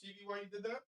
TV while you did that?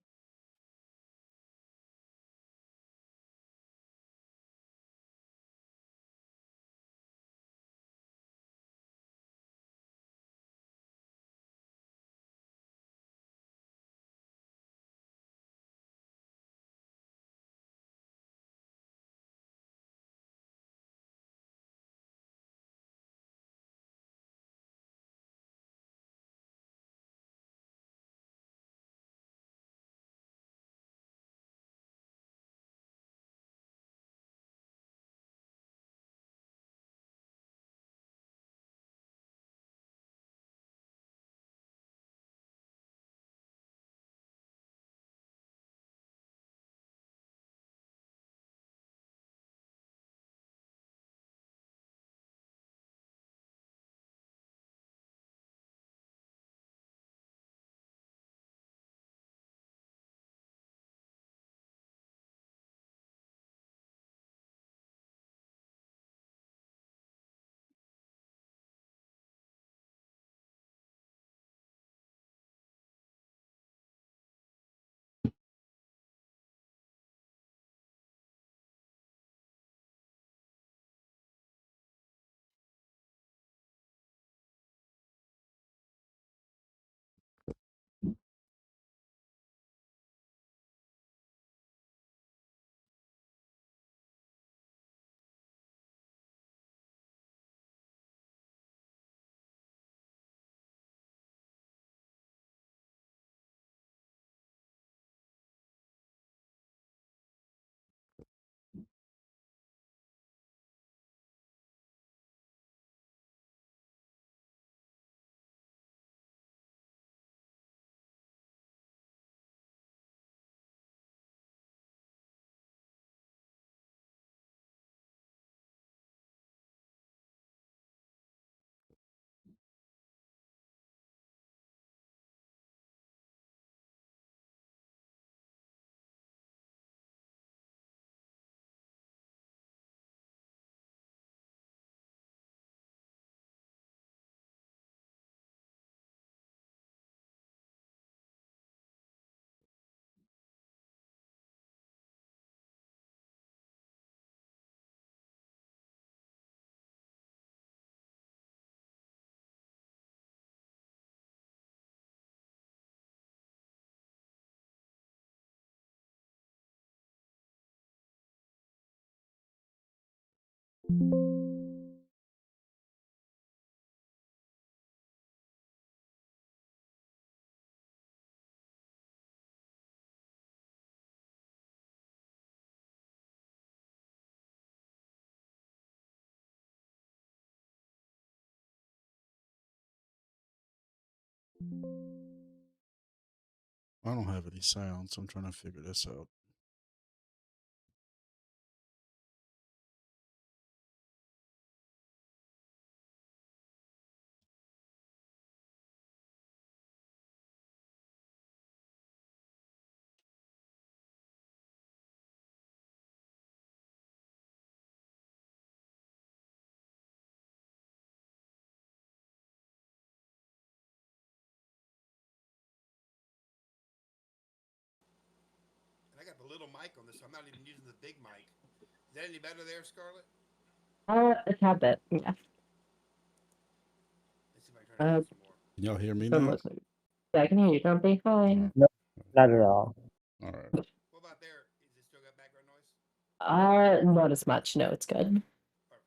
I don't have any sounds, so I'm trying to figure this out. And I got the little mic on this, so I'm not even using the big mic. Is that any better there, Scarlett? A tad bit, yeah. Let's see if I can turn it down some more. Can y'all hear me I'm now? listening. Yeah, I can hear you, Grumpy. Hi. No, not at all. All right. What about there? Is it still got background noise? Not as much. No, it's good. Perfect.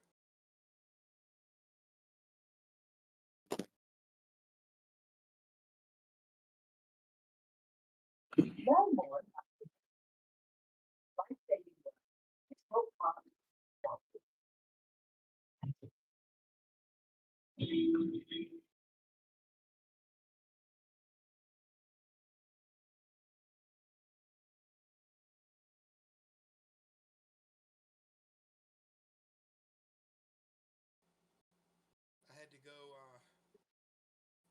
I had to go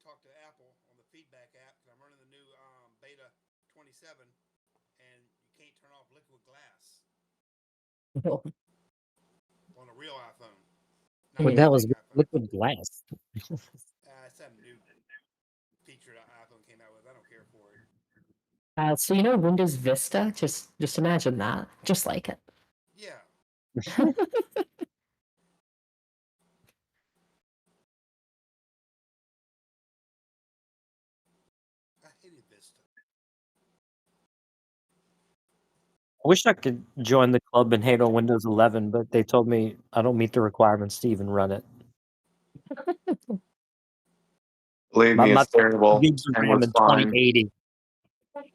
talk to Apple on the feedback app because I'm running the new beta 27, and you can't turn off liquid glass on a real iPhone. Not What on the the hell is fake iPhone. liquid glass? It's some new feature that iPhone came out with. I don't care for it. So you know Windows Vista? Just imagine that. Just like it. Yeah. I hated Vista. I wish I could join the club and hate on Windows 11, but they told me I don't meet the requirements to even run it. Believe me, My it's terrible. gigs of 10 RAM was in fine. 2080. I don't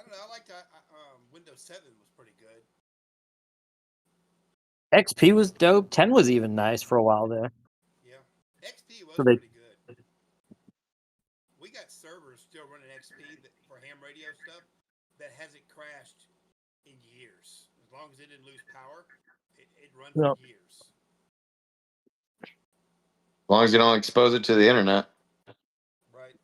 know. I liked Windows 7 was pretty good. XP was dope. 10 was even nice for a while there. Yeah. XP was So they- pretty good. We got servers still running XP for ham radio stuff that hasn't crashed in years. As long as it didn't lose power, it runs Yeah. for years. As long as you don't expose it to the internet. Right.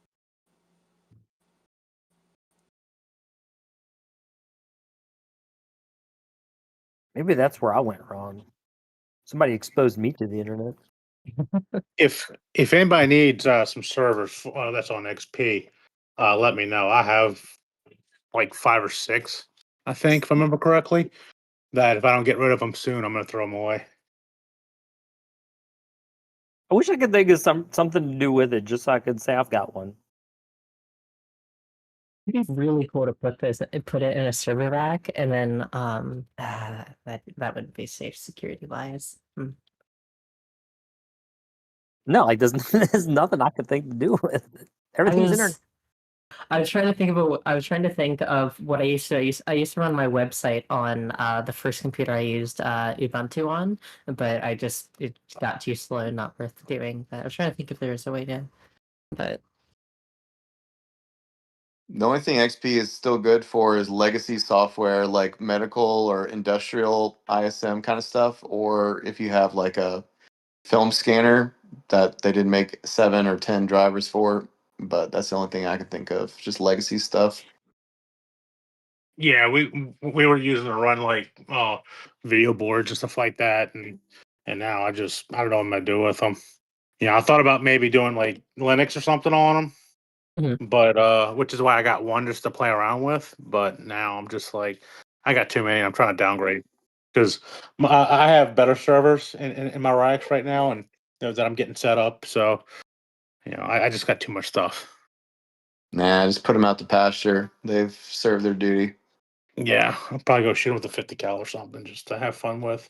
Maybe that's where I went wrong. Somebody exposed me to the internet. If anybody needs some servers that's on XP, let me know. I have like 5 or 6, I think, if I remember correctly. That if I don't get rid of them soon, I'm going to throw them away. I wish I could think of something to do with it, just so I could say I've got one. It'd be really cool to put it in a server rack, and then that would be safe security wise. No, like there's nothing I could think to do with it. Everything's internet. I was trying to think of what I used to run my website on the first computer I used Ubuntu on, but it got too slow, not worth doing. But I was trying to think if there was a way to, but The only thing XP is still good for is legacy software like medical or industrial ISM kind of stuff, or if you have like a film scanner that they didn't make 7 or 10 drivers for, but that's the only thing I can think of. Just legacy stuff. Yeah, we were using to run like video boards and stuff like that, and now I don't know what I'm gonna do with them. Yeah, I thought about maybe doing like Linux or something on them, but which is why I got one just to play around with. But now I'm just like, I got too many. I'm trying to downgrade because I have better servers in my racks right now, and that I'm getting set up. So I just got too much stuff. Nah, just put them out to pasture. They've served their duty. Yeah, I'll probably go shoot them with a 50 cal or something just to have fun with.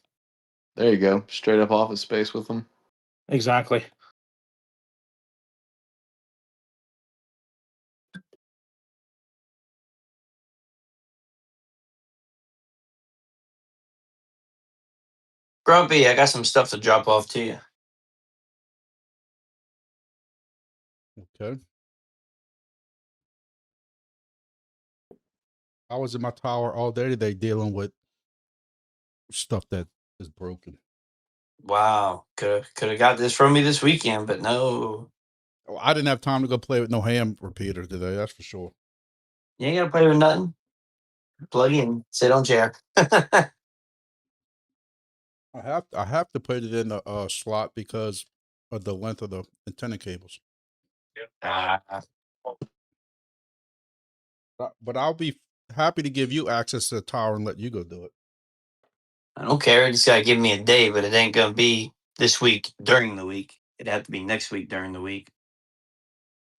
There you go. Straight up office space with them. Exactly. Grumpy, I got some stuff to drop off to you. Okay. I was in my tower all day today dealing with stuff that is broken. Wow, could have got this from me this weekend, but no. Oh, I didn't have time to go play with no ham repeater today, that's for sure. You ain't gotta play with nothing. Plug in, sit on chair. I have to put it in the slot because of the length of the antenna cables. Ah, But I'll be happy to give you access to the tower and let you go do it. I don't care. You just gotta give me a day, but it ain't gonna be this week during the week. It'd have to be next week during the week.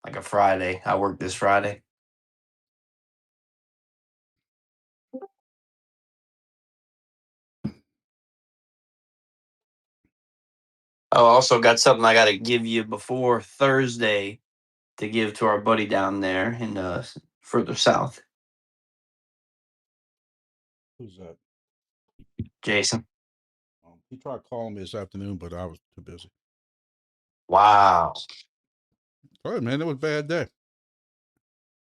Like a Friday. I work this Friday. Oh, I also got something I gotta give you before Thursday to give to our buddy down there in further south, Who's that? Jason. He tried calling me this afternoon, but I was too busy. Wow. Sorry, man, it was a bad day.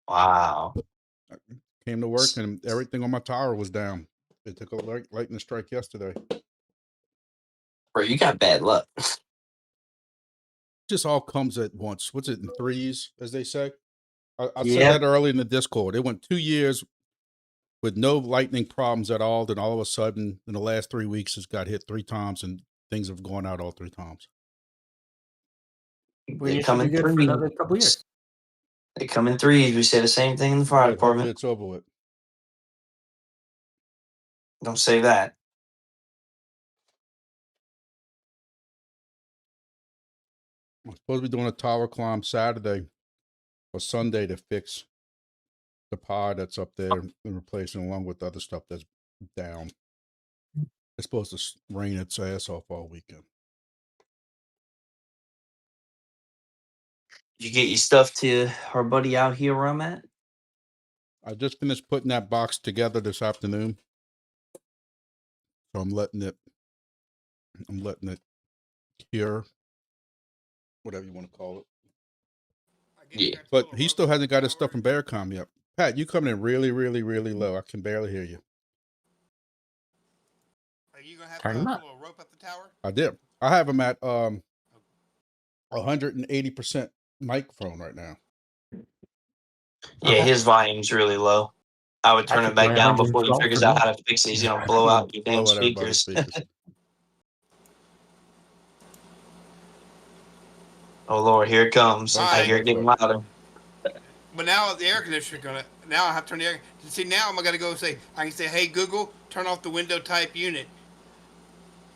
Wow. I came to work and everything on my tower was down. It took a lightning strike yesterday. Bro, you got bad luck. Just all comes at once. What's it in threes, as they say? I said Yeah. that early in the Discord. It went 2 years with no lightning problems at all. Then all of a sudden, in the last 3 weeks, it's got hit 3 times, and things have gone out all 3 times. Well, you should be coming good through for me. another couple years. They come in threes. We say the same thing in the fire Good. Hopefully department. it's over with. Don't say that. I'm supposed to be doing a tower climb Saturday or Sunday to fix the pod that's up there and replacing along with the other stuff that's down. It's supposed to rain its ass off all weekend. Did you get your stuff to our buddy out here where I'm at? I just finished putting that box together this afternoon. So I'm letting it cure, whatever you want to call it. Yeah. But he still hasn't got his stuff from Bearcom yet. Pat, you coming in really, really, really low. I can barely hear you. Are you gonna have Turn to 'em put up. a little rope up the tower? I did. I have him at 180% microphone right now. Yeah, his volume's really low. I would turn I it back took down before he 112 figures for out me. how to fix it. He's gonna blow out your damn Blow out everybody's speakers. speakers. Oh Lord, here it comes. All I right. hear it getting louder. But now the air conditioner gonna. Now I have to turn the air. See, now I'm gonna go say. I can say, "Hey Google, turn off the window type unit."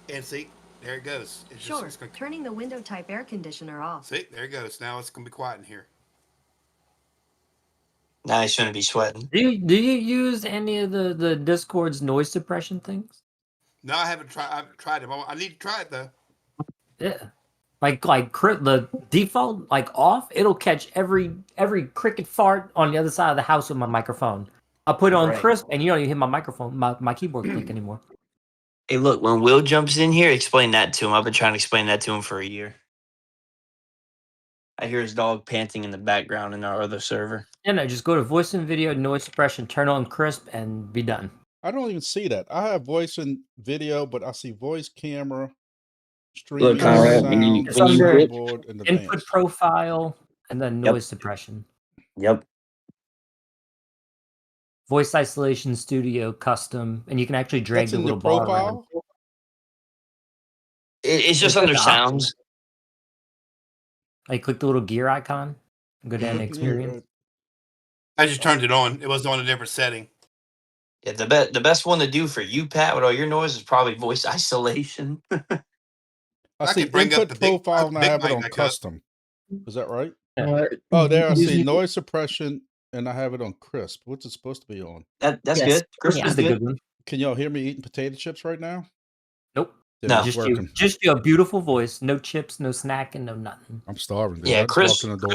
And see, there it goes. It's Sure. it's gonna, Turning the window type air conditioner off. see, there it goes. Now it's gonna be quiet in here. Now he shouldn't be sweating. Do you use any of the Discord's noise suppression things? No, I haven't tried. I've tried it. I need to try it though. Yeah. Like the default off, it'll catch every cricket fart on the other side of the house with my microphone. I put it on Right. crisp, and you don't even hear my microphone, my keyboard click anymore. Hey, look, when Will jumps in here, explain that to him. I've been trying to explain that to him for a year. I hear his dog panting in the background in our other server. Yeah, no, just go to voice and video, noise suppression, turn on crisp, and be done. I don't even see that. I have voice and video, but I see voice, camera, streaming, Conrad, sound, It's under soundboard, and input advanced. profile, and then Yep. noise suppression. Yep. Voice isolation studio custom, and you can actually drag That's the in your little bar around. profile? It's just It's under in the options. sounds. Like click the little gear icon, and go down to Yeah, experience. right. I just turned it on. It was on a different setting. Yeah, the best one to do for you, Pat, with all your noise is probably voice isolation. I I see could bring up input the big- profile and I big have it mic on back up. custom. Is that right? Yeah. Oh, there I see Usually- noise suppression and I have it on crisp. What's it supposed to be on? That's Yes. good. Chris Yeah. is That's the good. good one. Can y'all hear me eating potato chips right now? Nope. Then No. it's Just working. you, a beautiful voice, no chips, no snacking, no nothing. I'm starving. Dude. Yeah, I just walked in the door.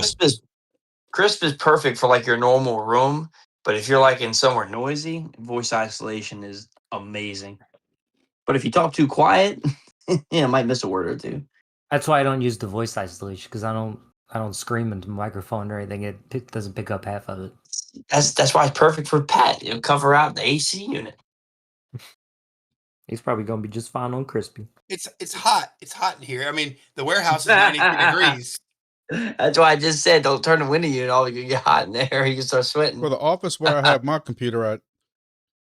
crisp is perfect for like your normal room, but if you're like in somewhere noisy, voice isolation is amazing. But if you talk too quiet, yeah, I might miss a word or two. That's why I don't use the voice isolation, because I don't scream into the microphone or anything. It doesn't pick up half of it. That's why it's perfect for Pat. It'll cover out the AC unit. He's probably gonna be just fine on crispy. It's hot. It's hot in here. I mean, the warehouse is 93 degrees. That's why I just said don't turn the window unit off. You can get hot in there. You can start sweating. For the office where I have my computer at,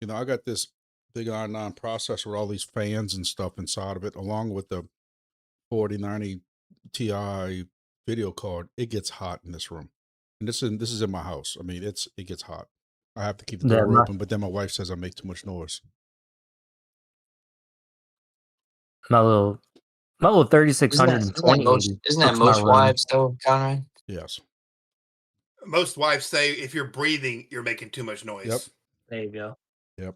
I got this big i9 processor with all these fans and stuff inside of it, along with the 4090 Ti video card. It gets hot in this room, and this is in my house. I mean, it gets hot. I have to keep the Yeah, door my- open, but then my wife says I make too much noise. My little 3620 Isn't that most wives though, Conrad? Yes. Most wives say if you're breathing, you're making too much noise. Yep. There you go. Yep.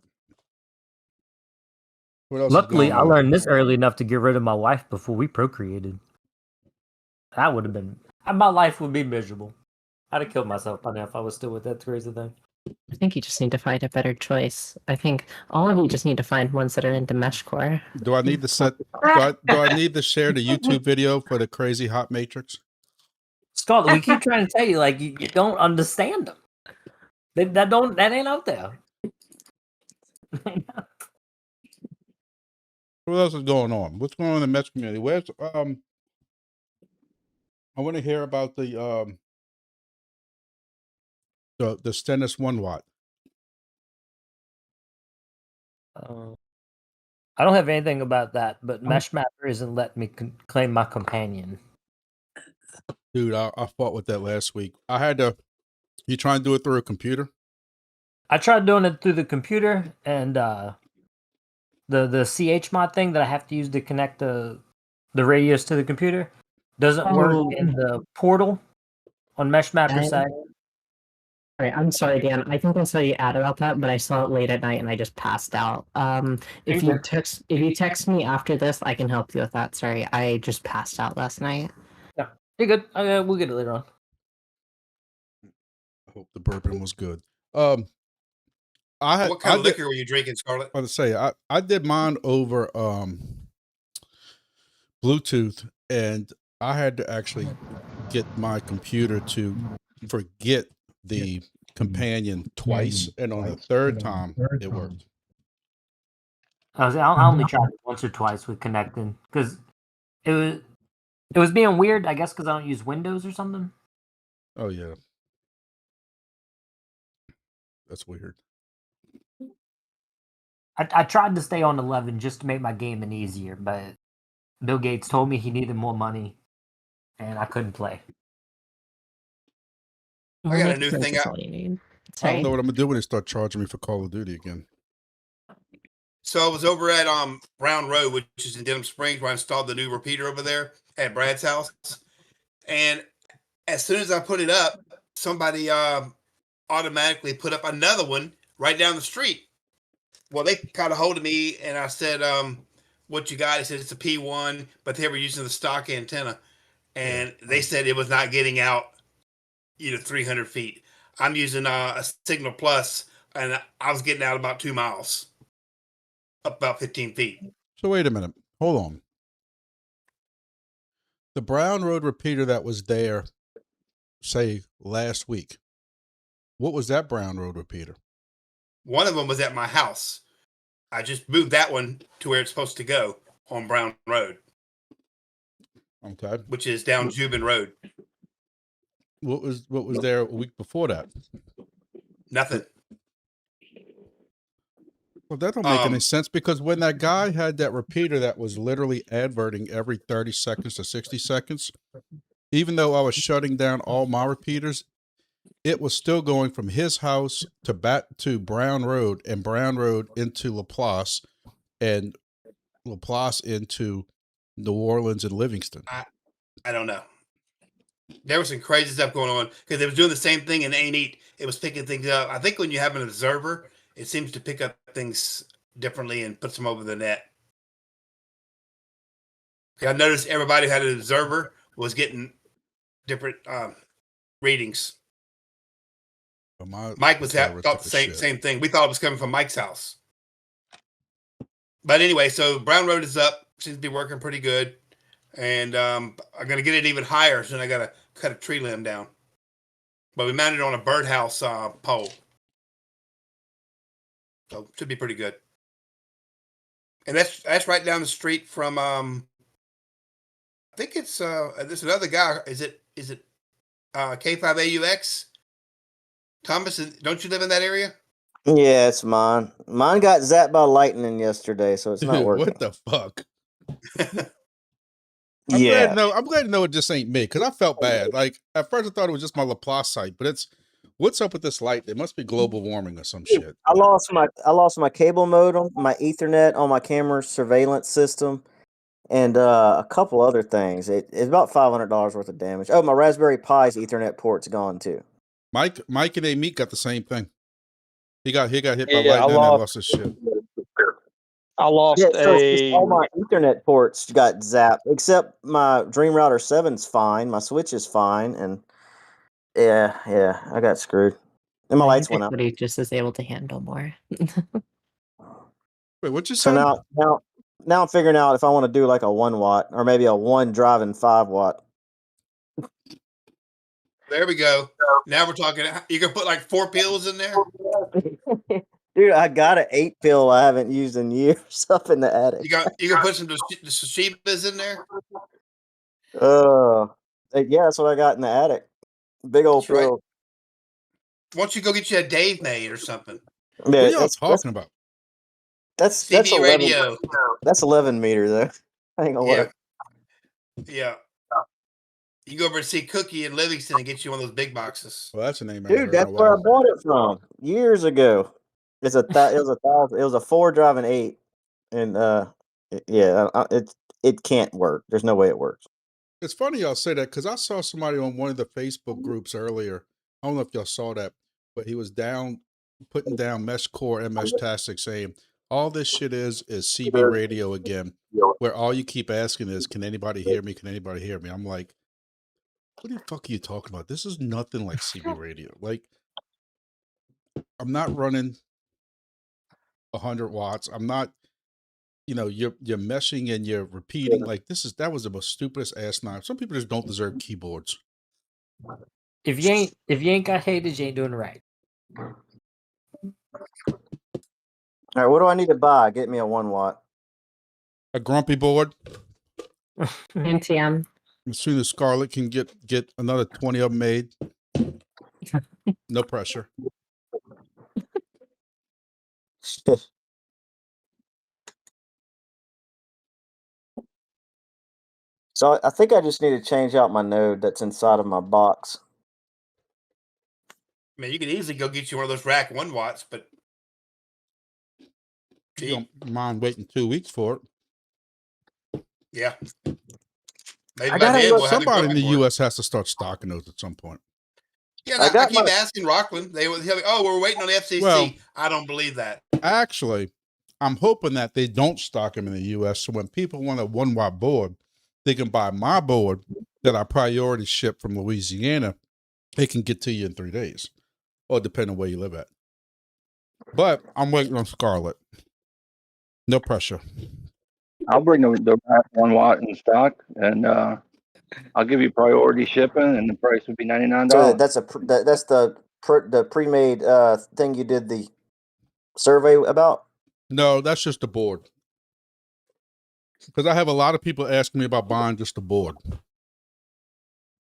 What else is Luckily, going I on? learned this early enough to get rid of my wife before we procreated. That would have been my life would be miserable. I'd have killed myself by now if I was still with that crazy thing. I think you just need to find a better choice. I think all of you just need to find ones that are into MESHCORE. Do I need to set? Do I need to share the YouTube video for the crazy hot matrix? Scott, we keep trying to tell you, like you don't understand them. That ain't out there. What else is going on? What's going on in the Mets community? Where's I want to hear about the Stennis 1 watt. I don't have anything about that, but MeshMapper isn't letting me claim my companion. Dude, I fought with that last week. I had to You try and do it through a computer? I tried doing it through the computer and the CH mod thing that I have to use to connect the radios to the computer doesn't work in the portal on MeshMapper side. Alright, I'm sorry, Dan. I think I saw you add about that, but I saw it late at night and I just passed out. If you text me after this, I can help you with that. Sorry, I just passed out last night. Yeah, you're good. We'll get it later on. I hope the bourbon was good. What kind of liquor were you drinking, Scarlett? I was to say I did mine over Bluetooth, and I had to actually get my computer to forget the companion twice, and on the third time it worked. I only tried it once or twice with connecting because it was being weird. I guess because I don't use Windows or something. Oh yeah, that's weird. I tried to stay on 11 just to make my gaming easier, but Bill Gates told me he needed more money, and I couldn't play. I got a new thing out. I don't know what I'm gonna do when they start charging me for Call of Duty again. So I was over at Brown Road, which is in Denham Springs, where I installed the new repeater over there at Brad's house. And as soon as I put it up, somebody automatically put up another one right down the street. Well, they caught a hold of me, and I said, "What you got?" He said, "It's a P1," but they were using the stock antenna, and they said it was not getting out, 300 feet. I'm using a Signal Plus, and I was getting out about 2 miles, up about 15 feet. So wait a minute, hold on. The Brown Road repeater that was there, say last week, what was that Brown Road repeater? One of them was at my house. I just moved that one to where it's supposed to go on Brown Road. Okay. Which is down Jubin Road. What was there a week before that? Nothing. Well, that don't make any sense, because when that guy had that repeater that was literally adverting every 30 seconds to 60 seconds, even though I was shutting down all my repeaters, it was still going from his house to Brown Road, and Brown Road into Laplace, and Laplace into New Orleans and Livingston. I don't know. There was some crazy stuff going on because it was doing the same thing in A-Neat. It was picking things up. I think when you have an observer, it seems to pick up things differently and puts them over the net. I noticed everybody who had an observer was getting different readings. Mike thought the same thing. We thought it was coming from Mike's house. But anyway, so Brown Road is up. Seems to be working pretty good. And I'm going to get it even higher, so I got to cut a tree limb down. But we mounted it on a birdhouse pole. So should be pretty good. And that's right down the street from I think it's there's another guy. Is it K5AUX? Thomas, don't you live in that area? Yeah, it's mine. Mine got zapped by lightning yesterday, so it's not working. What the fuck? Yeah. I'm glad to know it just ain't me, because I felt bad. Like, at first I thought it was just my Laplace site, but what's up with this light? It must be global warming or some shit. I lost my cable modem, my Ethernet on my camera surveillance system, and a couple other things. It's about $500 worth of damage. Oh, my Raspberry Pi's Ethernet port's gone too. Mike and A-Meat got the same thing. He got hit by lightning and lost his shit. I lost all my Ethernet ports got zapped, except my Dream Router 7's fine, my Switch is fine, and yeah, I got screwed. And my lights went out. He just is able to handle more. Wait, what you So said? now I'm figuring out if I want to do like a 1 watt or maybe a 1 driving 5 watt. There we go. Now we're talking. You can put like 4 pills in there. Dude, I got an 8 pill I haven't used in years up in the attic. You can put some Toshibas in there. Yeah, that's what I got in the attic. Big old pill. Right. Why don't you go get you a Dave made or something? Yeah, what are y'all talking about? That's CB 11, radio. That's 11 meter though. I ain't gonna work. Yeah. You go over and see Cookie in Livingston and get you one of those big boxes. Well, that's a name I ain't Dude, heard in a that's where I while. bought it from years ago. It was a 4 driving 8, and it can't work. There's no way it works. It's funny y'all say that because I saw somebody on one of the Facebook groups earlier. I don't know if y'all saw that, but he was putting down MESHCORE and MESHTASTIC saying all this shit is CB radio again, where all you keep asking is, can anybody hear me? Can anybody hear me? I'm like, what the fuck are you talking about? This is nothing like CB radio. Like, I'm not running 100 watts. I'm not, you're meshing and you're repeating. Like, that was the most stupidest asinine. Some people just don't deserve keyboards. If you ain't got haters, you ain't doing it right. All right, what do I need to buy? Get me a 1 watt. A grumpy board. NTM. As soon as Scarlett can get another 20 of them made. No pressure. So I think I just need to change out my node that's inside of my box. I mean, you could easily go get you one of those rack 1 watts, but You don't mind waiting 2 weeks for it. yeah. Maybe I by gotta then look- we'll have Somebody in the equipment for it. U.S. has to start stocking those at some point. Yeah, I I got keep my- asking Rockland. He'll be, oh, we're waiting on the FCC. Well- I don't believe that. Actually, I'm hoping that they don't stock them in the U.S. So when people want a 1 watt board, they can buy my board that I priority ship from Louisiana. It can get to you in 3 days, or depending on where you live at. But I'm waiting on Scarlett. No pressure. I'll bring the rack 1 watt in stock, and I'll give you priority shipping, and the price would be $99. So that's the pre-made thing you did the survey about. No, that's just the board. Because I have a lot of people asking me about buying just the board.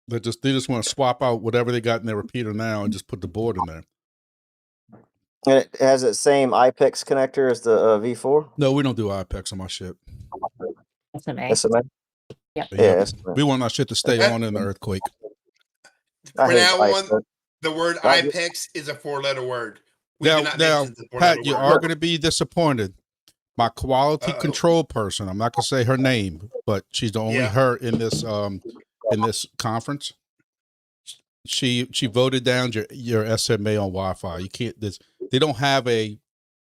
They just want to swap out whatever they got in their repeater now and just put the board in there. And it has that same IPEX connector as the V4. No, we don't do IPEX on my shit. SMA. SMA. Yep. Yeah, We want our shit to stay on in the earthquake. I For hate now IPEX. on, the word I just- IPEX is a 4-letter word. We Now, do not mention the 4-letter Pat, you word. are going to be disappointed. My quality Uh-oh. control person, I'm not going to say her name, but she's the only Yeah. her in this conference. She voted down your SMA on Wi-Fi. You can't. They don't have a.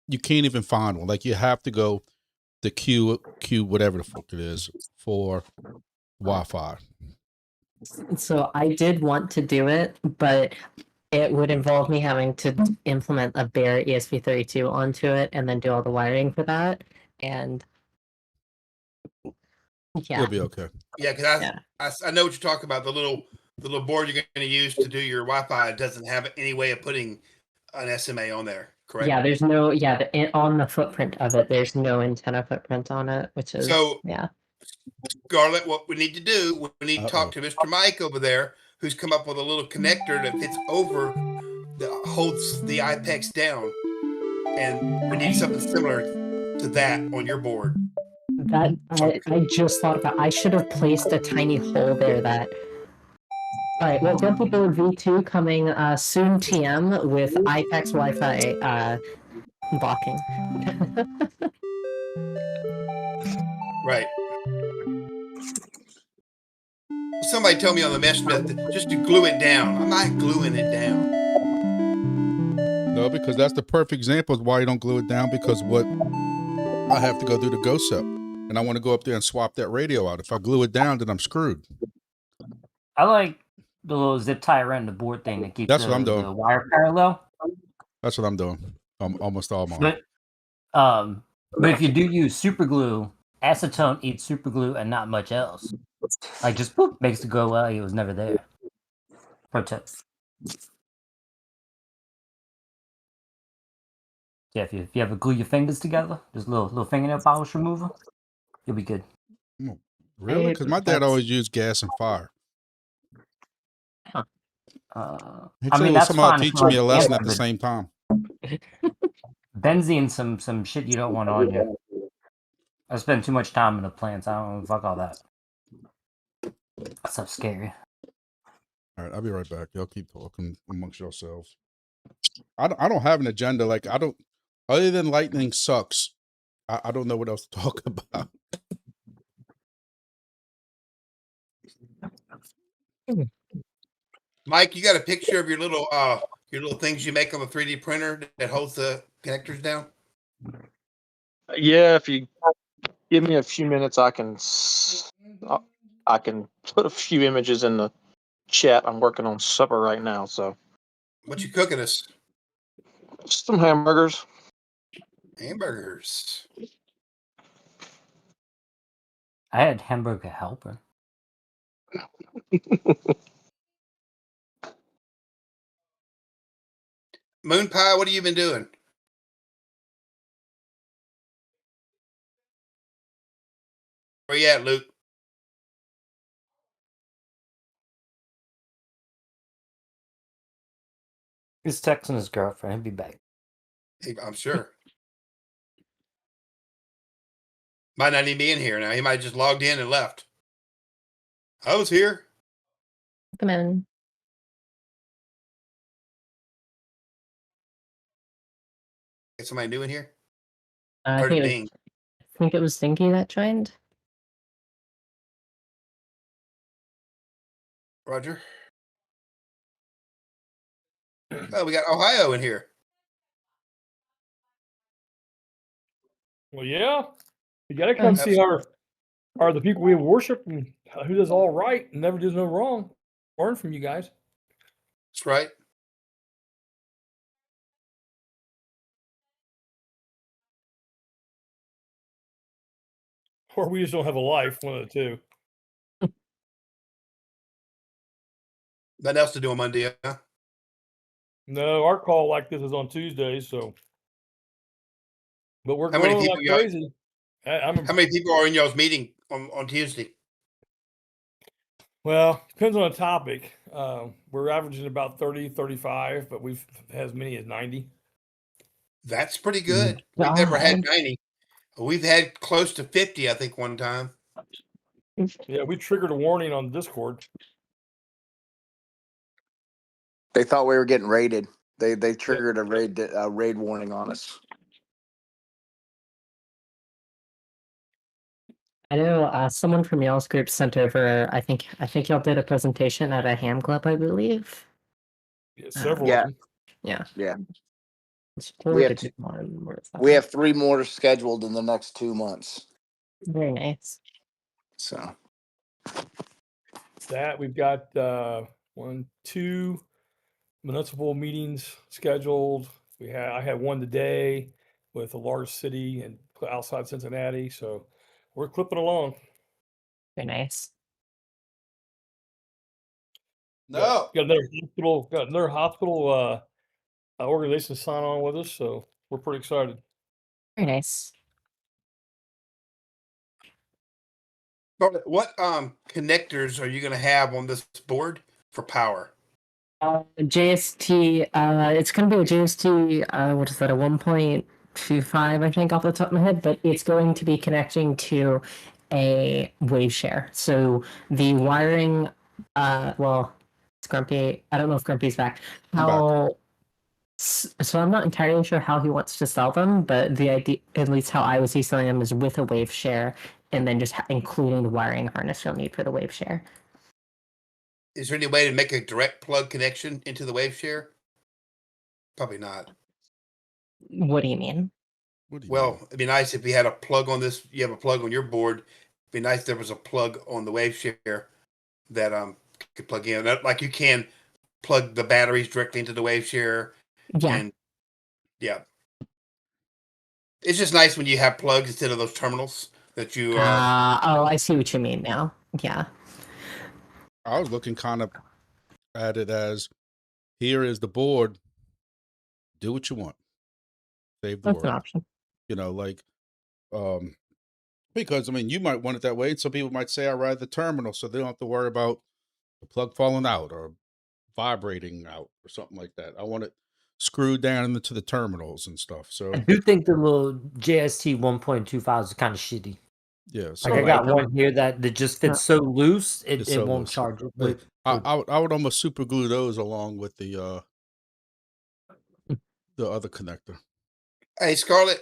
You can't even find one. Like, you have to go the Q whatever the fuck it is for Wi-Fi. So I did want to do it, but it would involve me having to implement a bare ESP32 onto it and then do all the wiring for that. And yeah, You'll be okay. Yeah, because Yeah. I know what you're talking about. The little board you're going to use to do your Wi-Fi doesn't have any way of putting an SMA on there. Correct. yeah, there's no on the footprint of it, there's no antenna footprint on it, which is So- yeah. Scarlett, what we need to do, we need to talk Uh-oh. to Mr. Mike over there, who's come up with a little connector that fits over that holds the IPEX down, and we need something similar to that on your board. That I just thought about. I should have placed a tiny hole there. That. All right. Well, Grumpy Board V2 coming soon. TM with IPEX Wi-Fi blocking. Right. Somebody told me on the mesh method just to glue it down. I'm not gluing it down. No, because that's the perfect example of why you don't glue it down. Because what I have to go do the go set, and I want to go up there and swap that radio out. If I glue it down, then I'm screwed. I like the little zip tie around the board thing that keeps That's what I'm doing. the wire parallel. That's what I'm doing. Almost all mine. But if you do use super glue, acetone eats super glue and not much else. Like, just boop, makes it go away. It was never there. Pro tip. Yeah, if you ever glue your fingers together, just a little fingernail polish remover, you'll be good. Really? Because my dad always used gas and fire. He I said mean, it was that's somehow fine. teaching me a lesson at the but same time. benzene, some shit you don't want on you. I spend too much time in the plants. I don't fuck all that. That stuff's scary. All right, I'll be right back. Y'all keep talking amongst yourselves. I don't have an agenda. Like I don't, other than lightning sucks. I don't know what else to talk about. Mike, you got a picture of your little things you make on the 3D printer that holds the connectors down? Yeah, if you give me a few minutes, I can put a few images in the chat. I'm working on supper right now, so What you cooking us? some hamburgers. Hamburgers. I had hamburger helper. Moon Pie, what have you been doing? Where you at, Luke? He's texting his girlfriend. He'll be back. I'm sure. Might not even be in here now. He might have just logged in and left. I was here. Come in. Is somebody new in here? I Heard think it it ding. was, I think it was Stinky that joined. Roger. Oh, we got Ohio in here. Well, yeah, you gotta come see our the people we worship and who does all right and never does no wrong. Learn from you guys. That's right. Or we just don't have a life, one of the two. Nothing else to do on Monday, huh? No, our call like this is on Tuesdays, so. But we're How many growing people like y'all- crazy. How many people are in y'all's meeting on Tuesday? Well, depends on the topic. We're averaging about 30, 35, but we've had as many as 90. That's pretty good. We've never had 90. We've had close to 50, I think, one time. Yeah, we triggered a warning on Discord. They thought we were getting raided. They triggered a raid warning on us. I know someone from y'all's group sent over. I think y'all did a presentation at a ham club, I believe. Yeah, several Yeah. of them. Yeah. Yeah. It's We have forward to one. Where is that? We have 3 more scheduled in the next 2 months. Very nice. So That we've got 2 municipal meetings scheduled. I had one today with a large city and outside Cincinnati, so we're clipping along. Very nice. No. Got another hospital organization sign on with us, so we're pretty excited. Very nice. What connectors are you going to have on this board for power? JST, it's going to be a JST, what is that, a 1.25, I think, off the top of my head, but it's going to be connecting to a wave share. So the wiring, well, it's Grumpy. I don't know if Grumpy's back. So I'm not entirely sure how he wants to sell them, but the idea, at least how I would see selling them, is with a wave share and then just including the wiring harness you'll need for the wave share. Is there any way to make a direct plug connection into the wave share? Probably not. What do you mean? Well, it'd be nice if we had a plug on this. You have a plug on your board. It'd be nice if there was a plug on the wave share that could plug in. Like you can plug the batteries directly into the wave share. Yeah. And yeah. It's just nice when you have plugs instead of those terminals that you I see what you mean now. Yeah. I was looking kind of at it as, here is the board. Do what you want. Save the That's an world. option. You know, like, because I mean, you might want it that way. Some people might say, I ride the terminal, so they don't have to worry about the plug falling out or vibrating out or something like that. I want it screwed down into the terminals and stuff. So I do think the little JST 1.25 is kind of shitty. Yeah, Like so I got like, one here that just fits so loose, it's it so won't loose. charge. Like, I would almost super glue those along with the other connector. Hey, Scarlett.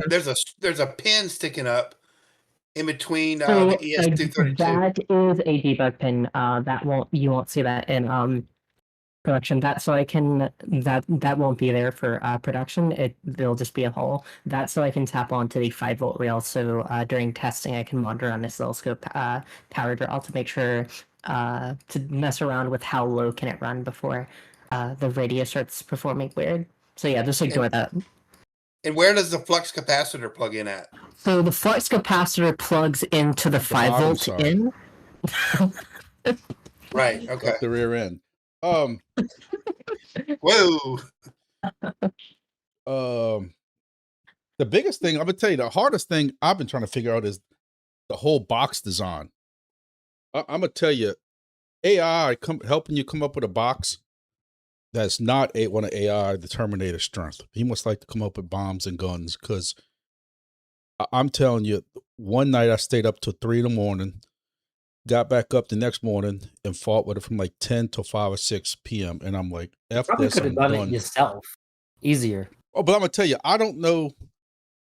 There's a pin sticking up in between So the ES232. that is a debug pin. You won't see that in production. That so I can that won't be there for production. It'll just be a hole. That's so I can tap onto the 5-volt rail. So during testing, I can monitor on this oscilloscope power draw to make sure to mess around with how low can it run before the radio starts performing weird. So yeah, just ignore that. And where does the flux capacitor plug in at? So the flux capacitor plugs into the 5-volt side. in. Right. Okay. Up the rear end. Whoa. The biggest thing, I'm gonna tell you, the hardest thing I've been trying to figure out is the whole box design. I'm gonna tell you, AI helping you come up with a box that's not one of AI, the Terminator strength. He must like to come up with bombs and guns, because I'm telling you, one night I stayed up till 3 a.m, got back up the next morning and fought with it from like 10 till 5 or 6 p.m. And I'm like, F Probably this, could I'm have done done. it yourself. Easier. Oh, but I'm gonna tell you, I don't know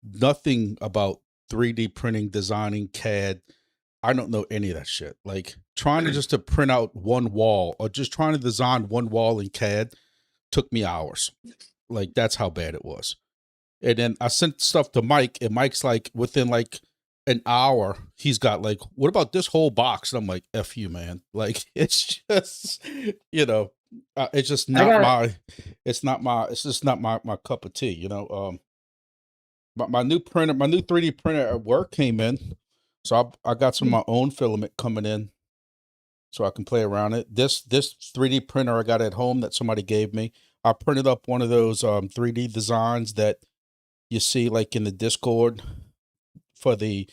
nothing about 3D printing, designing, CAD. I don't know any of that shit. Like trying to print out one wall or just trying to design one wall in CAD took me hours. Like that's how bad it was. And then I sent stuff to Mike, and Mike's like, within like an hour, he's got like, what about this whole box? And I'm like, F you, man. Like it's just, it's just not it's just not my cup of tea, But my new 3D printer at work came in. So I got some of my own filament coming in so I can play around it. This 3D printer I got at home that somebody gave me, I printed up one of those 3D designs that you see like in the Discord for the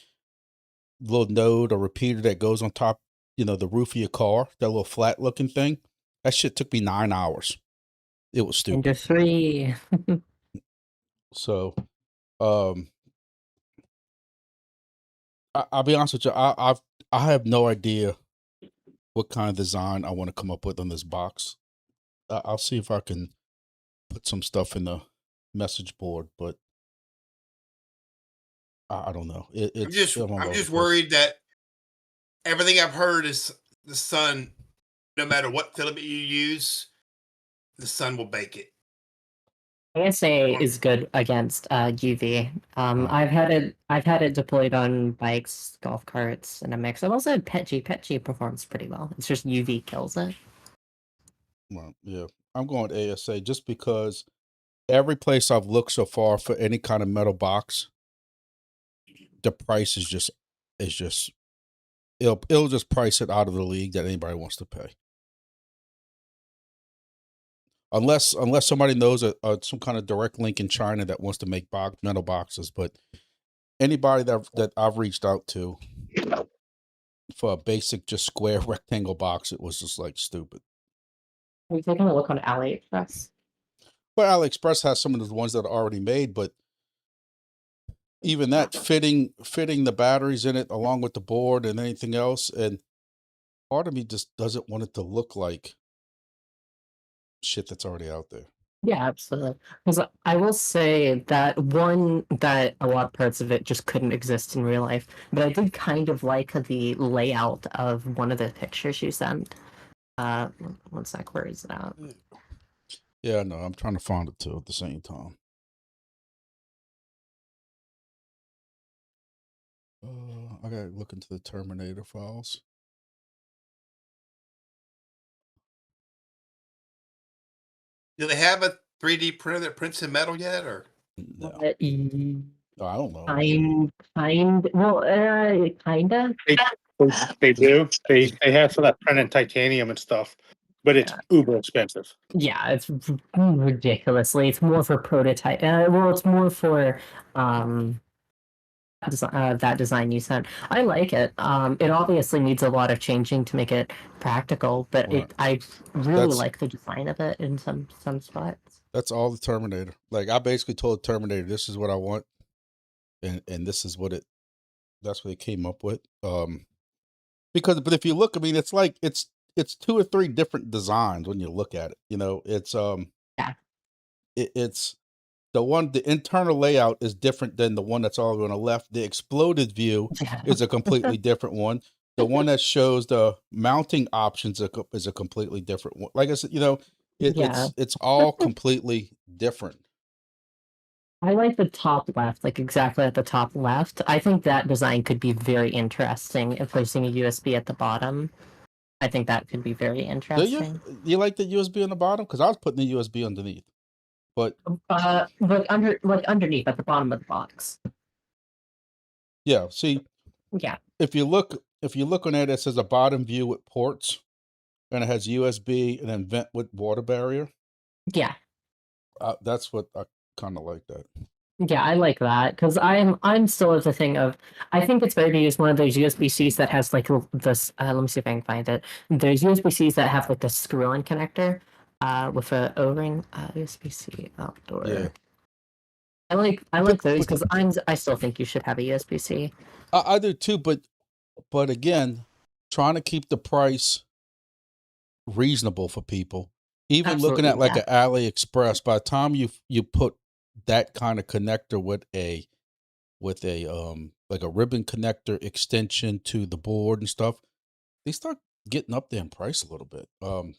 little node or repeater that goes on top, the roof of your car, that little flat looking thing. That shit took me 9 hours. It was stupid. Into 3. So, I'll be honest with you. I have no idea what kind of design I want to come up with on this box. I'll see if I can put some stuff in the message board, but I don't know. I'm just worried that everything I've heard is the sun, no matter what filament you use, the sun will bake it. ASA is good against UV. I've had it deployed on bikes, golf carts, and a mix. I've also had PETG. PETG performs pretty well. It's just UV kills it. Well, yeah, I'm going ASA just because every place I've looked so far for any kind of metal box, the price is just it'll just price it out of the league that anybody wants to pay. Unless somebody knows some kind of direct link in China that wants to make metal boxes, but anybody that I've reached out to for a basic just square rectangle box, it was just like stupid. Are you taking a look on AliExpress? Well, AliExpress has some of the ones that are already made, but even that fitting the batteries in it along with the board and anything else, and part of me just doesn't want it to look like shit that's already out there. Yeah, absolutely. Because I will say that a lot of parts of it just couldn't exist in real life, but I did kind of like the layout of one of the pictures you sent. One sec, where is it out? Yeah, no, I'm trying to find it too at the same time. I gotta look into the Terminator files. Do they have a 3D printer that prints in metal yet, or? No. I don't know. Kinda. They do. They have for that print in titanium and stuff, but it's uber expensive. Yeah, it's ridiculously. It's more for prototype. It's more for that design you sent. I like it. It obviously needs a lot of changing to make it practical, but I really like the design of it in some spots. That's all the Terminator. Like I basically told Terminator, this is what I want, and this is what it that's what they came up with. Because, but if you look, I mean, it's like it's 2 or 3 different designs when you look at it. You know, it's Yeah. it's the internal layout is different than the one that's all on the left. The exploded view Yeah. is a completely different one. The one that shows the mounting options is a completely different one. Like I said, you know, Yeah. it's all completely different. I like the top left, like exactly at the top left. I think that design could be very interesting if placing a USB at the bottom. I think that could be very Do you? interesting. You like the USB on the bottom? Because I was putting the USB underneath. But like underneath at the bottom of the box. yeah, see, Yeah. if you look on it, it says a bottom view with ports, and it has USB and then vent with water barrier. Yeah. That's what I kind of like that. Yeah, I like that because I'm still of the thing of I think it's better to use one of those USB-Cs that has like this. Let me see if I can find it. There's USB-Cs that have like the screw-in connector, with a O-ring. USB-C outdoor. Yeah. I like those because I still think you should have a USB-C. I do too, but again, trying to keep the price reasonable for people. Even looking Absolutely, at like yeah. an AliExpress, by the time you put that kind of connector with a like a ribbon connector extension to the board and stuff, they start getting up there in price a little bit. I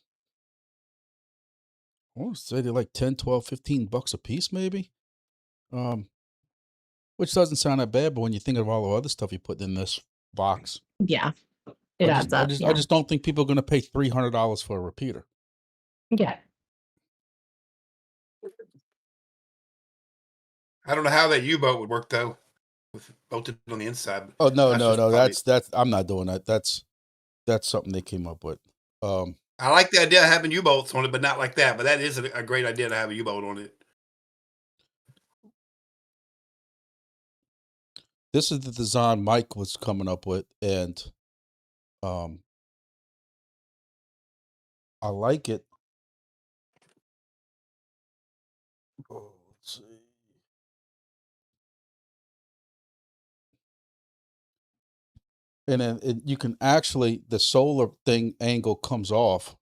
want to say they're like 10, 12, 15 bucks a piece, maybe. Which doesn't sound that bad, but when you think of all the other stuff you put in this box, Yeah, it adds up. I just don't think people are going to pay $300 for a repeater. Yeah. I don't know how that U-boat would work though, with bolted on the inside. Oh no, That's no, just no. probably- That's I'm not doing that. That's something they came up with. I like the idea of having U-bolts on it, but not like that. But that is a great idea to have a U-boat on it. This is the design Mike was coming up with, and I like it. Oh, let's see. And then you can actually, the solar thing angle comes off.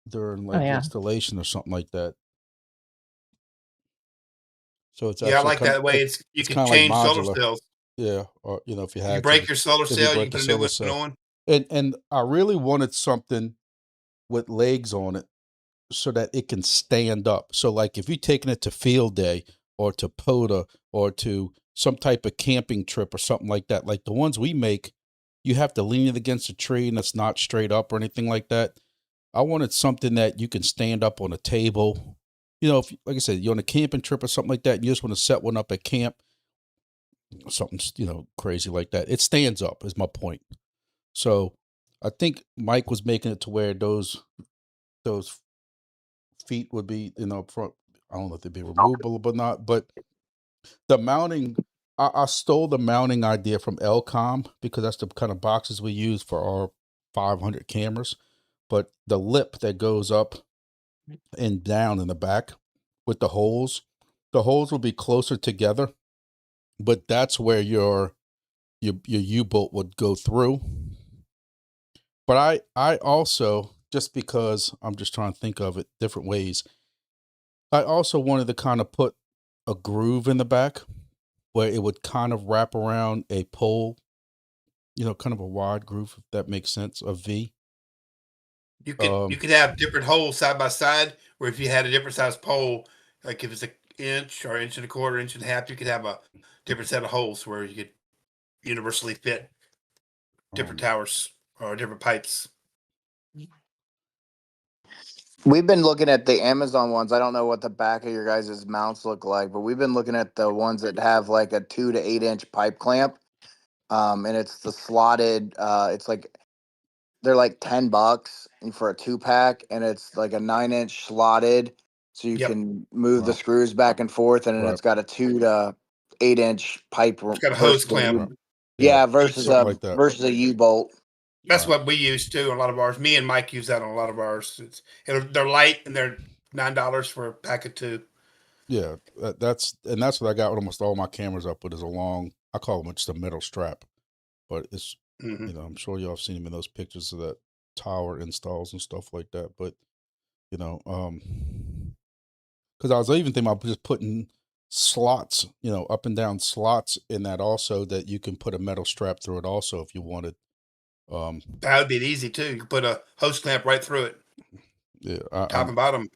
During like yeah. installation or something like that. So it's Yeah, I actually like that way. You can kinda change like solar modular. cells. Yeah, or you know, if you If had you break to, your solar if you cell, you break can a put a new solar one cell. on. And I really wanted something with legs on it so that it can stand up. So like if you're taking it to field day or to POTA or to some type of camping trip or something like that, like the ones we make, you have to lean it against a tree and it's not straight up or anything like that. I wanted something that you can stand up on a table. You know, if like I said, you're on a camping trip or something like that, and you just want to set one up at camp, something, you know, crazy like that. It stands up is my point. So I think Mike was making it to where those feet would be, you know, front. I don't know if they'd be removable or not, but the mounting, I stole the mounting idea from Elcom because that's the kind of boxes we use for our 500 cameras. But the lip that goes up and down in the back with the holes will be closer together, but that's where your U-bolt would go through. But I also, just because I'm just trying to think of it different ways, I also wanted to kind of put a groove in the back where it would kind of wrap around a pole, you know, kind of a wide groove, if that makes sense, a V. You could have different holes side by side, where if you had a different size pole, like if it's an inch or inch and a quarter, inch and a half, you could have a different set of holes where you could universally fit different towers or different pipes. We've been looking at the Amazon ones. I don't know what the back of your guys' mounts look like, but we've been looking at the ones that have like a 2 to 8 inch pipe clamp. And it's the slotted, it's like, they're like $10 for a 2-pack, and it's like a 9-inch slotted. So you Yep. can move the Right. screws back and forth, and then Right. it's got a 2 to 8 inch pipe. It's got a hose versus clamp. Yeah, versus something a like that. versus a U-bolt. That's what we use too. On a lot of ours. Me and Mike use that on a lot of ours. They're light and they're $9 for a pack of 2. Yeah, that's what I got almost all my cameras up with is a long. I call them just a metal strap, but it's Mhm. I'm sure y'all have seen them in those pictures of that tower installs and stuff like that. But because I was even thinking about just putting slots, up and down slots in that also that you can put a metal strap through it also if you wanted. That would be easy too. You could put a hose clamp right through it, Yeah, top and bottom.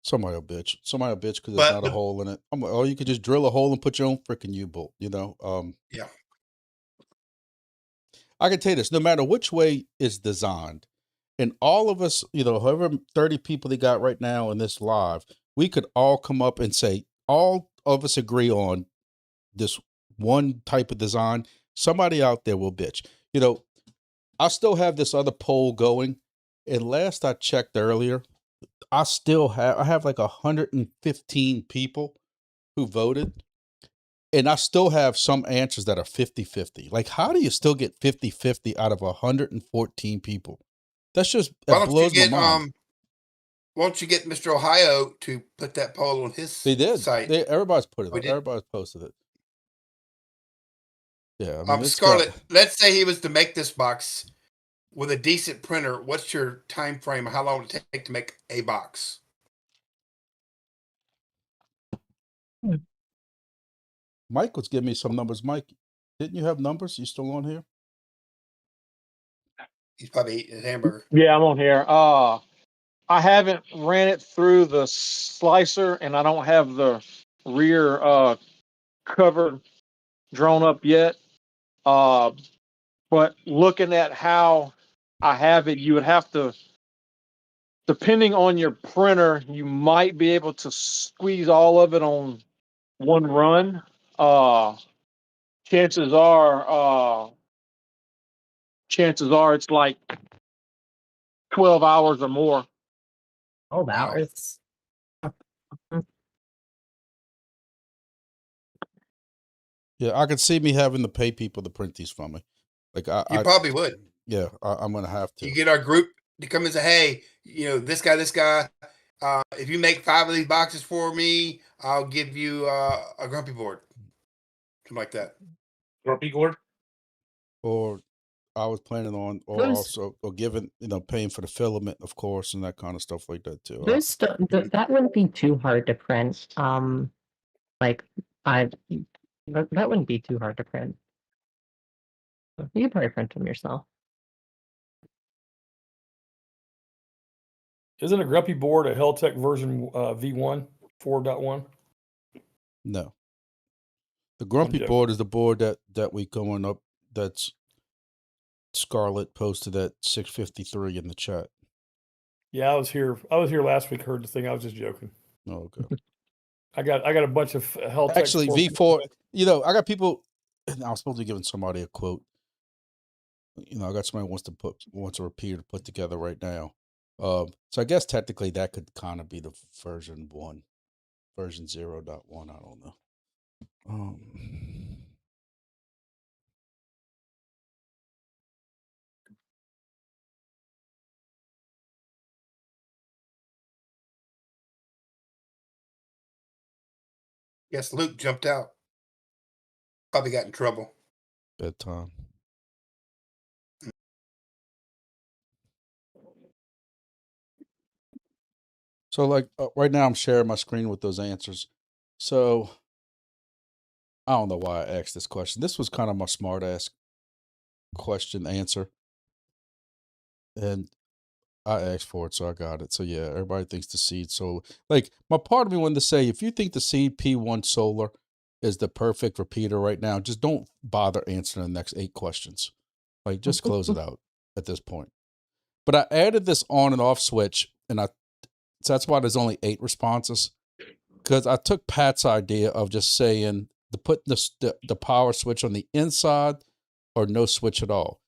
somebody will bitch. Somebody will bitch because there's But not a hole in it. I'm like, oh, you could just drill a hole and put your own freaking U-bolt. yeah, I can tell you this: no matter which way it's designed, and all of us, however 30 people they got right now in this live, we could all come up and say all of us agree on this one type of design. Somebody out there will bitch. I still have this other poll going, and last I checked earlier, I have like 115 people who voted, and I still have some answers that are 50-50. Like, how do you still get 50-50 out of 114 people? why That don't you blows my get mind. why don't you get Mr. Ohio to put that poll on his They did. site? Everybody's put it We up. did. Everybody's posted it. Yeah, I mean, it's Scarlett, got. let's say he was to make this box with a decent printer. What's your time frame? How long would it take to make a box? Mike was giving me some numbers. Mike, didn't you have numbers? You still on here? He's probably eating his hamburger. Yeah, I'm on here. I haven't ran it through the slicer, and I don't have the rear cover drawn up yet. But looking at how I have it, you would have to, depending on your printer, you might be able to squeeze all of it on one run. Chances are it's like 12 hours or more. 12 Wow. hours. Yeah, I could see me having to pay people to print these for me. Like You probably would. Yeah, I'm gonna have to. You get our group to come and say, hey, this guy. If you make 5 of these boxes for me, I'll give you a grumpy board. Something like that. Grumpy gourd. Or I was planning on, or giving, paying for the filament, of course, and that kind of stuff like that too. That wouldn't be too hard to print. Like that wouldn't be too hard to print. You could probably print them yourself. Isn't a Grumpy board a Heltec version V1 4.1? No, the grumpy joking. board is the board that we going up. That's Scarlett posted at 6:53 in the chat. Yeah, I was here last week. Heard the thing. I was just joking. Oh, okay. I got a bunch of Heltec. Actually, V4. I got people. I was supposed to be giving somebody a quote. I got somebody who wants a repeater to put together right now. So I guess technically that could kind of be the version 1, version 0.1. I don't know. Yes, Luke jumped out. Probably got in trouble. Bedtime. So, like, right now I'm sharing my screen with those answers. So, I don't know why I asked this question. This was kind of my smart ass question answer. And I asked for it, so I got it. So, yeah, everybody thinks the Seed Solar. Like, my part of me wanted to say, if you think the Seed P1 Solar is the perfect repeater right now, just don't bother answering the next 8 questions. Like, just close it out at this point. But I added this on and off switch, and so that's why there's only 8 responses. Because I took Pat's idea of just saying to put the power switch on the inside or no switch at all.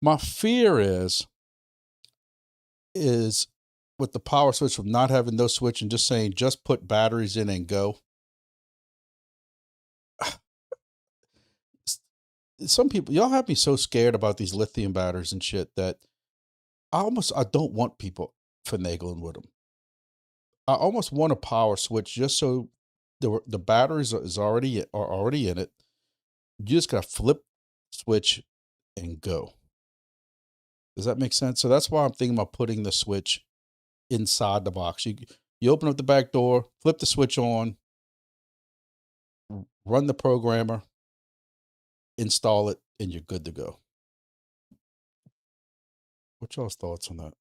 My fear is with the power switch of not having no switch and just saying just put batteries in and go. Some people, y'all have me so scared about these lithium batteries and shit that I don't want people finagling with them. I almost want a power switch just so the batteries are already in it. You just gotta flip switch and go. Does that make sense? So that's why I'm thinking about putting the switch inside the box. You open up the back door, flip the switch on, run the programmer, install it, and you're good to go. What's y'all's thoughts on that?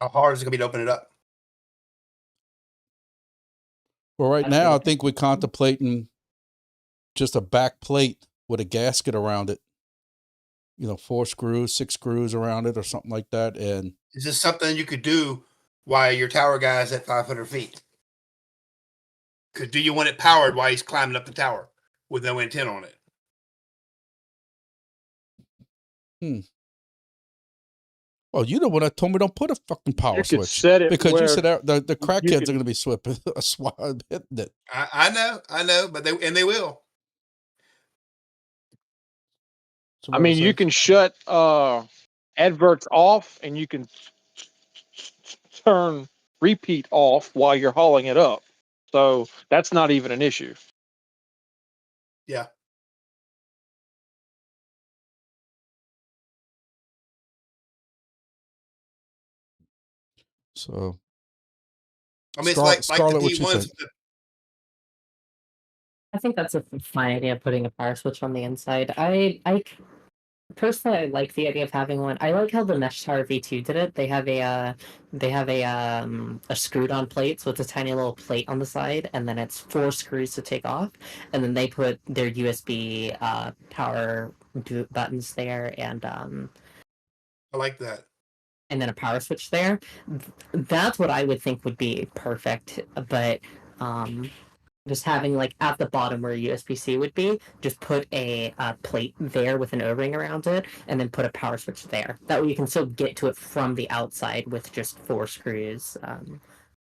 How hard is it gonna be to open it up? Well, right That's now, I really think we're contemplating just a back plate with a gasket around it. 4 screws, 6 screws around it or something like that. And Is this something you could do while your tower guy's at 500 feet? Do you want it powered while he's climbing up the tower with no antenna on it? well, you the one that told me don't put a fucking power You could switch set it because you where said the you crackheads could- are going to be hitting it. I know, but they will. I mean, you can shut adverts off, and you can turn repeat off while you're hauling it up. So that's not even an issue. Yeah. So, I mean, it's like Scarlett, the what you P1s. think? I think that's a fine idea, putting a power switch on the inside. Personally, I like the idea of having one. I like how the MESHCORE V2 did it. They have a screwed on plate, so it's a tiny little plate on the side, and then it's 4 screws to take off, and then they put their USB power buttons there, and I like that. and then a power switch there. That's what I would think would be perfect. But just having like at the bottom where a USB-C would be, just put a plate there with an O-ring around it, and then put a power switch there. That way you can still get to it from the outside with just 4 screws at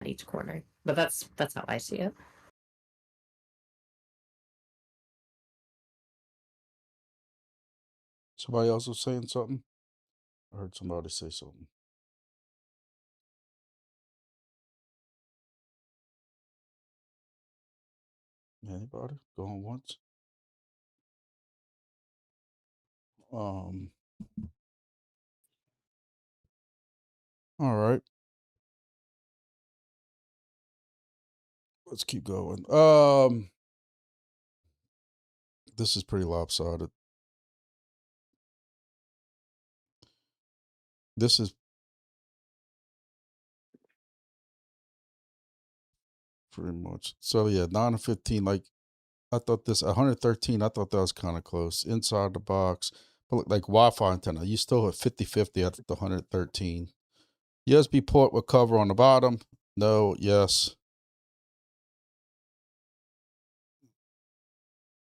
each corner. But that's how I see it. Somebody else was saying something? I heard somebody say something. Anybody? Going once? All right. Let's keep going. This is pretty lopsided. This is pretty much. So yeah, 9 and 15. Like I thought 113. I thought that was kind of close inside the box. But like Wi-Fi antenna, you still have 50-50 at the 113. USB port with cover on the bottom. No. Yes.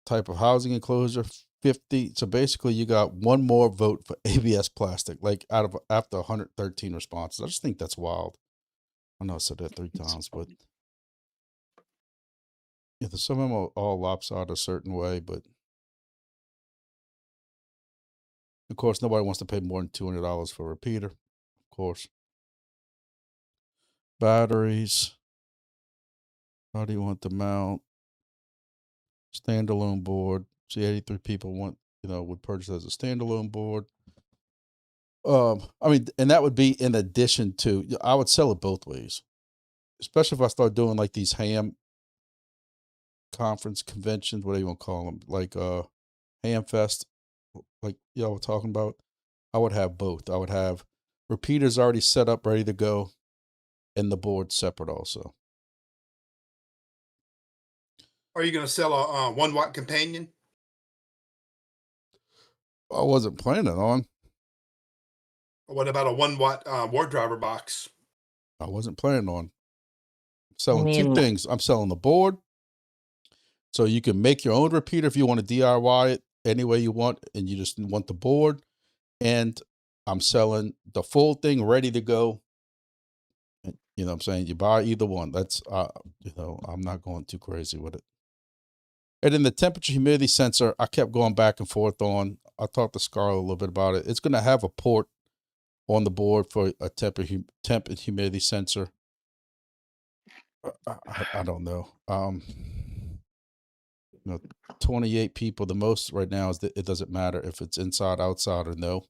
Type of housing enclosure 50. So basically, you got one more vote for ABS plastic. Like after 113 responses, I just think that's wild. I know I said that 3 times, but yeah, some of them are all lopsided a certain way, but of course, nobody wants to pay more than $200 for a repeater. Of course. Batteries. How do you want the mount? Standalone board. See, 83 people would purchase as a standalone board. I mean, and that would be in addition to, I would sell it both ways, especially if I start doing like these ham conference conventions, whatever you want to call them, like ham fest, like y'all were talking about. I would have both. I would have repeaters already set up, ready to go, and the board separate also. Are you going to sell a 1 watt companion? I wasn't planning on. What about a 1 watt ward driver box? I wasn't planning on. Selling I 2 mean- things. I'm selling the board, so you can make your own repeater if you want to DIY it any way you want, and you just want the board. And I'm selling the full thing ready to go. You know what I'm saying? You buy either one. That's, I'm not going too crazy with it. And then the temperature humidity sensor, I kept going back and forth on. I talked to Scarlett a little bit about it. It's going to have a port on the board for a temp and humidity sensor. I don't know. 28 people. The most right now is that it doesn't matter if it's inside, outside, or no.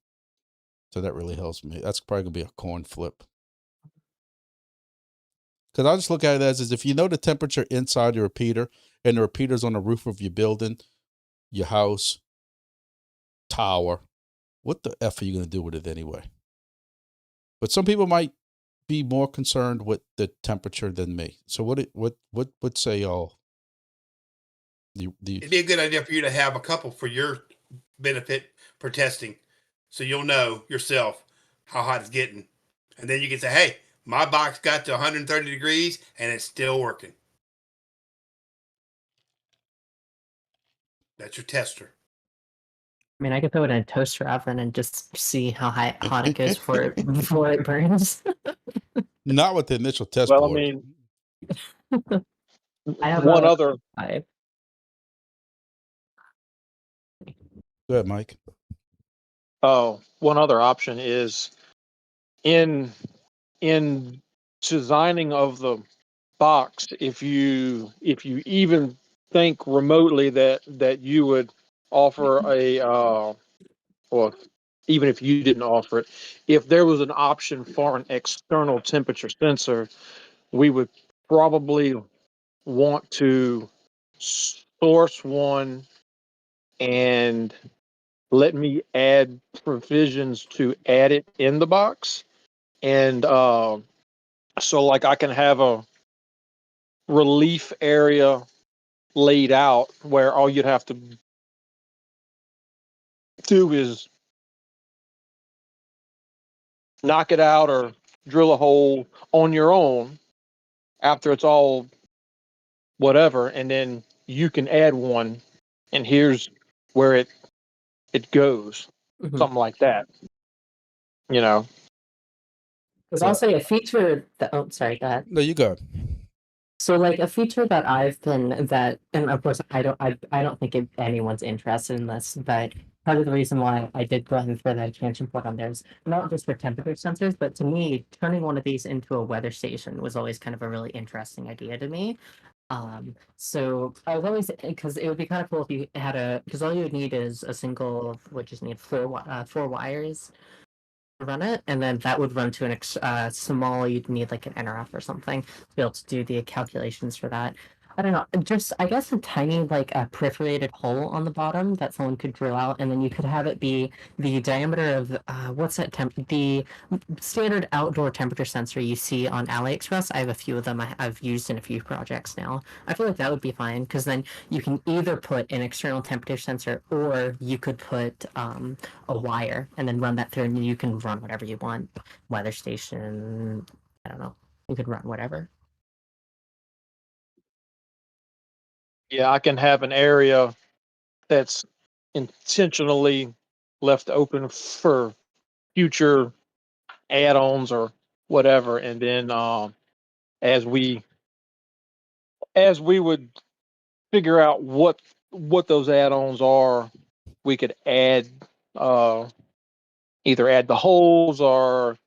So that really helps me. That's probably gonna be a coin flip. Because I just look at it as if you know the temperature inside your repeater, and the repeater's on the roof of your building, your house, tower, what the F are you gonna do with it anyway? But some people might be more concerned with the temperature than me. So what say y'all? It'd be a good idea for you to have a couple for your benefit for testing, so you'll know yourself how hot it's getting, and then you can say, "Hey, my box got to 130 degrees and it's still working." That's your tester. I mean, I could throw it in a toaster oven and just see how hot it goes before it burns. Not with the initial test Well, I board. mean, I have one a other I, Go ahead, Mike. one other option is in designing of the box, if you even think remotely that you would offer a or even if you didn't offer it, if there was an option for an external temperature sensor, we would probably want to source one and let me add provisions to add it in the box. And so like I can have a relief area laid out where all you'd have to do is knock it out or drill a hole on your own after it's all whatever, and then you can add one, and here's where it goes, Mhm. something like that. You know, There's So- also a feature that sorry, go ahead. No, you go. So like a feature that and of course I don't think anyone's interested in this, but part of the reason why I did go ahead and throw that expansion port on there is not just for temperature sensors, but to me, turning one of these into a weather station was always kind of a really interesting idea to me. So I was always, because it would be kind of cool if you had because all you would need is a single, would just need four wires to run it, and then that would run to an small, you'd need like an NRF or something to be able to do the calculations for that. I don't know, just I guess a tiny like a perforated hole on the bottom that someone could drill out, and then you could have it be the diameter of what's that the standard outdoor temperature sensor you see on AliExpress. I have a few of them I've used in a few projects now. I feel like that would be fine, because then you can either put an external temperature sensor, or you could put a wire and then run that through, and you can run whatever you want. Weather station, I don't know. You could run whatever. yeah, I can have an area that's intentionally left open for future add-ons or whatever, and then as we would figure out what those add-ons are, we could add either add the holes, or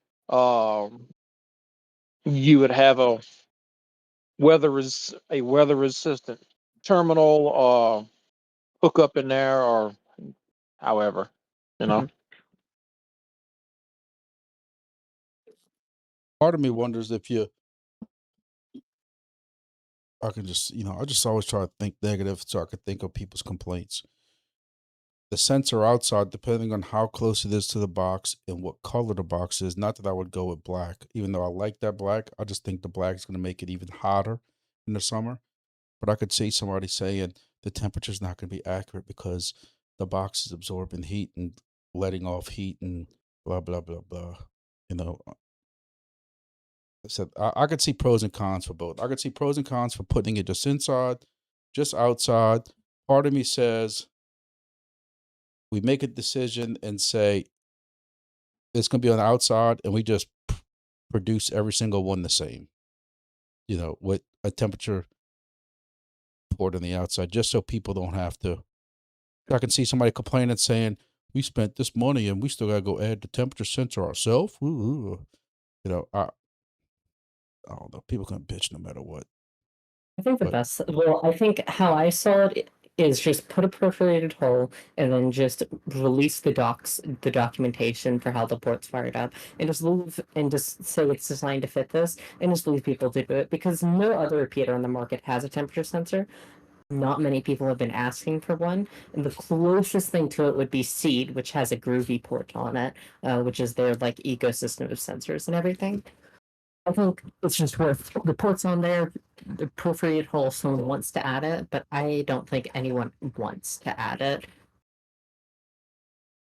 you would have a weather resistant terminal hook up in there, or however, you know. Part of me wonders if I can just, I just always try to think negative so I can think of people's complaints. The sensor outside, depending on how close it is to the box and what color the box is, not that I would go with black, even though I like that black. I just think the black is going to make it even hotter in the summer. But I could see somebody saying the temperature is not going to be accurate because the box is absorbing heat and letting off heat and blah, blah, blah, blah. So I could see pros and cons for both. I could see pros and cons for putting it just inside, just outside. Part of me says we make a decision and say it's going to be on the outside, and we just produce every single one the same, with a temperature port on the outside, just so people don't have to. I can see somebody complaining saying, we spent this money and we still got to go add the temperature sensor ourselves. You know, I don't know. People can bitch no matter what. I think the But- best. Well, I think how I saw it is just put a perforated hole and then just release the documentation for how the port's fired up, and just leave and just say it's designed to fit this, and just leave people to do it because no other repeater on the market has a temperature sensor. Not many people have been asking for one, and the closest thing to it would be Seed, which has a Groovy port on it, which is their like ecosystem of sensors and everything. I think it's just worth the ports on there, the perforated hole. Someone wants to add it, but I don't think anyone wants to add it,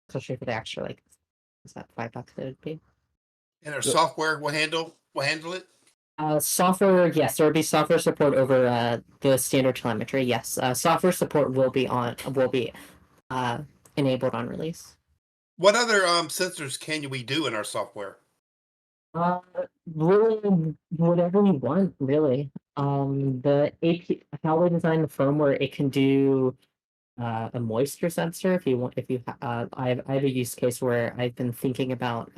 especially for the extra like, is that $5 that would be? And our software will handle it. Software, yes, there will be software support over the standard telemetry. Yes, software support will be enabled on release. What other sensors can we do in our software? Really, whatever you want, really. The AP, how we design the firmware, it can do a moisture sensor if you want. I have a use case where I've been thinking about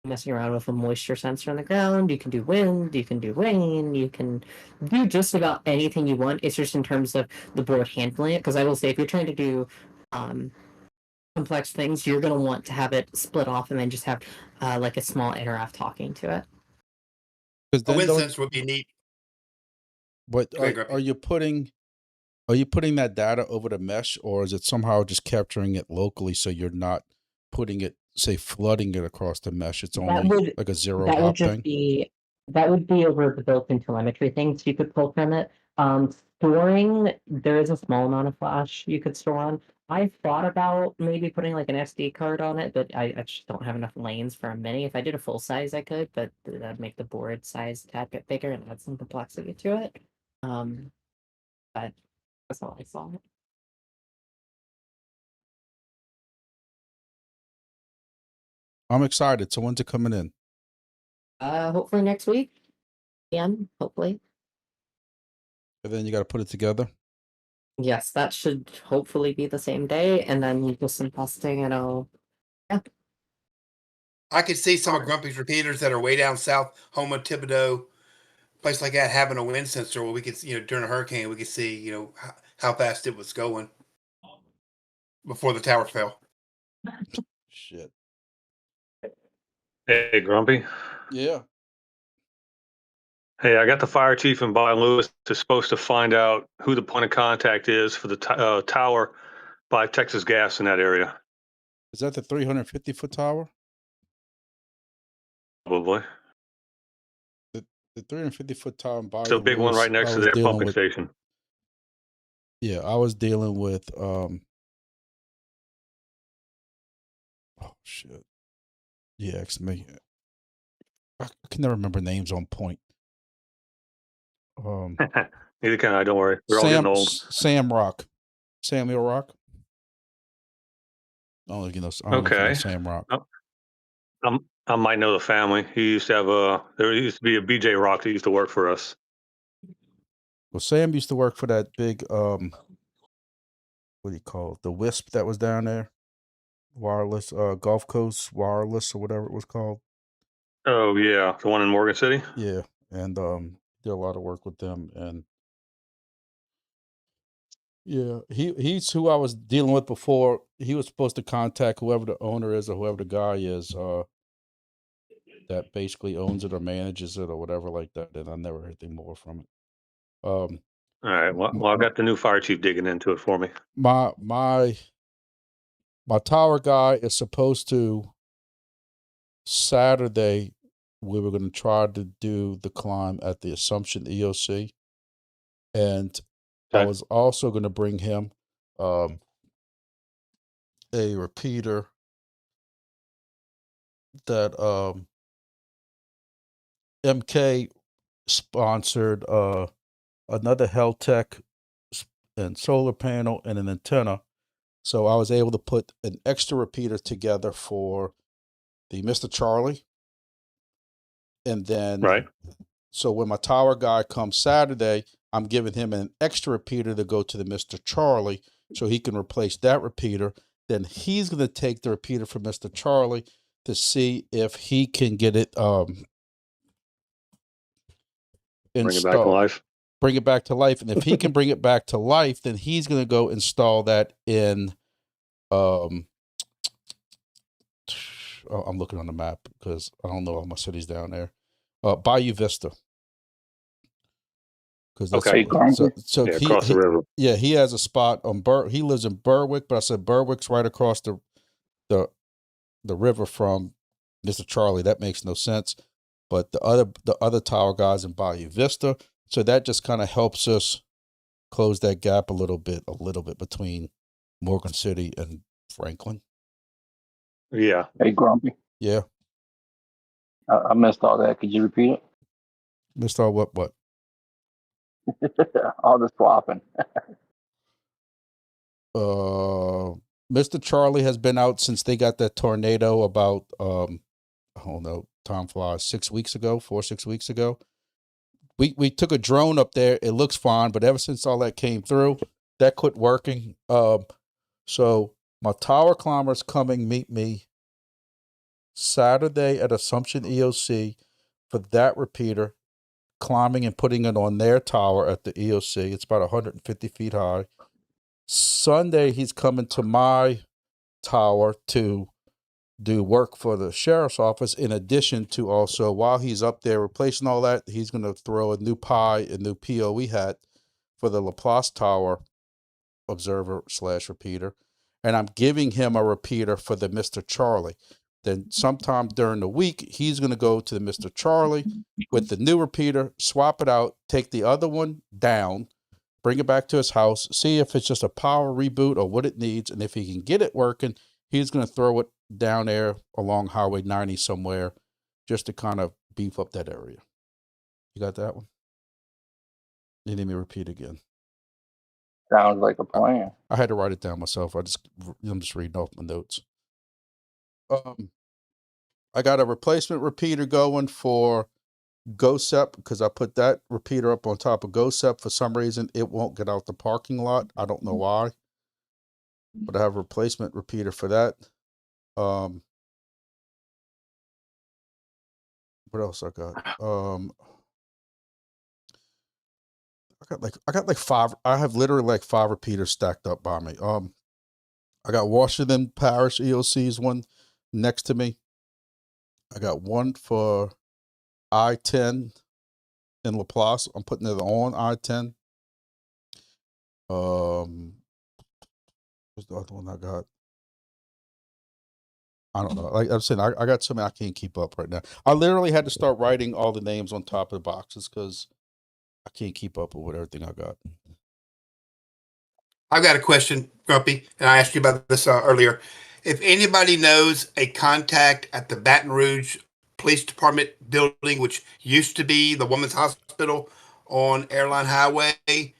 messing around with a moisture sensor on the ground. You can do wind, you can do rain, you can do just about anything you want. It's just in terms of the board handling it. Because I will say, if you're trying to do complex things, you're going to want to have it split off and then just have like a small interrupt talking to it. A wind sensor would be neat. But are you putting that data over the mesh, or is it somehow just capturing it locally so you're not putting it, say, flooding it across the mesh? It's only like a zero hop thing? That would be over the built-in telemetry things you could pull from it. Storing, there is a small amount of flash you could store on. I thought about maybe putting like an SD card on it, but I just don't have enough lanes for a mini. If I did a full size, I could, but that'd make the board size a tad bit bigger and add some complexity to it. But that's all I saw. I'm excited. So when's it coming in? Hopefully next week. Hopefully. And then you got to put it together? Yes, that should hopefully be the same day, and then you do some testing and I could see some of Grumpy's repeaters that are way down south, Houma, Thibodeau, place like that, having a wind sensor where we could, during a hurricane, we could see, how fast it was going before the tower fell. Shit. Hey, Grumpy. Yeah. Hey, I got the fire chief in Byron Lewis is supposed to find out who the point of contact is for the tower by Texas Gas in that area. Is that the 350-foot tower? Probably. The 350-foot tower in Byron It's a big one right next to their pumping station. Yeah, I was dealing with oh shit. Yeah, it's me. I can never remember names on point. Neither can I, don't worry. We're all getting old. Samuel Rock. Oh, Okay. Sam Rock. I might know the family. He used to have there used to be a BJ Rock that used to work for us. Well, Sam used to work for that big what do you call it? The Wisp that was down there. Wireless, Gulf Coast Wireless or whatever it was called. Oh yeah, the one in Morgan City. Yeah, and did a lot of work with them, and yeah, he's who I was dealing with before. He was supposed to contact whoever the owner is or whoever the guy is that basically owns it or manages it or whatever like that, and I never heard anything more from it. All right, well, I've got the new fire chief digging into it for me. My tower guy is supposed to Saturday. We were going to try to do the climb at the Assumption EOC, and I was also going to bring him a repeater that MK sponsored, another Heltech and solar panel and an antenna. So I was able to put an extra repeater together for the Mr. Charlie. And then, so when my tower guy comes Saturday, I'm giving him an extra repeater to go to the Mr. Charlie so he can replace that repeater. then he's going to take the repeater from Mr. Charlie to see if he can get it Bring it back to life. Bring it back to life. And if he can bring it back to life, then he's going to go install that in I'm looking on the map because I don't know all my cities down there. Bayou Vista. Because that's Okay. so Yeah, across the river. Yeah, he has a spot on he lives in Berwick, but I said Berwick's right across the river from Mr. Charlie. That makes no sense. But the other tower guys in Bayou Vista. So that just kind of helps us close that gap a little bit between Morgan City and Franklin. Yeah. Hey, Grumpy. Yeah. I missed all that. Could you repeat it? Missed all what? All the swapping. Mr. Charlie has been out since they got that tornado about I don't know, time flies, 6 weeks ago, 6 weeks ago. We took a drone up there. It looks fine, but ever since all that came through, that quit working. So my tower climber's coming meet me Saturday at Assumption EOC for that repeater, climbing and putting it on their tower at the EOC. It's about 150 feet high. Sunday, he's coming to my tower to do work for the sheriff's office. In addition to also, while he's up there replacing all that, he's going to throw a new a new POE hat for the Laplace Tower observer / repeater. And I'm giving him a repeater for the Mr. Charlie. Then sometime during the week, he's going to go to the Mr. Charlie with the new repeater, swap it out, take the other one down, bring it back to his house, see if it's just a power reboot or what it needs. And if he can get it working, he's going to throw it down there along Highway 90 somewhere just to kind of beef up that area. You got that one? You need me to repeat again? Sounds like a plan. I had to write it down myself. I'm just reading off my notes. I got a replacement repeater going for GoSep because I put that repeater up on top of GoSep. For some reason, it won't get out the parking lot. I don't know why, but I have a replacement repeater for that. What else I got? I got like 5. I have literally like 5 repeaters stacked up by me. I got Washington Parish EOC's one next to me. I got one for I-10 in Laplace. I'm putting it on I-10. What's the other one I got? I don't know. Like I'm saying, I got something I can't keep up right now. I literally had to start writing all the names on top of the boxes because I can't keep up with everything I got. I've got a question, Grumpy, and I asked you about this earlier. If anybody knows a contact at the Baton Rouge Police Department building, which used to be the Women's Hospital on Airline Highway,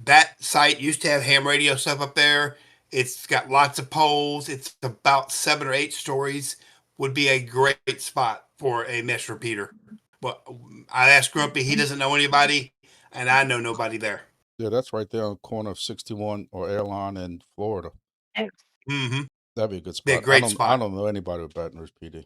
that site used to have ham radio stuff up there. It's got lots of poles. It's about 7 or 8 stories. Would be a great spot for a mesh repeater. But I asked Grumpy, he doesn't know anybody, and I know nobody there. Yeah, that's right there on the corner of 61 or Airline in Florida. Mm-hmm. That'd be a good spot. Be a great spot. I don't know anybody with Baton Rouge PD.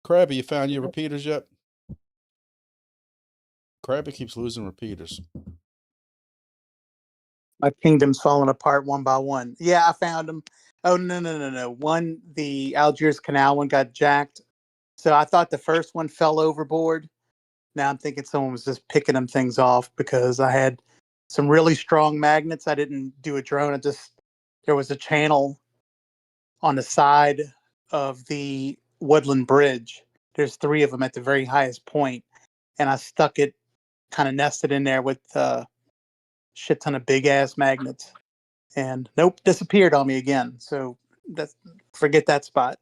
Krabby, you found your repeaters yet? Krabby keeps losing repeaters. My kingdom's falling apart one by one. Yeah, I found them. Oh, no. One, the Algiers Canal one got jacked. So I thought the first one fell overboard. Now I'm thinking someone was just picking them things off because I had some really strong magnets. I didn't do a drone. There was a channel on the side of the Woodland Bridge. There's 3 of them at the very highest point. And I stuck it, kind of nested in there with shit ton of big ass magnets, and nope, disappeared on me again. So forget that spot.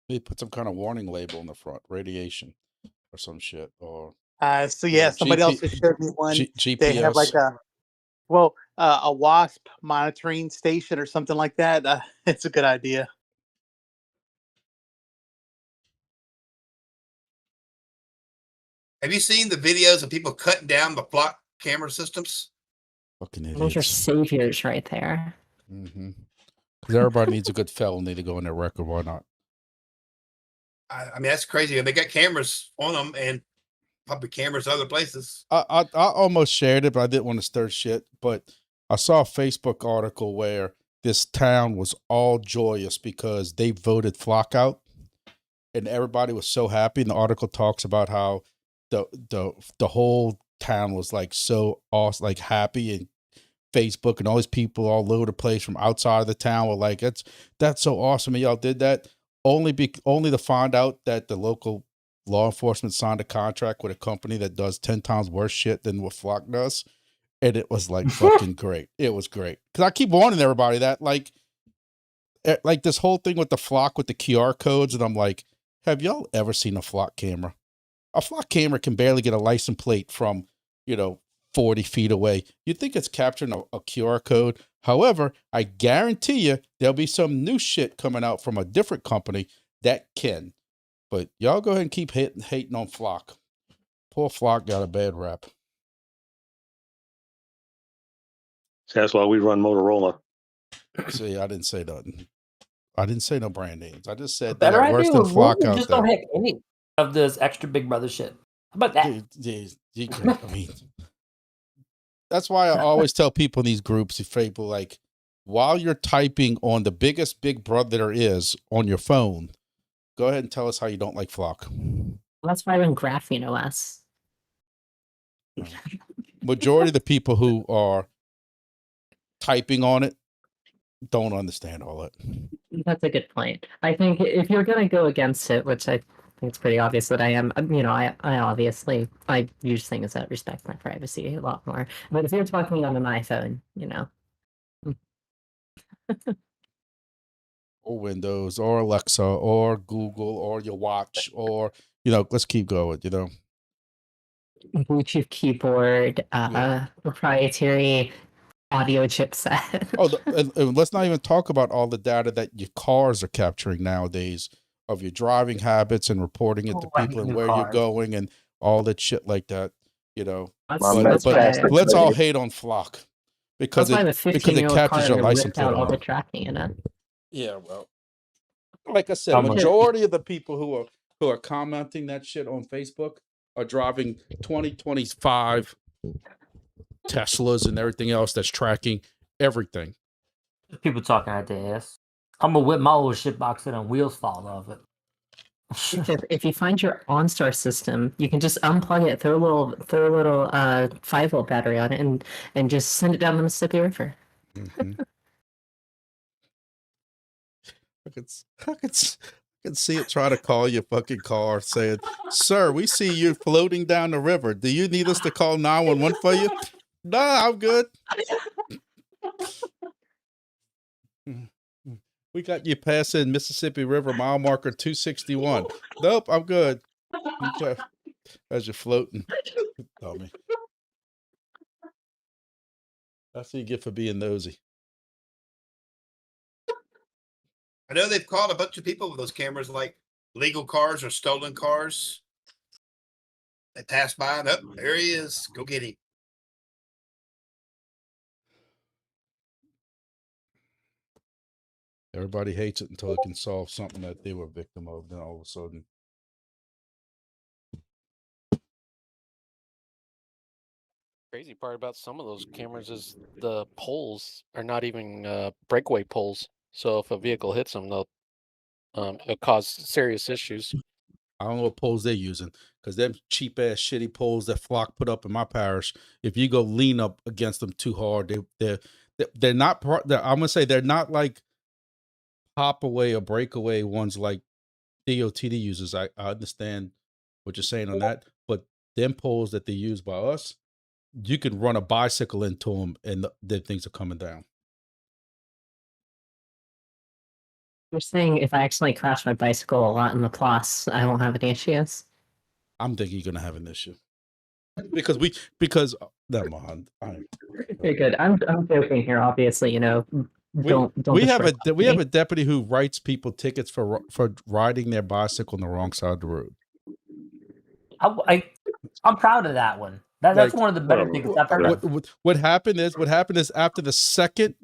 They put some kind of warning label on the front, radiation or some shit. Or so yeah, somebody else has showed me one. GPS. They have like a WASP monitoring station or something like that. It's a good idea. Have you seen the videos of people cutting down the flock camera systems? Fucking Those are idiots. saviors right there. Mm-hmm. Because everybody needs a good felony to go in their record. Why not? I mean, that's crazy. They got cameras on them and public cameras other places. I almost shared it, but I didn't want to stir shit. But I saw a Facebook article where this town was all joyous because they voted Flock out, and everybody was so happy. And the article talks about how the whole town was like so awesome, like happy, and Facebook and all these people all over the place from outside of the town were like, that's so awesome, and y'all did that. Only to find out that the local law enforcement signed a contract with a company that does 10 times worse shit than what Flock does. And it was like fucking great. It was great. Because I keep warning everybody that like this whole thing with the Flock with the QR codes. And I'm like, have y'all ever seen a Flock camera? A Flock camera can barely get a license plate from, 40 feet away. You'd think it's capturing a QR code. However, I guarantee you there'll be some new shit coming out from a different company that can. But y'all go ahead and keep hating on Flock. Poor Flock got a bad rap. So that's why we run Motorola. See, I didn't say nothing. I didn't say no brand names. I just said Better they're worse idea than with Flock Roland, out just there. don't have any of this extra Big Brother shit. How about that? I mean, that's why I always tell people in these groups, if people like, while you're typing on the biggest Big Brother there is on your phone, go ahead and tell us how you don't like Flock. Well, that's why I'm in Graphene OS. Majority of the people who are typing on it don't understand all that. That's a good point. I think if you're going to go against it, which I think it's pretty obvious that I am, I use things that respect my privacy a lot more. But if you're talking on an iPhone, or Windows, or Alexa, or Google, or your watch, or, let's keep going, Bluetooth keyboard, proprietary audio chipset. and let's not even talk about all the data that your cars are capturing nowadays of your driving habits and reporting it to people and where you're going and all that shit like that, But let's all hate on Flock because it captures your license plate. All the tracking in it. Yeah, well, like I said, majority of the people who are commenting that shit on Facebook are driving 2025 Teslas and everything else that's tracking everything. People talking out their ass. I'm gonna whip my little shit box and wheels fall off it. If you find your OnStar system, you can just unplug it, throw a little 5-volt battery on it, and just send it down the Mississippi River. Mm-hmm. I could see it try to call your fucking car saying, "Sir, we see you floating down the river. Do you need us to call 911 for you?" Nah, I'm good. We got you passing Mississippi River mile marker 261. Nope, I'm good. Okay. As you're floating. Dummy. That's what you get for being nosy. I know they've caught a bunch of people with those cameras, like legal cars or stolen cars. They pass by and there he is. Go get him. Everybody hates it until it can solve something that they were a victim of. Then all of a sudden. Crazy part about some of those cameras is the poles are not even breakaway poles. So if a vehicle hits them, it'll cause serious issues. I don't know what poles they're using because them cheap ass shitty poles that Flock put up in my parish. If you go lean up against them too hard, they're not. I'm gonna say they're not like pop away or breakaway ones like DOTD uses. I understand what you're saying on that, but them poles that they use by us, you can run a bicycle into them and the things are coming down. You're saying if I accidentally crash my bicycle a lot in the Place, I won't have any issues? I'm thinking you're gonna have an issue because never mind. Very good. I'm joking here. Obviously, we have a deputy who writes people tickets for riding their bicycle on the wrong side of the road. I'm proud of that one. That's Like, one of the better tickets I've heard of. what happened is after the second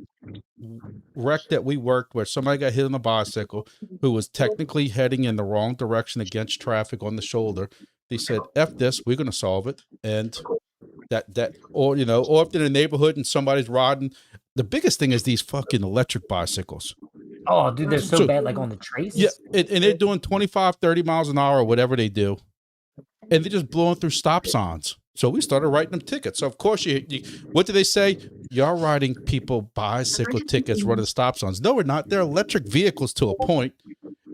wreck that we worked where somebody got hit on a bicycle who was technically heading in the wrong direction against traffic on the shoulder, they said, F this, we're gonna solve it. And or or if they're in the neighborhood and somebody's riding, the biggest thing is these fucking electric bicycles. Oh, dude, they're so bad, like on the trace. Yeah, and they're doing 25, 30 miles an hour or whatever they do. And they're just blowing through stop signs. So we started writing them tickets. So of course, what do they say? Y'all writing people bicycle tickets running the stop signs. No, we're not. They're electric vehicles to a point,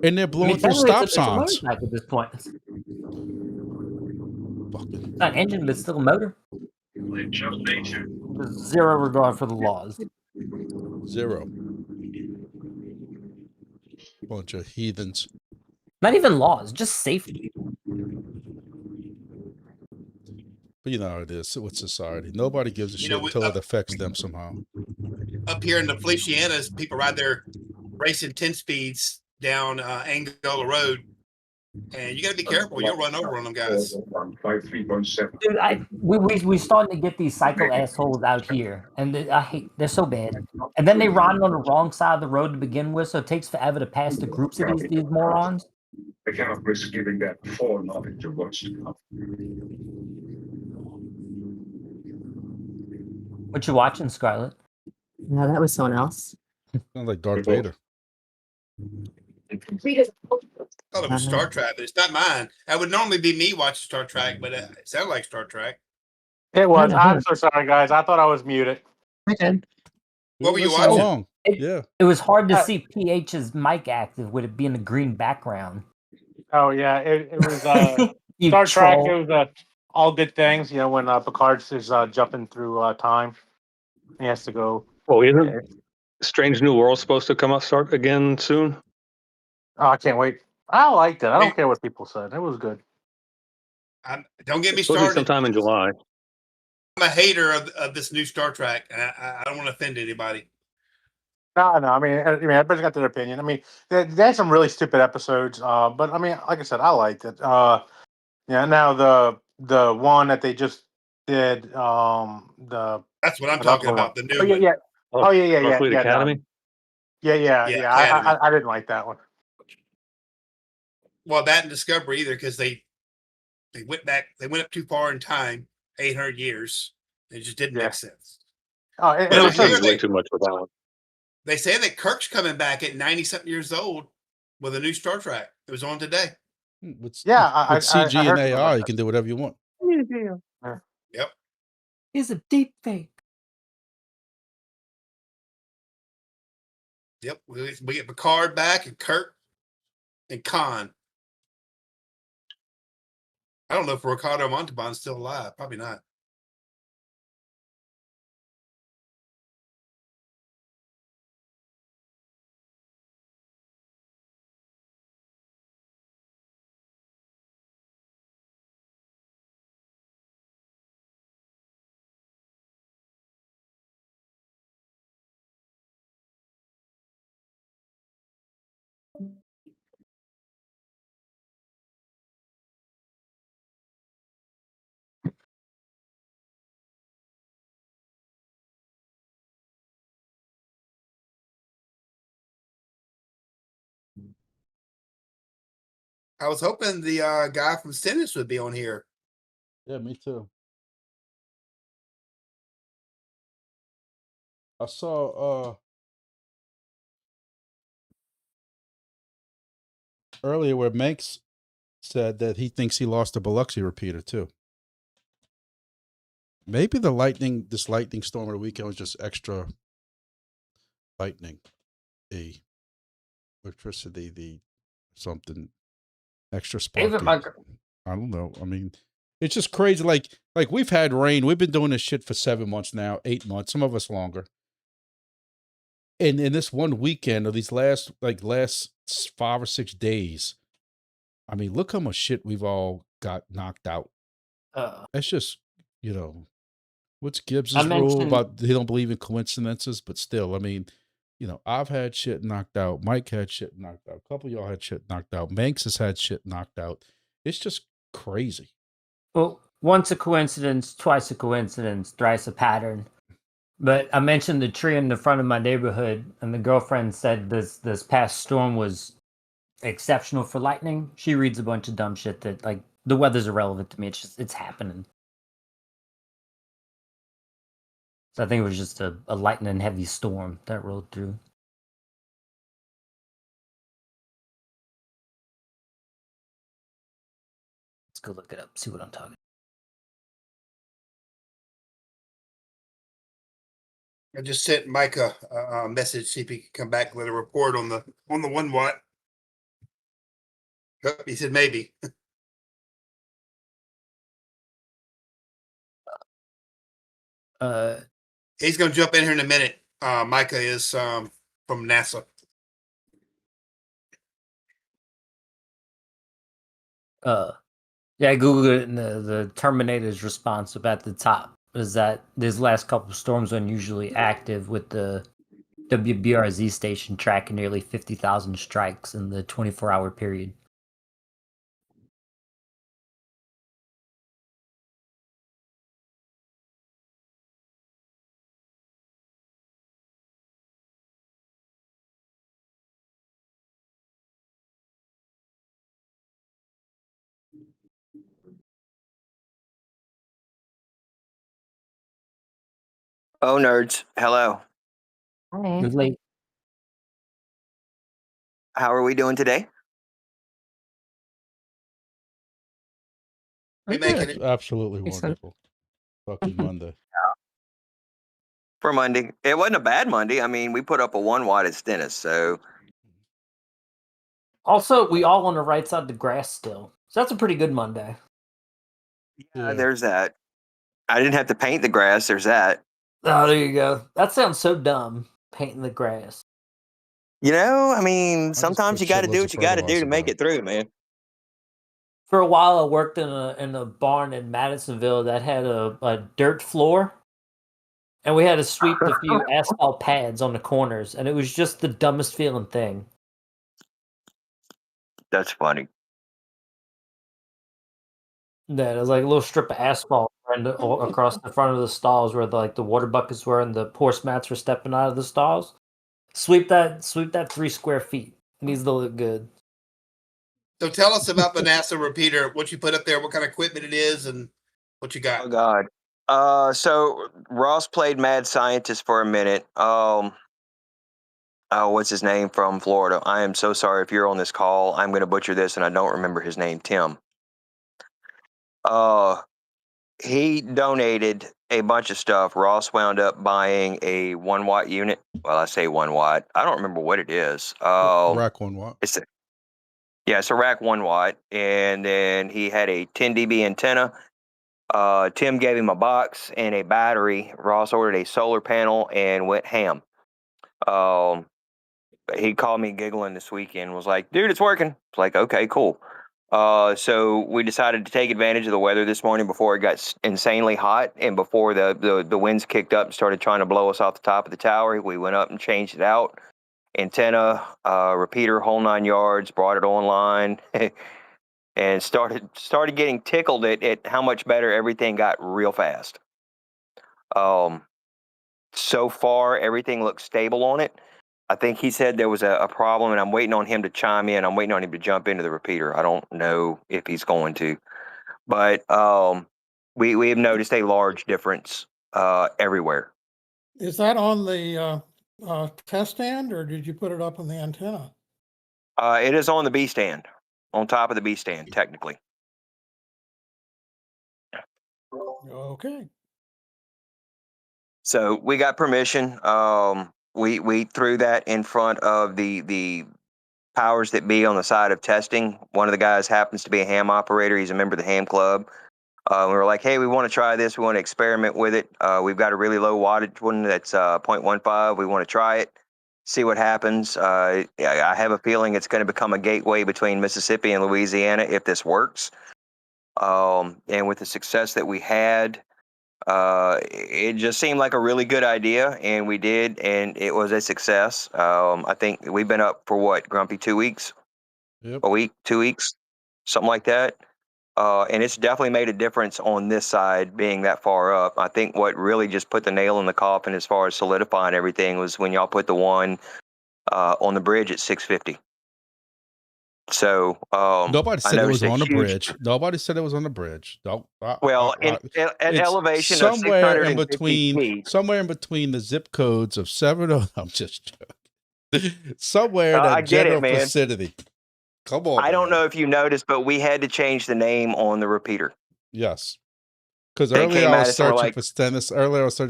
and they're blowing through stop signs. At this point, not an engine, but still a motor. Zero regard for the laws. Zero. Bunch of heathens. Not even laws, just safety. But you know how it is with society. Nobody gives a shit until it affects them somehow. Up here in the Felicianas, people ride their racing 10 speeds down Angola Road, and you got to be careful. You'll run over on them guys. Dude, we starting to get these cycle assholes out here, and they're so bad. And then they run on the wrong side of the road to begin with, so it takes forever to pass the groups of these morons. I cannot risk giving that foreknowledge of what's to come. What you watching, Scarlett? No, that was someone else. Sounds like Darth Vader. I thought it was Star Trek, but it's not mine. That would normally be me watching Star Trek, but it sounded like Star Trek. It was. I'm so sorry, guys. I thought I was muted. Okay. What were you watching? It was hard to see PH's mic active with it being a green background. Oh yeah, it was Star Trek. It was all good things. You know, when Picard is jumping through time, he has to go. Well, isn't Strange New World supposed to start again soon? Oh, I can't wait. I liked it. I don't care what people said. It was good. Don't get me Supposed to be started. sometime in July. I'm a hater of this new Star Trek, and I don't want to offend anybody. No. I mean, everybody's got their opinion. I mean, they had some really stupid episodes, but I mean, like I said, I liked it. Yeah. Now the one that they just did, that's what I'm talking about. The new one. Yeah. Oh yeah. Starfleet Academy. Yeah. I didn't like that one. Well, that and Discovery either, because they went back. They went up too far in time, 800 years. It just didn't make sense. Oh, it was way too much for that one. They say that Kirk's coming back at 90-something years old with a new Star Trek. It was on today. With CG and AI, you can do whatever you want. Yep. It's a deep fake. Yep. We get Picard back and Kirk and Khan. I don't know if Ricardo Montalban's still alive. Probably not. I was hoping the guy from Stennis would be on here. Yeah, me too. I saw earlier where Manx said that he thinks he lost a Biloxi repeater too. Maybe this lightning storm of the weekend was just extra lightning, electricity, something extra sparky. I don't know. I mean, it's just crazy. Like we've had rain. We've been doing this shit for 7 months now, 8 months, some of us longer. And in this one weekend or these last 5 or 6 days, I mean, look how much shit we've all got knocked out. That's just, what's Gibbs's rule about he don't believe in coincidences, but still, I mean, I've had shit knocked out. Mike had shit knocked out. A couple of y'all had shit knocked out. Manx has had shit knocked out. It's just crazy. Well, once a coincidence, twice a coincidence, thrice a pattern. But I mentioned the tree in the front of my neighborhood, and the girlfriend said this past storm was exceptional for lightning. She reads a bunch of dumb shit that, like, the weather's irrelevant to me. It's happening. So I think it was just a lightning heavy storm that rolled through. Let's go look it up, see what I'm talking I just sent Mike a message, see if he can come back with a report on the 1 watt. Oh, he said maybe. He's going to jump in here in a minute. Micah is from NASA. Yeah, I googled it, and the Terminator's response up at the top is that these last couple storms are unusually active, with the WBRZ station tracking nearly 50,000 strikes in the 24-hour period. Oh, nerds. Hello. Hi. Good late. How are we doing today? We making it. Absolutely Excellent. wonderful. Fucking Monday. For Monday. It wasn't a bad Monday. I mean, we put up a 1 watt at Stennis, so Also, we all on the right side of the grass still. So that's a pretty good Monday. Yeah. there's that. I didn't have to paint the grass. There's that. Oh, there you go. That sounds so dumb, painting the grass. You know, I mean, just sometimes put you got to shitloads do of what you got to do fertilizer to make down. it through, man. For a while, I worked in a barn in Madisonville that had a dirt floor, and we had to sweep the few asphalt pads on the corners, and it was just the dumbest feeling thing. That's funny. Yeah, it was like a little strip of asphalt across the front of the stalls where the water buckets were and the horse mats were stepping out of the stalls. Sweep that 3 square feet. It needs to look good. So tell us about the NASA repeater, what you put up there, what kind of equipment it is, and what you got. Oh God. So Ross played mad scientist for a minute. What's his name from Florida? I am so sorry if you're on this call. I'm going to butcher this, and I don't remember his name. Tim. He donated a bunch of stuff. Ross wound up buying a 1 watt unit. Well, I say 1 watt. I don't remember what it is. Rack 1 watt. It's a rack 1 watt, and then he had a 10 dB antenna. Tim gave him a box and a battery. Ross ordered a solar panel and went ham. He called me giggling this weekend, was like, dude, it's working. It's like, okay, cool. So we decided to take advantage of the weather this morning before it got insanely hot and before the winds kicked up and started trying to blow us off the top of the tower. We went up and changed it out. Antenna, repeater, whole 9 yards, brought it online. And started getting tickled at how much better everything got real fast. So far, everything looks stable on it. I think he said there was a problem, and I'm waiting on him to chime in. I'm waiting on him to jump into the repeater. I don't know if he's going to, but we have noticed a large difference everywhere. Is that on the test stand, or did you put it up on the antenna? It is on the B stand, on top of the B stand, technically. Okay. So we got permission. We threw that in front of the powers that be on the side of testing. One of the guys happens to be a ham operator. He's a member of the ham club. We were like, hey, we want to try this. We want to experiment with it. We've got a really low wattage one that's 0.15. We want to try it, see what happens. I have a feeling it's going to become a gateway between Mississippi and Louisiana if this works. And with the success that we had, it just seemed like a really good idea, and we did, and it was a success. I think we've been up for what, Grumpy, 2 weeks? Yep. A week, 2 weeks, something like that. And it's definitely made a difference on this side being that far up. I think what really just put the nail in the coffin as far as solidifying everything was when y'all put the one on the bridge at 650. So Nobody I said it was noticed a on the huge. bridge. Nobody said it was on the bridge. Well, at it's elevation of 650 feet. somewhere in between the zip codes of 70. I'm just joking. Somewhere in I that get it, general man. vicinity. Come on, I don't man. know if you noticed, but we had to change the name on the repeater. Yes. Because They earlier came I at was us and were searching like,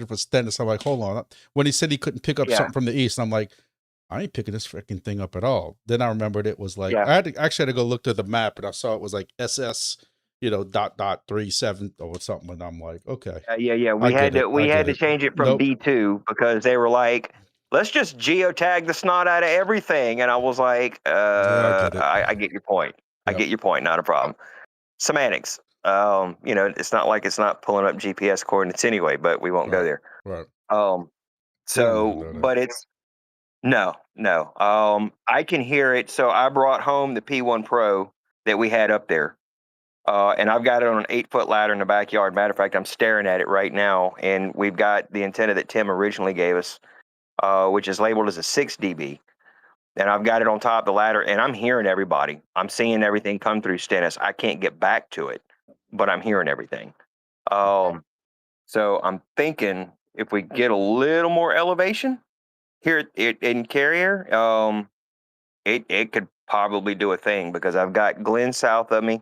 for Stennis. I'm like, hold on. When he said he couldn't pick up yeah, something from the east, I'm like, I ain't picking this freaking thing up at all. Then I remembered it was like, yeah. I actually had to go look to the map, and I saw it was like SS, .37 or something. And I'm like, okay, Yeah. I We get had to it. change it from Nope. D2 because they were like, let's just geotag the snot out of everything. And I was like, Yeah, I get it. I get your point. I Yep. get your point. Not a problem. Semantics. It's not like it's not pulling up GPS coordinates anyway, but we won't go there. Right. You don't need to know that. But it's no. I can hear it. So I brought home the P1 Pro that we had up there. And I've got it on an 8-foot ladder in the backyard. Matter of fact, I'm staring at it right now. And we've got the antenna that Tim originally gave us, which is labeled as a 6 dB. And I've got it on top of the ladder, and I'm hearing everybody. I'm seeing everything come through Stennis. I can't get back to it, but I'm hearing everything. So I'm thinking if we get a little more elevation here in Carrier, it could probably do a thing because I've got Glen south of me.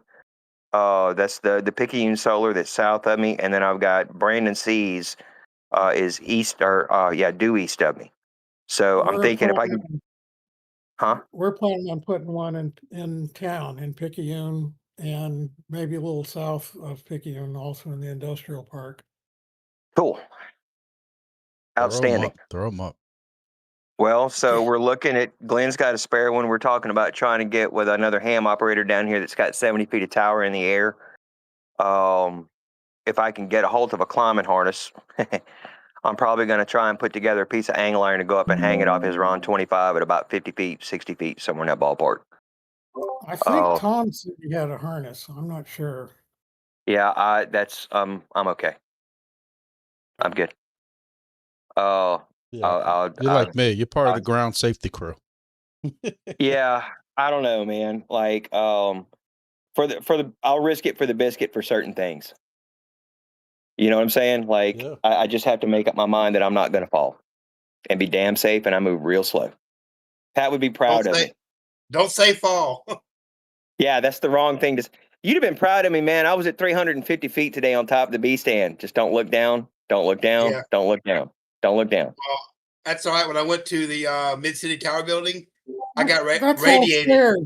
That's the Picayune Solar that's south of me, and then I've got Brandon Seas is east due east of me. So I'm thinking if I can, We're planning on putting one in town in Picayune and maybe a little south of Picayune, also in the industrial park. Cool, outstanding. Throw them up. Well, so we're looking at Glenn's got a spare one. We're talking about trying to get with another ham operator down here that's got 70 feet of tower in the air. If I can get a hold of a climbing harness, I'm probably going to try and put together a piece of angle iron to go up and hang it off his RON 25 at about 50 feet, 60 feet, somewhere in that ballpark. I think Tom said he had a harness. I'm not sure. Yeah, I'm okay. I'm good. You're like me. You're part of the ground safety crew. Yeah, I don't know, man. Like, I'll risk it for the biscuit for certain things. You know what I'm saying? Like, yeah. I just have to make up my mind that I'm not going to fall and be damn safe, and I move real slow. Pat would be proud of me. Don't say fall. Yeah, that's the wrong thing. You'd have been proud of me, man. I was at 350 feet today on top of the B stand. Just don't look down. Don't look down. Yeah. Don't look down. Don't look down. Well, that's all right. When I went to the Mid-City Tower building, I got radiated.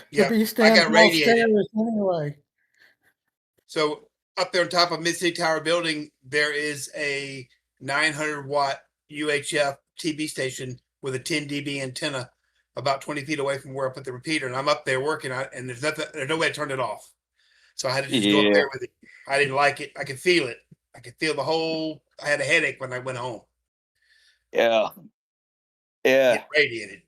Yeah, the B stand I got radiated anyway. So up there on top of Mid-City Tower building, there is a 900-watt UHF TV station with a 10 dB antenna about 20 feet away from where I put the repeater. And I'm up there working on it, and there's no way to turn it off. So I had to just go up there with it. I didn't like it. I could feel it. I could feel I had a headache when I went home. Yeah. Get radiated.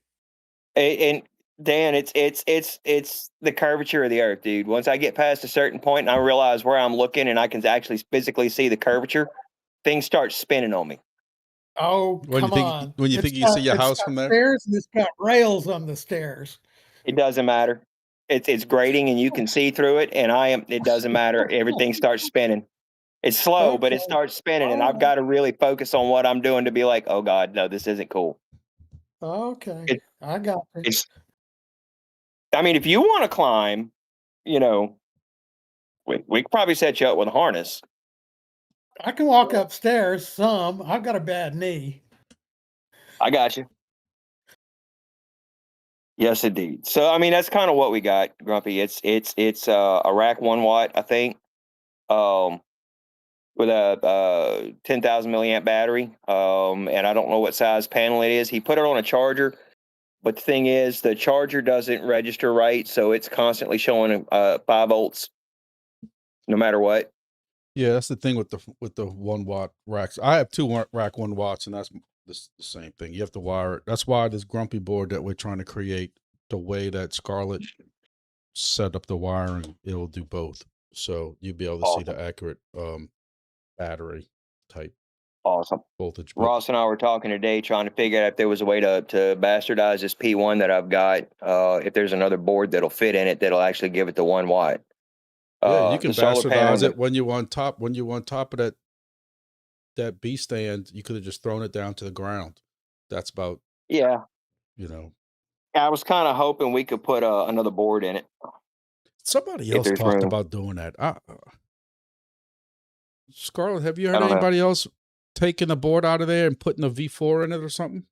And Dan, it's the curvature of the earth, dude. Once I get past a certain point and I realize where I'm looking and I can actually physically see the curvature, things start spinning on me. Oh, come on. When you think you see your house from there? Stairs, and it's got rails on the stairs. It doesn't matter. It's grating and you can see through it, and it doesn't matter. Everything starts spinning. It's slow, but it starts spinning, and I've got to really focus on what I'm doing to be like, oh God, no, this isn't cool. Okay. I got it. I mean, if you want to climb, we could probably set you up with a harness. I can walk upstairs some. I've got a bad knee. I got you. Yes, indeed. So, I mean, that's kind of what we got, Grumpy. It's a rack 1 watt, I think, with a 10,000 milliamp battery. And I don't know what size panel it is. He put it on a charger, but the thing is, the charger doesn't register right, so it's constantly showing 5 volts, no matter what. Yeah, that's the thing with the 1 watt racks. I have 2 rack 1 watts, and that's the same thing. You have to wire it. That's why this Grumpy board that we're trying to create, the way that Scarlett set up the wiring, it'll do both. So you'll be able to see the accurate battery type Awesome. voltage. But Ross and I were talking today, trying to figure out if there was a way to bastardize this P1 that I've got. If there's another board that'll fit in it, that'll actually give it the 1 watt. yeah, you can the solar panel bastardize it when you on top. When you on top of that B stand, you could have just thrown it down to the ground. That's about, Yeah, you know. I was kind of hoping we could put another board in it. Somebody If else there's talked room. about doing that. Scarlett, have you heard I don't know. anybody else taking a board out of there and putting a V4 in it or something?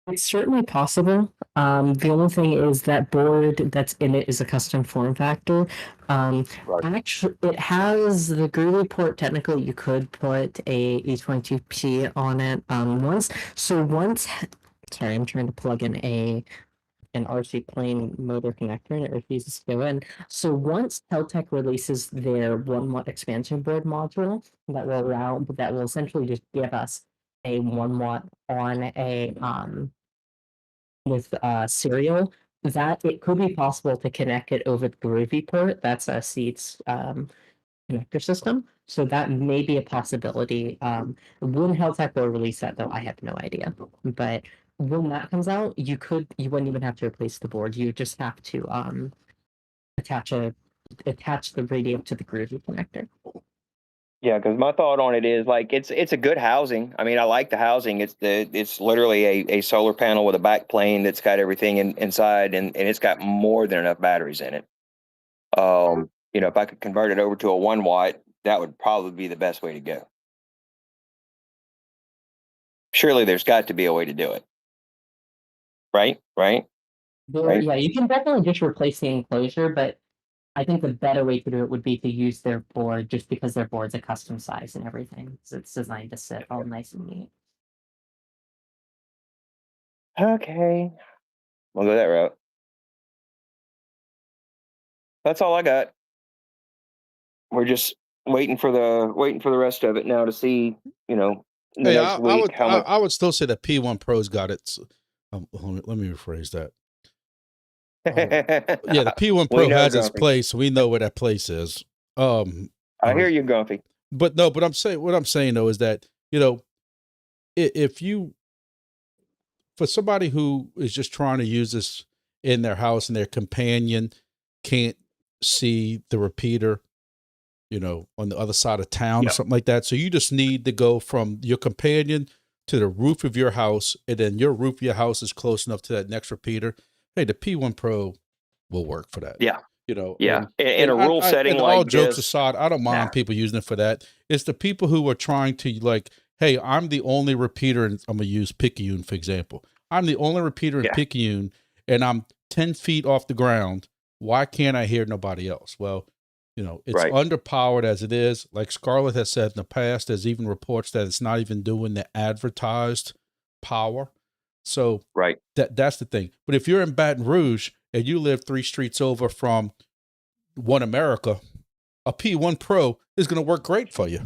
It's certainly possible. The only thing is that board that's in it is a custom form factor. Actually, it has the groovy port. Technically, you could put a E22P on it. Once, sorry, I'm trying to plug in an RC plane motor connector and it refuses to go in. So once Teltec releases their 1 watt expansion board module that will essentially just give us a 1 watt on a with serial, that it could be possible to connect it over the Groovy port. That's a Seeds connector system. So that may be a possibility. When Heltec will release that, though, I have no idea. But when that comes out, you wouldn't even have to replace the board. You just have to attach the radio to the Groovy connector. Yeah, because my thought on it is like it's a good housing. I mean, I like the housing. It's literally a solar panel with a back plane that's got everything inside, and it's got more than enough batteries in it. If I could convert it over to a 1 watt, that would probably be the best way to go. Surely there's got to be a way to do it. Right? Yeah, you can definitely just replace the enclosure, but I think the better way to do it would be to use their board, just because their board's a custom size and everything. So it's designed to sit all nice and neat. Okay. We'll go that route. That's all I got. We're just waiting for the rest of it now to see, next week how much. I would still say that P1 Pro's got it. Let me rephrase that. Yeah, the P1 Pro has its place. We know where that place is. I hear you, Gumpy. But no, what I'm saying though is that, if you, for somebody who is just trying to use this in their house and their companion can't see the repeater, on the other side of town or something like that. So you just need to go from your companion to the roof of your house, and then your roof of your house is close enough to that next repeater. Hey, the P1 Pro will work for that. Yeah. Yeah. In a rural setting and like all jokes this, aside, I don't mind people using it for that. It's the people who are trying to hey, I'm the only repeater, and I'm going to use Picayune, for example. I'm the only repeater in Picayune, and I'm 10 feet off the ground. Why can't I hear nobody else? Well, it's underpowered as it is. Like Scarlett has said in the past, there's even reports that it's not even doing the advertised power. So that's the thing. But if you're in Baton Rouge and you live 3 streets over from One America, a P1 Pro is going to work great for you.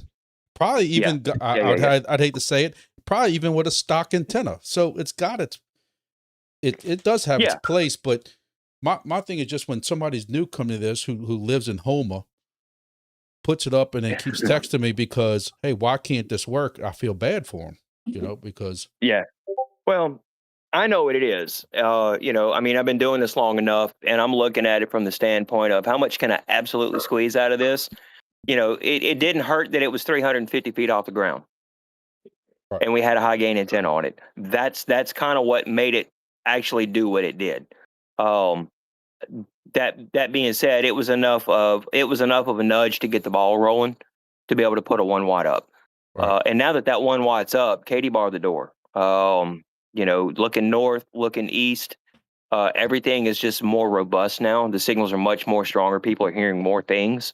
Probably even, I'd hate to say it, probably even with a stock antenna. So it's got it does have its place. But my thing is just when somebody's new coming to this who lives in Houma, puts it up and then keeps texting me because, hey, why can't this work? I feel bad for him, because. Yeah. Well, I know what it is. I mean, I've been doing this long enough, and I'm looking at it from the standpoint of how much can I absolutely squeeze out of this? It didn't hurt that it was 350 feet off the ground, and we had a high gain antenna on it. That's kind of what made it actually do what it did. That being said, it was enough of a nudge to get the ball rolling to be able to put a 1 watt up. And now that 1 watt's up, Katie barred the door. Looking north, looking east, everything is just more robust now. The signals are much more stronger. People are hearing more things.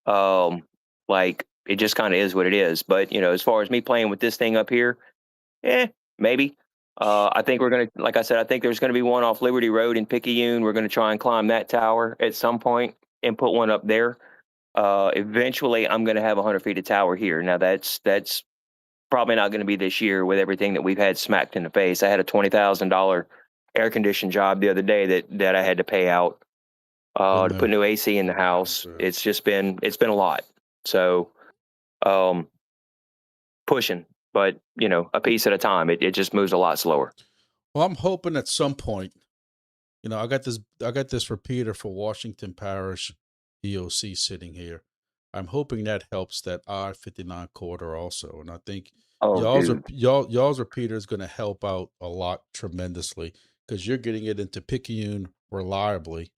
It just kind of is what it is. But, as far as me playing with this thing up here, maybe. I think we're going to, like I said, I think there's going to be one off Liberty Road in Picayune. We're going to try and climb that tower at some point and put one up there. Eventually, I'm going to have 100 feet of tower here. Now, that's probably not going to be this year with everything that we've had smacked in the face. I had a $20,000 air conditioned job the other day that I had to pay out. to put new AC in the house. It's been a lot. So, pushing, but a piece at a time. It just moves a lot slower. Well, I'm hoping at some point, I got this repeater for Washington Parish EOC sitting here. I'm hoping that helps that I-59 quarter also, and I think y'all's repeater is going to help out a lot tremendously because you're getting it into Picayune reliably.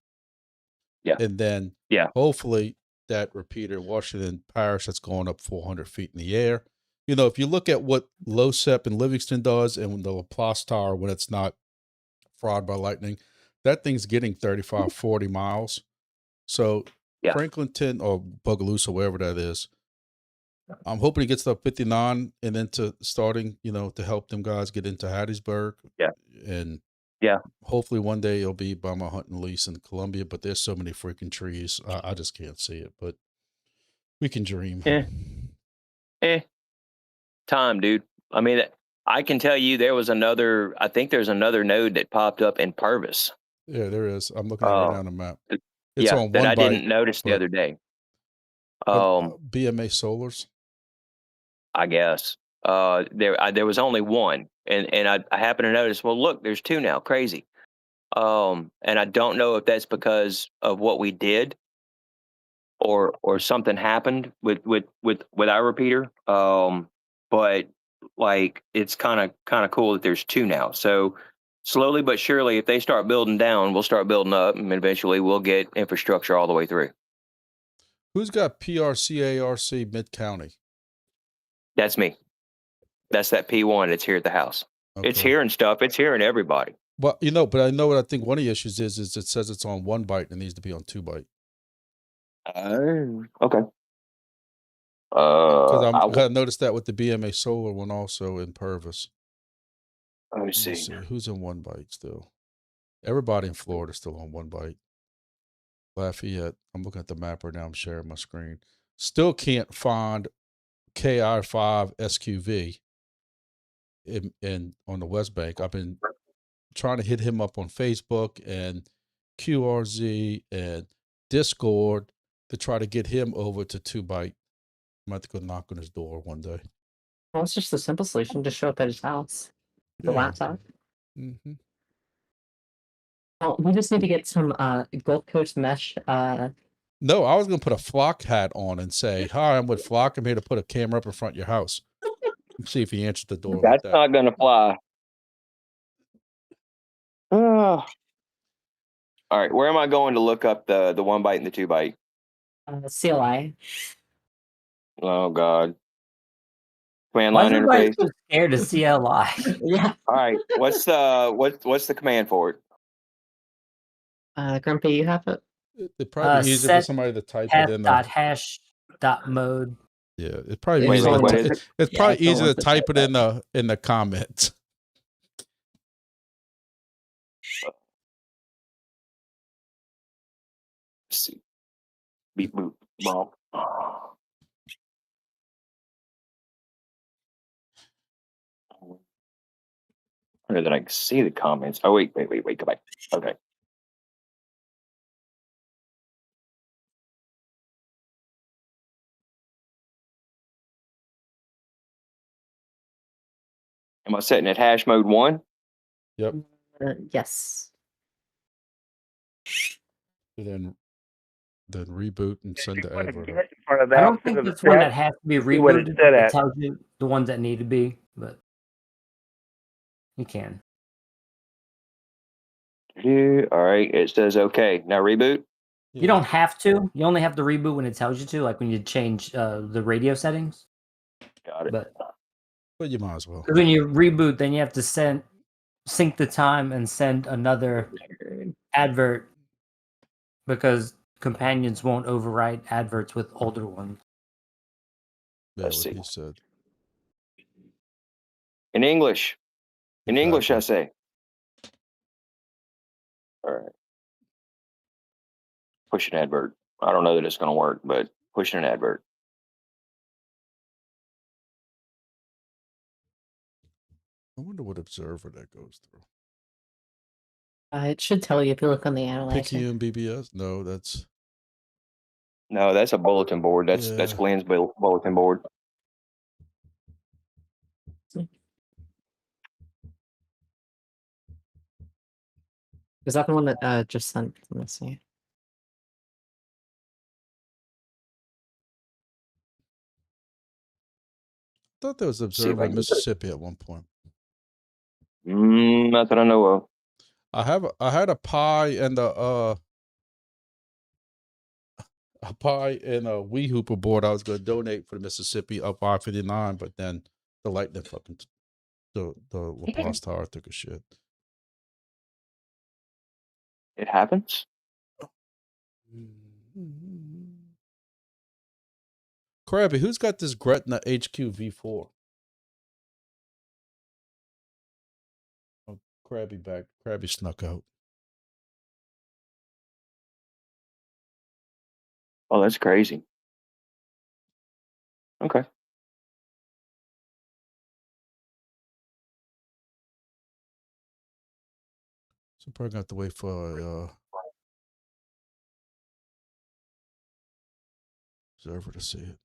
Yeah, and then hopefully that repeater Washington Parish that's going up 400 feet in the air. If you look at what LoSep and Livingston does, and the Laplace Tower when it's not fried by lightning, that thing's getting 35, 40 miles. So Franklinton or Bugaloosa, wherever that is, I'm hoping he gets to 59 and then to starting, to help them guys get into Hattiesburg. Yeah. And yeah, hopefully one day it'll be by my hunting lease in Columbia, but there's so many freaking trees. I just can't see it, but we can dream. Time, dude. I mean, I can tell you I think there's another node that popped up in Purvis. Yeah, there is. I'm looking at it right now on the map. It's on that I didn't notice the other day. BMA Solars? I guess. There was only one, and I happened to notice, well, look, there's two now. Crazy. And I don't know if that's because of what we did or something happened with our repeater. But like it's kind of cool that there's two now. So slowly but surely, if they start building down, we'll start building up, and eventually we'll get infrastructure all the way through. Who's got PRCARC Mid County? That's me. That's that P1. It's here at the house. Okay. It's hearing stuff. It's hearing everybody. Well, but I know what I think one of the issues is it says it's on 1 byte and it needs to be on 2 byte. Okay. Because I noticed that with the BMA Solar one also in Purvis. Let me see. Who's in 1 byte still? Everybody in Florida is still on 1 byte. Lafayette. I'm looking at the map right now. I'm sharing my screen. Still can't find KI5 SQV in on the West Bank. I've been trying to hit him up on Facebook and QRZ and Discord to try to get him over to 2 byte. I'm about to go knock on his door one day. Well, it's just a simple solution. Just show up at his house. The laptop. Mm-hmm. Well, we just need to get some Gulf Coast mesh. No, I was going to put a Flock hat on and say, "Hi, I'm with Flock. I'm here to put a camera up in front of your house." See if he answered the door. That's not going to fly. All right, where am I going to look up the 1 byte and the 2 byte? CLI. Oh God. Command Why line is everybody interface. so scared of CLI? Yeah. All right, what's the command for it? Grumpy, you have it. It'd probably be easier for somebody to type it in the hash.mode. Yeah, it's probably easier. It's probably easier to type it in the comments. Let's see. Beep boop bump. I wonder that I can see the comments. Oh wait, come back. Okay. Am I setting it hash mode 1? Yep. Yes. And then reboot and send the advert. I don't think it's one that has to be rebooted. It tells you the ones that need to be, but you can. All right, it says okay. Now reboot. You don't have to. You only have to reboot when it tells you to, like when you change the radio settings. Got it. But you might as well. Because when you reboot, then you have to sync the time and send another advert because companions won't overwrite adverts with older ones. Yeah, what he said. In English. In English, I say. All right. Push an advert. I don't know that it's going to work, but push an advert. I wonder what observer that goes through. It should tell you if you look on the analyzer. Picayune BBS? No, that's No, that's a bulletin board. That's yeah. Glenn's bulletin board. Is that the one that just sent? Let's see. I thought there was an See if observer I in can- Mississippi at one point. Not that I know of. I had a pie and a pie and a Wii Hooper board I was going to donate for the Mississippi up 559, but then the lightning fucking the LaPlace Tower took a shit. It happens. Krabby, who's got this Gretna HQ V4? Oh, Krabby back. Krabby snuck out. Oh, that's crazy. Okay. So probably got to wait for observer to see it.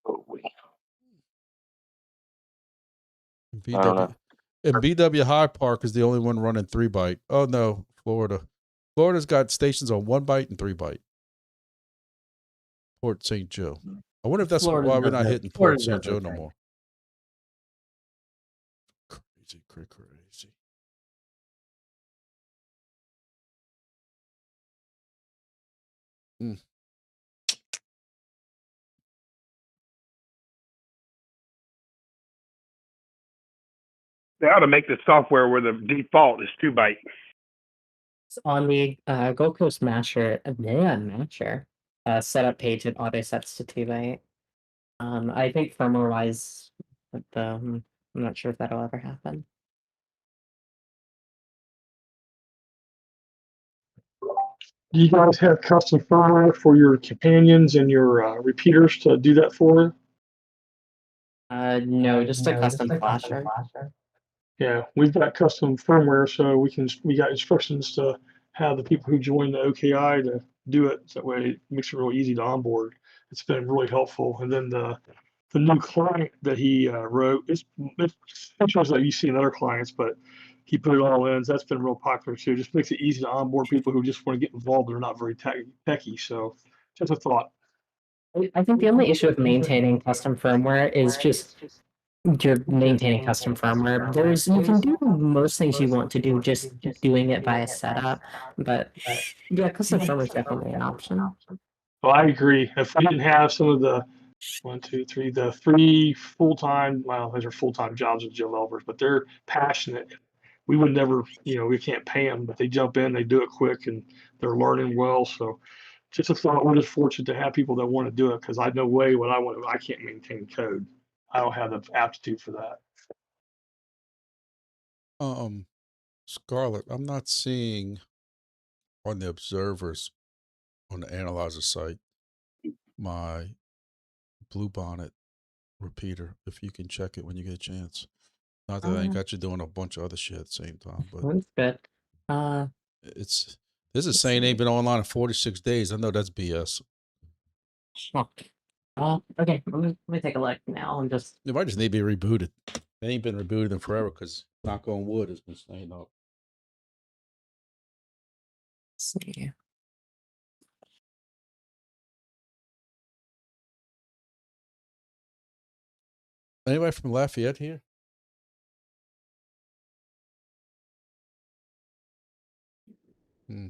Oh, wait. BW, I don't know. and BW High Park is the only one running 3 byte. Oh no, Florida. Florida's got stations on 1 byte and 3 byte. Port St. Joe. I wonder if that's Florida why we're does not that. hitting Florida Port St. does Joe that no thing. more. Crazy. Mm. They ought to make the software where the default is 2 byte. On the Gold Coast Masher, setup page, it auto sets to 2 byte. I think firmware wise, I'm not sure if that'll ever happen. Do you guys have custom firmware for your companions and your repeaters to do that for? No, just a custom flasher. Yeah, we've got custom firmware, so we got instructions to have the people who join the OKI to do it. So that way it makes it real easy to onboard. It's been really helpful. And then the new client that he wrote, it's sometimes like you see in other clients, but he put it all in. So that's been real popular too. Just makes it easy to onboard people who just want to get involved. They're not very techy. So just a thought. I think the only issue with maintaining custom firmware is just you're maintaining custom firmware. You can do most things you want to do just doing it via setup, but yeah, custom firmware is definitely an option. Well, I agree. If we didn't have some of the the 3 full-time, well, those are full-time jobs with developers, but they're passionate. We would never, we can't pay them, but they jump in, they do it quick, and they're learning well. So just a thought, we're just fortunate to have people that want to do it because I know way what I want. I can't maintain code. I don't have the aptitude for that. Scarlett, I'm not seeing on the observers on the analyzer site my Bluebonnet repeater. If you can check it when you get a chance. Not that I ain't got you doing a bunch of other shit at the same time, but That's good. This is saying ain't been online in 46 days. I know that's BS. Okay, let me take a look now. I'm just. It might just need to be rebooted. It ain't been rebooted in forever because knock on wood has been staying up. See. Anybody from Lafayette here? Hmm.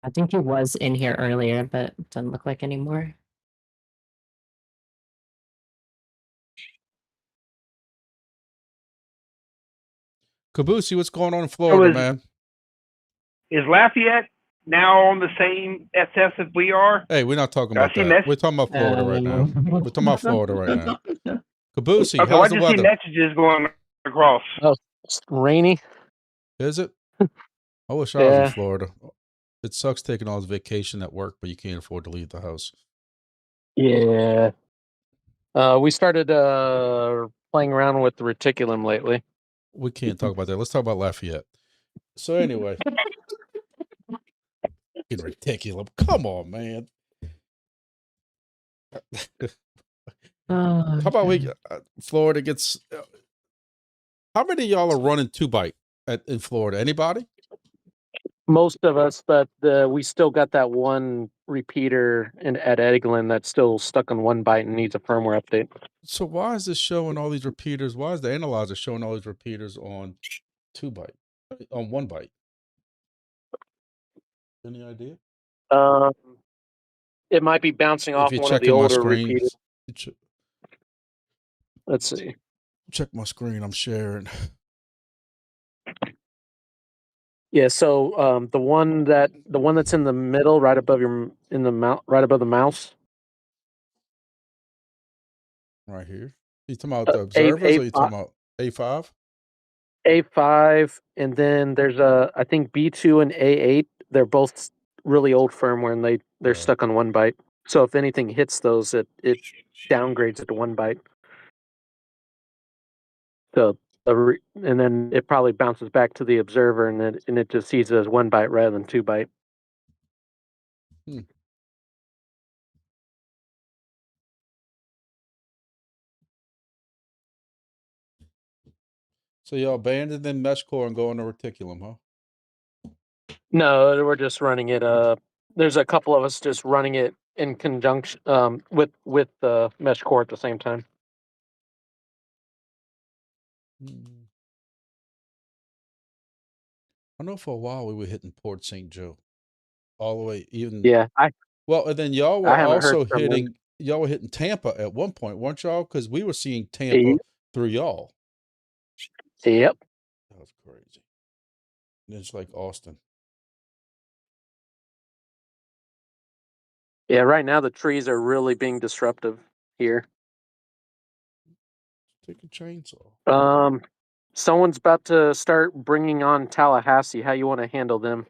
I think he was in here earlier, but doesn't look like anymore. Caboose, what's going on in Florida, man? Is Lafayette now on the same SS as we are? Hey, we're not talking I about see that. We're talking about Florida right now. We're talking about Florida right now. Caboose, Okay, well, I how's the just see weather? messages going across. Oh, it's rainy. Is it? I wish I was in Yeah. Florida. It sucks taking all this vacation at work, but you can't afford to leave the house. Yeah. We started playing around with the reticulum lately. We can't talk about that. Let's talk about Lafayette. So anyway, ridiculous. Come on, man. How about we? Florida gets. How many of y'all are running 2-byte in Florida? Anybody? Most of us, but we still got that one repeater at Eggland that's still stuck on 1 byte and needs a firmware update. So why is this showing all these repeaters? Why is the analyzer showing all these repeaters on 2-byte, on 1 byte? Any idea? It might be bouncing If off you're one of the checking my older screen, repeaters. Let's see. check my screen. I'm sharing. Yeah, so the one that's in the middle, right above right above the mouse. Right here. You talking about the observers, or you talking about A5? A5, and then there's I think B2 and A8. They're both really old firmware, and they're stuck on 1 byte. So if anything hits those, it downgrades it to 1 byte. So and then it probably bounces back to the observer, and it just sees it as 1 byte rather than 2 byte. So y'all abandoning MESHCORE and going to Reticulum, huh? No, we're just running it. There's a couple of us just running it in conjunction with the MESHCORE at the same time. I know for a while we were hitting Port St. Joe, all the way even. Yeah, well, and then y'all were I haven't heard also from them. hitting. Y'all were hitting Tampa at one point, weren't y'all? Because we were seeing Tampa through y'all. Yep. That was crazy. And it's like Austin. Yeah, right now the trees are really being disruptive here. Take a chainsaw. Someone's about to start bringing on Tallahassee. How you want to handle them?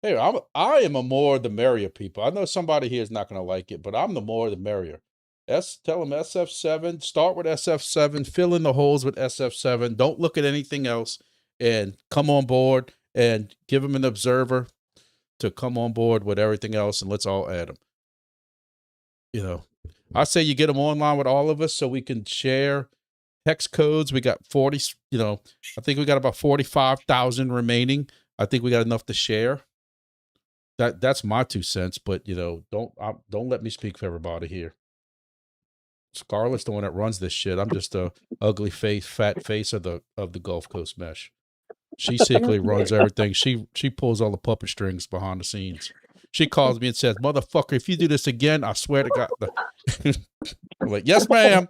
Hey, I am a more the merrier people. I know somebody here is not going to like it, but I'm the more the merrier. Tell them SF7. Start with SF7. Fill in the holes with SF7. Don't look at anything else, and come on board and give them an observer to come on board with everything else, and let's all add them. You know, I say you get them online with all of us so we can share hex codes. We got 40. You know, I think we got about 45,000 remaining. I think we got enough to share. That's my 2 cents, but you know, don't let me speak for everybody here. Scarlett's the one that runs this shit. I'm just a ugly face, fat face of the Gulf Coast Mesh. She secretly runs everything. She pulls all the puppet strings behind the scenes. She calls me and says, "Motherfucker, if you do this again, I swear to God." I'm like, "Yes, ma'am."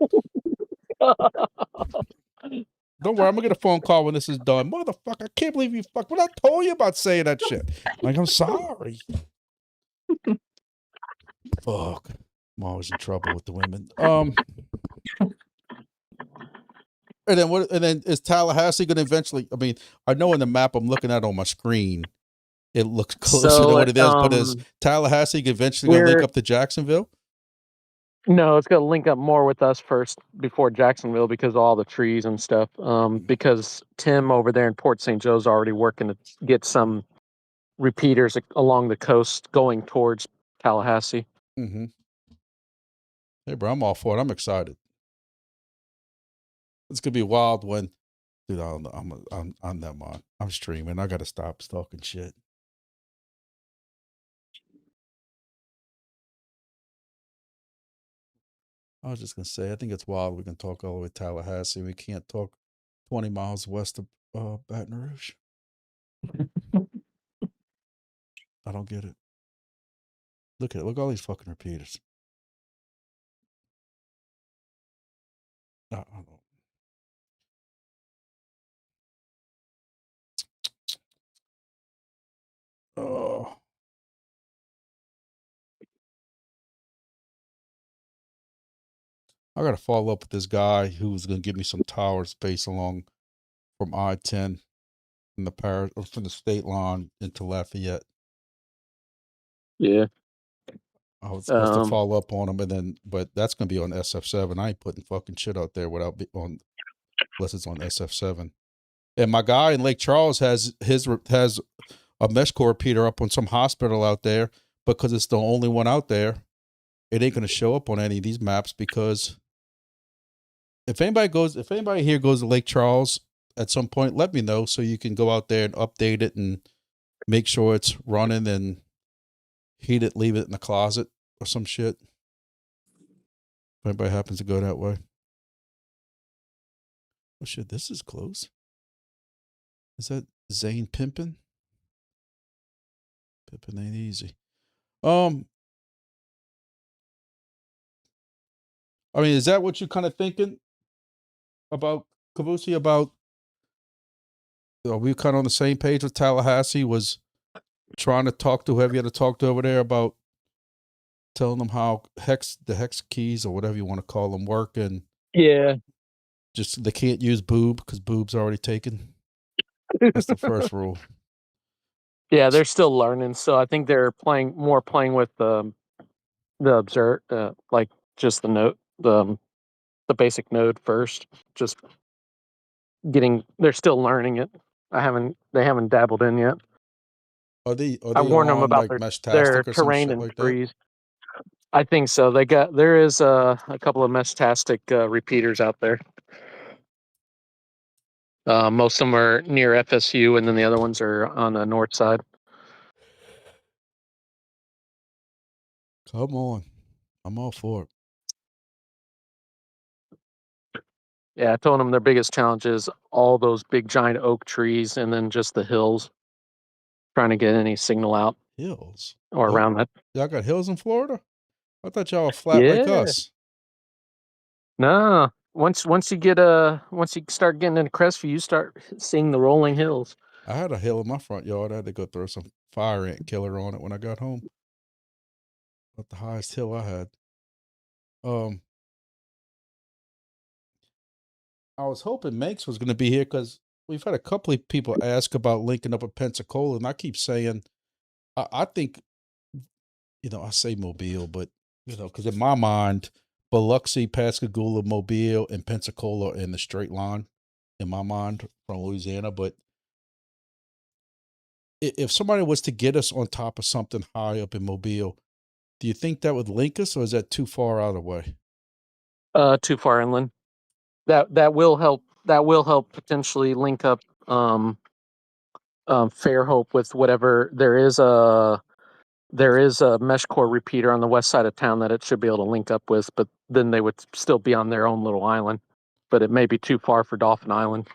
Don't worry, I'm gonna get a phone call when this is done. Motherfucker, I can't believe you fuck. What I told you about saying that shit. Like, I'm sorry. Fuck. I'm always in trouble with the women. And then what? And then is Tallahassee going to eventually? I mean, I know in the map I'm looking at on my screen, it looks closer to what it is. But is Tallahassee eventually going to link up to Jacksonville? No, it's going to link up more with us first before Jacksonville because of all the trees and stuff. Because Tim over there in Port St. Joe's already working to get some repeaters along the coast going towards Tallahassee. Mm-hmm. Hey, bro, I'm all for it. I'm excited. It's gonna be wild when, dude. I don't know. I'm that mind. I'm streaming. I gotta stop stalking shit. I was just gonna say, I think it's wild. We can talk all the way to Tallahassee. We can't talk 20 miles west of Baton Rouge. I don't get it. Look at it. Look at all these fucking repeaters. I don't know. Oh. I got to follow up with this guy who's going to give me some tower space along from I-10 from the from the state line into Lafayette. Yeah. I was supposed to follow up on him, and then, but that's going to be on SF7. I ain't putting fucking shit out there without unless it's on SF7. And my guy in Lake Charles has a MESHCORE repeater up on some hospital out there because it's the only one out there. It ain't going to show up on any of these maps because if anybody here goes to Lake Charles at some point, let me know so you can go out there and update it and make sure it's running and heat it, leave it in the closet or some shit. If anybody happens to go that way. Oh shit, this is close. Is that Zane Pimpin? Pimpin ain't easy. I mean, is that what you're kind of thinking about, Kavusi? About, are we kind of on the same page with Tallahassee? Was trying to talk to whoever you had to talk to over there about telling them how the hex keys or whatever you want to call them work, and Yeah. just they can't use boob because boob's already taken. That's the first rule. Yeah, they're still learning, so I think they're playing with the observe, like just the node, the basic node first. Just they're still learning it. They haven't dabbled in yet. Are they I warned them on about like their Meshtastic or some terrain shit and like that? trees. I think so. There is a couple of Meshtastic repeaters out there. Most of them are near FSU, and then the other ones are on the north side. Come on, I'm all for it. Yeah, I told them their biggest challenge is all those big giant oak trees, and then just the hills. Trying to get any signal out. Hills or around that. Y'all got hills in Florida? I thought y'all were flat like Yeah. us. No, once you start getting into Crestview, you start seeing the rolling hills. I had a hill in my front yard. I had to go throw some fire ant killer on it when I got home. About the highest hill I had. I was hoping Manx was going to be here because we've had a couple of people ask about linking up with Pensacola, and I keep saying, I think, I say Mobile, but because in my mind, Biloxi, Pascagoula, Mobile, and Pensacola are in the straight line in my mind from Louisiana. But if somebody was to get us on top of something high up in Mobile, do you think that would link us, or is that too far out of the way? Too far inland. That will help. That will help potentially link up Fairhope with whatever there is a MESHCORE repeater on the west side of town that it should be able to link up with, but then they would still be on their own little island. But it may be too far for Dolphin Island.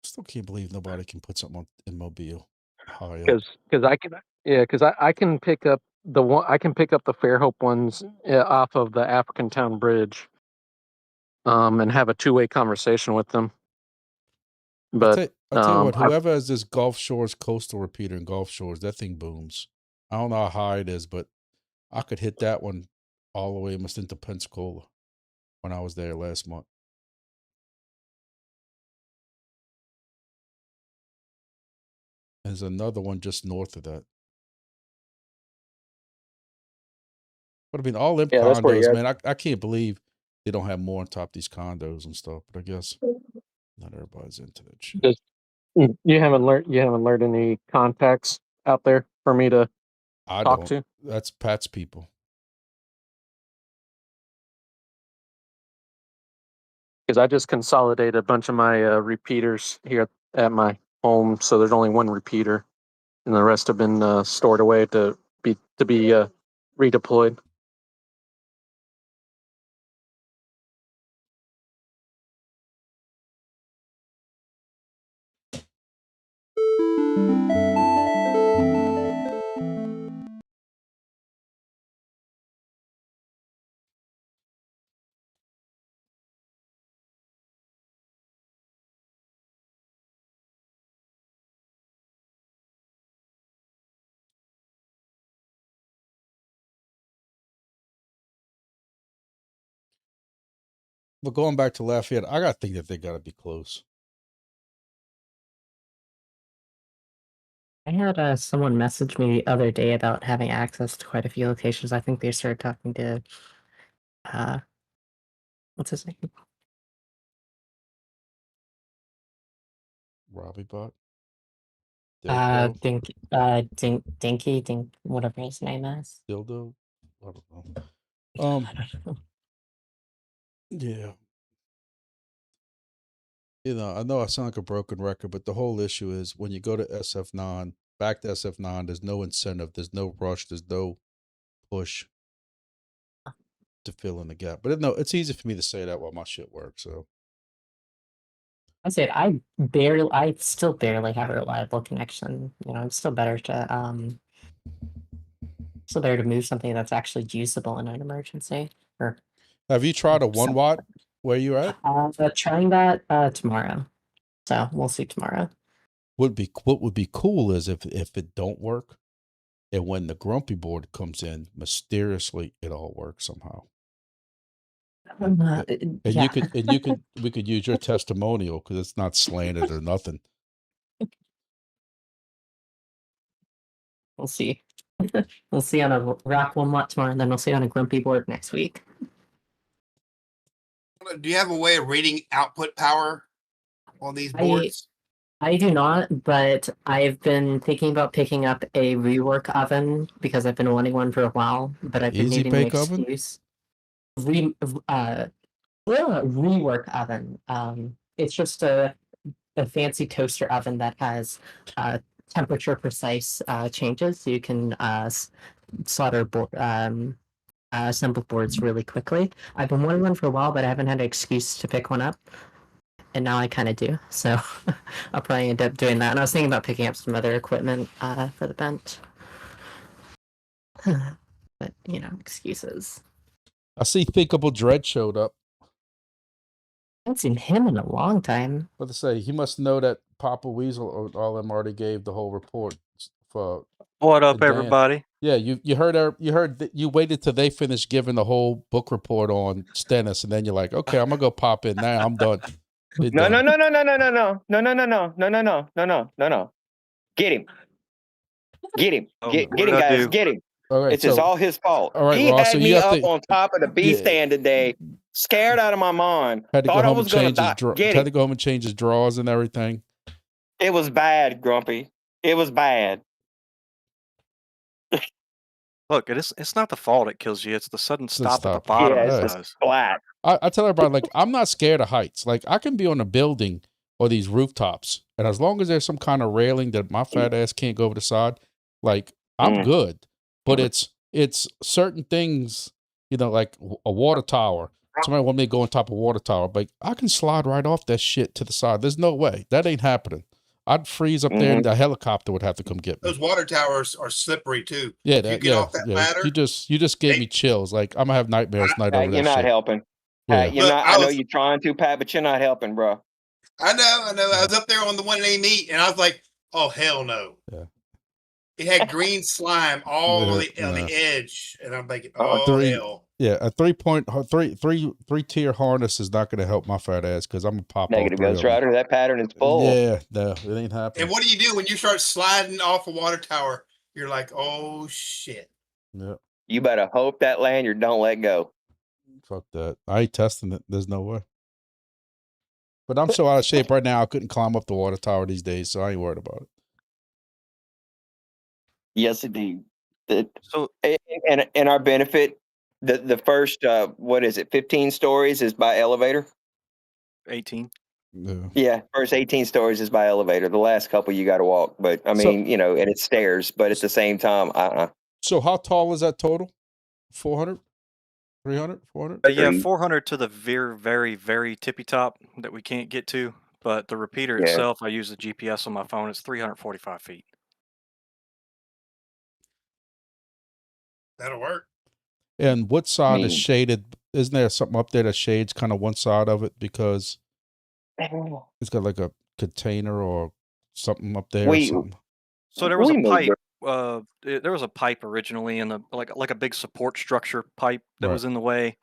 Still can't believe nobody can put something in Mobile high up. Because I can pick up the Fairhope ones off of the African Town Bridge, and have a two-way conversation with them. But I tell you what, whoever has this Gulf Shores coastal repeater in Gulf Shores, that thing booms. I don't know how high it is, but I could hit that one all the way almost into Pensacola when I was there last month. There's another one just north of that. But I mean, all them condos, man, I can't believe they don't have more on top of these condos and stuff. But I guess not everybody's into that shit. You haven't learned any contacts out there for me to talk to? That's Pat's people. Because I just consolidated a bunch of my repeaters here at my home, so there's only one repeater, and the rest have been stored away to be redeployed. But going back to Lafayette, I gotta think that they gotta be close. I had someone message me the other day about having access to quite a few locations. I think they started talking to what's his name? Robbie Bot. Dinky, whatever his name is. Dildo. I don't know. I don't know. Yeah. You know I sound like a broken record, but the whole issue is when you go to SF9, back to SF9, there's no incentive, there's no rush, there's no push to fill in the gap. But no, it's easy for me to say that while my shit works. So I said I still barely have a reliable connection. You know, it's still better to move something that's actually usable in an emergency. Or have you tried a 1 some- watt where you at? Trying that tomorrow. So we'll see tomorrow. What would be cool is if it don't work, and when the grumpy board comes in, mysteriously it all works somehow. And yeah. we could use your testimonial because it's not slanted or nothing. We'll see. We'll see on a rock 1 watt tomorrow, and then we'll see on a grumpy board next week. Do you have a way of reading output power on these boards? I do not, but I've been thinking about picking up a rework oven because I've been wanting one for a while, but I've been Easy needing an bake oven? excuse. Rework oven. It's just a fancy toaster oven that has temperature precise changes, so you can solder assemble boards really quickly. I've been wanting one for a while, but I haven't had an excuse to pick one up. And now I kind of do, so I'll probably end up doing that. And I was thinking about picking up some other equipment for the bench. But, you know, excuses. I see Thinkable Dread showed up. I haven't seen him in a long time. What to say? He must know that Papa Weasel or all them already gave the whole report for. What up, Dan. everybody? Yeah, you heard you waited till they finished giving the whole book report on Stennis, and then you're like, okay, I'm gonna go pop in now. I'm done. No. Get him. Get him. Get him, guys. Get him. All right, It's all his fault. All right, he Ross, had so me you have up to- on top of the B stand today, scared out of my mind. Had to Thought go I home was and going to change his die. Get had him. to go home and change his drawers and everything. It was bad, Grumpy. It was bad. Look, it's not the fault it kills you. It's the sudden stop at the stop. bottom. Yeah, that it's does. flat. I tell everybody, like, I'm not scared of heights. Like, I can be on a building or these rooftops, and as long as there's some kind of railing that my fat ass can't go over the side, like, I'm good. But it's certain things, you know, like a water tower. Somebody want me to go on top of a water tower, but I can slide right off that shit to the side. There's no way. That ain't happening. I'd freeze up there, and the helicopter would have to come get me. Those water towers are slippery too. Yeah, If you that, get off that ladder. You just gave me chills. Like, I'm gonna have nightmares tonight over You're that not shit. helping. Yeah. You're Look, not. I I know was- you're trying to, Pat, but you're not helping, bro. I know. I was up there on the one they meet, and I was like, "Oh hell no!" Yeah. It had green slime all on Yeah, the yeah. edge, and I'm thinking, "Oh hell!" Yeah, a 3 tier harness is not going to help my fat ass because I'm gonna pop all Negative 3 Ghost of them. Rider. That pattern is full. Yeah, no, it ain't happening. And what do you do when you start sliding off a water tower? You're like, "Oh shit!" Yeah, You better hope that lanyard don't let go. fuck that. I ain't testing it. There's no way. But I'm so out of shape right now. I couldn't climb up the water tower these days, so I ain't worried about it. Yes, indeed. So, and our benefit, the first what is it? 15 stories is by elevator. 18. Yeah. Yeah, first 18 stories is by elevator. The last couple you got to walk, but I So- mean, you know, and it's stairs. But at the same time, So how tall is that total? 400, 300, 400? Yeah, 400 to the very, very tippy top that we can't get to. But the repeater Yeah. itself, I use the GPS on my phone. It's 345 feet. That'll work. And what side is mean- shaded? Isn't there something up there that shades kind of one side of it because it's got like a container or something up there? Or We- something? So there was We a moved pipe. it. There was a pipe originally in the like a big support structure pipe that Right. was in the way,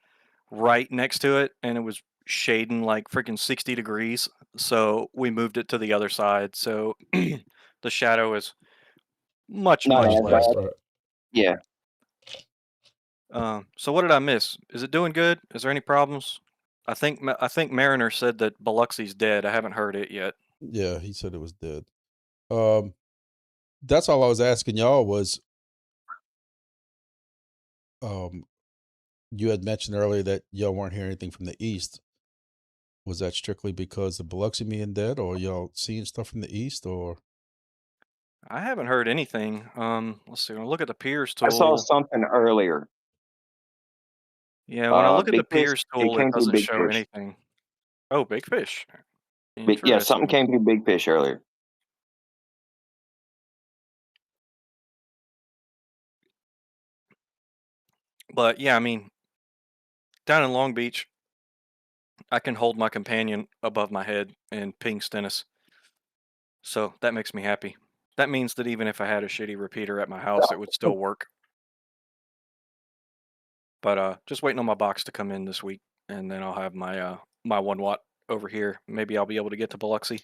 right next to it, and it was shading like freaking 60 degrees. So we moved it to the other side. So the shadow is much, Not much as less. bad. Yeah. So what did I miss? Is it doing good? Is there any problems? I think Mariner said that Biloxi's dead. I haven't heard it yet. Yeah, he said it was dead. That's all I was asking y'all was, you had mentioned earlier that y'all weren't hearing anything from the east. Was that strictly because of Biloxi being dead, or y'all seeing stuff from the east, or? I haven't heard anything. Let's see. When I look at the Piers I saw tool. something earlier. Yeah, when I look at the Big fish. Piers It tool, it came through doesn't big show fish. anything. Oh, big fish. Yeah, something Interesting. came through big fish earlier. But yeah, I mean, down in Long Beach, I can hold my companion above my head and ping Stennis. So that makes me happy. That means that even if I had a shitty repeater at my house, it would still work. But just waiting on my box to come in this week, and then I'll have my my 1 watt over here. Maybe I'll be able to get to Biloxi.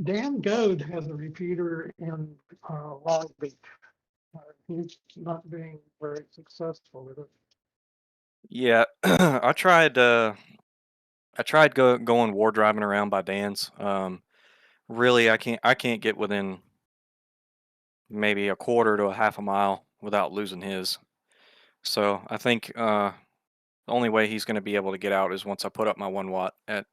Dan Goad has a repeater in Long Beach. He's not being very successful with it. Yeah, I tried going war driving around by Dan's. Really, I can't get within maybe a quarter to a half a mile without losing his. So I think the only way he's going to be able to get out is once I put up my 1 watt at